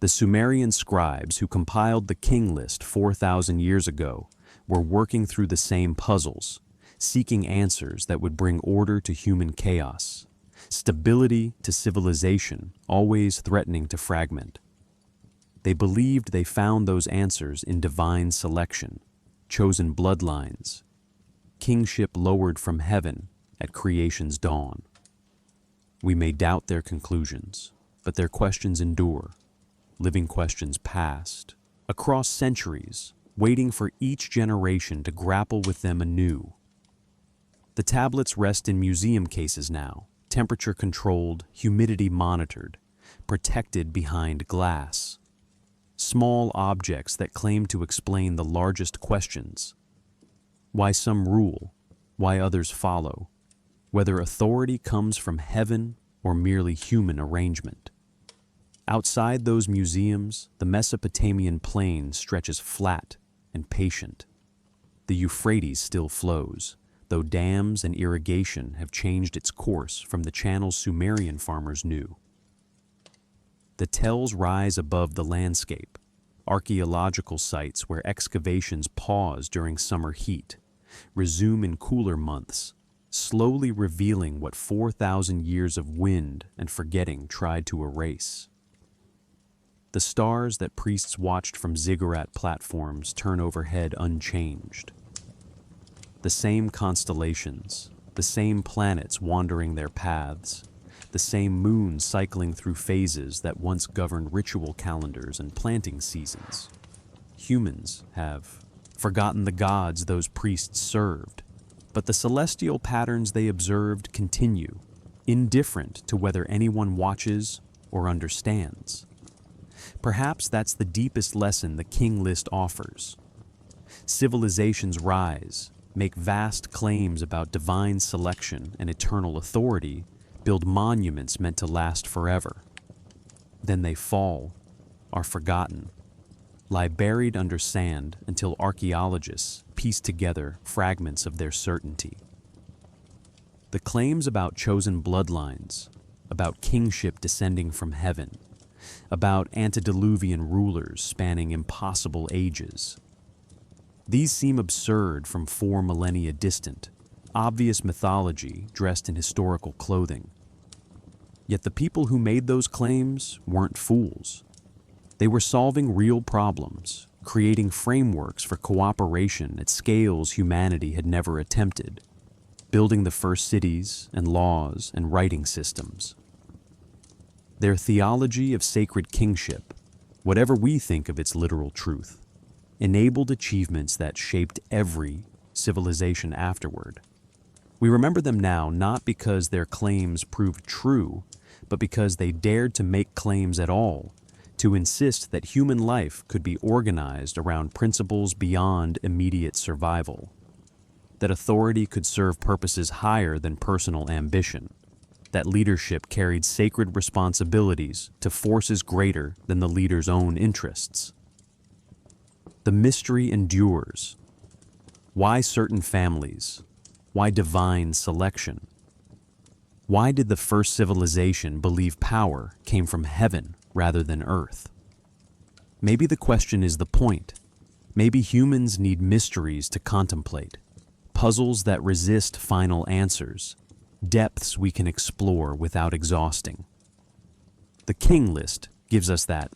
The Sumerian scribes who compiled the king list 4,000 years ago were working through the same puzzles, seeking answers that would bring order to human chaos, stability to civilization always threatening to fragment. They believed they found those answers in divine selection, chosen bloodlines, kingship lowered from heaven at creation's dawn. We may doubt their conclusions, but their questions endure, living questions past, across centuries, waiting for each generation to grapple with them anew. The tablets rest in museum cases now, temperature controlled, humidity monitored, protected behind glass. Small objects that claim to explain the largest questions. Why some rule, why others follow, whether authority comes from heaven or merely human arrangement. Outside those museums, the Mesopotamian plain stretches flat and patient. The Euphrates still flows, though dams and irrigation have changed its course from the channels Sumerian farmers knew. The tells rise above the landscape, archaeological sites where excavations pause during summer heat, resume in cooler months, slowly revealing what 4,000 years of wind and forgetting tried to erase. The stars that priests watched from ziggurat platforms turn overhead unchanged. The same constellations, the same planets wandering their paths, the same moon cycling through phases that once governed ritual calendars and planting seasons. Humans have forgotten the gods those priests served, but the celestial patterns they observed continue, indifferent to whether anyone watches or understands. Perhaps that's the deepest lesson the King List offers. Civilizations rise, make vast claims about divine selection and eternal authority, build monuments meant to last forever. Then they fall, are forgotten, lie buried under sand until archaeologists piece together fragments of their certainty. The claims about chosen bloodlines, about kingship descending from heaven, about antediluvian rulers spanning impossible ages. These seem absurd from 4 millennia distant, obvious mythology dressed in historical clothing. Yet the people who made those claims weren't fools. They were solving real problems, creating frameworks for cooperation at scales humanity had never attempted, building the first cities and laws and writing systems. Their theology of sacred kingship, whatever we think of its literal truth, enabled achievements that shaped every civilization afterward. We remember them now not because their claims proved true, but because they dared to make claims at all, to insist that human life could be organized around principles beyond immediate survival, that authority could serve purposes higher than personal ambition, that leadership carried sacred responsibilities to forces greater than the leader's own interests. The mystery endures. Why certain families? Why divine selection? Why did the first civilization believe power came from heaven rather than earth? Maybe the question is the point. Maybe humans need mysteries to contemplate, puzzles that resist final answers, depths we can explore without exhausting. The King List gives us that,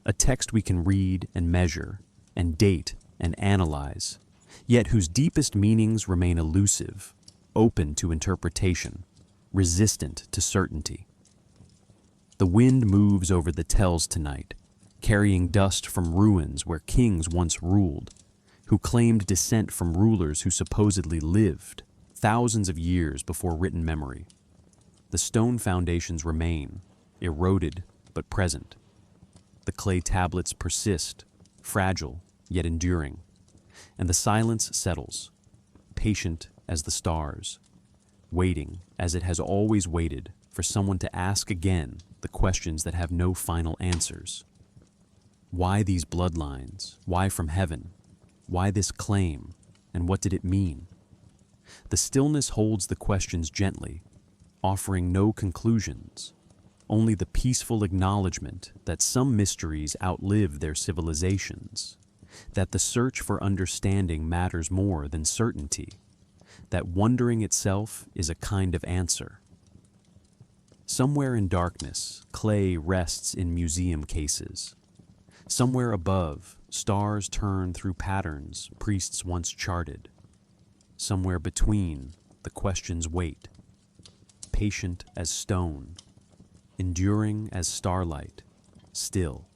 a text we can read and measure, and date and analyze, yet whose deepest meanings remain elusive, open to interpretation, resistant to certainty. The wind moves over the tells tonight, carrying dust from ruins where kings once ruled, who claimed descent from rulers who supposedly lived thousands of years before written memory. The stone foundations remain, eroded but present. The clay tablets persist, fragile yet enduring, and the silence settles, patient as the stars, waiting as it has always waited for someone to ask again the questions that have no final answers. Why these bloodlines? Why from heaven? Why this claim? And what did it mean? The stillness holds the questions gently, offering no conclusions, only the peaceful acknowledgement that some mysteries outlive their civilizations, that the search for understanding matters more than certainty, that wondering itself is a kind of answer. Somewhere in darkness, clay rests in museum cases. Somewhere above, stars turn through patterns priests once charted. Somewhere between, the questions wait, patient as stone, enduring as starlight, still.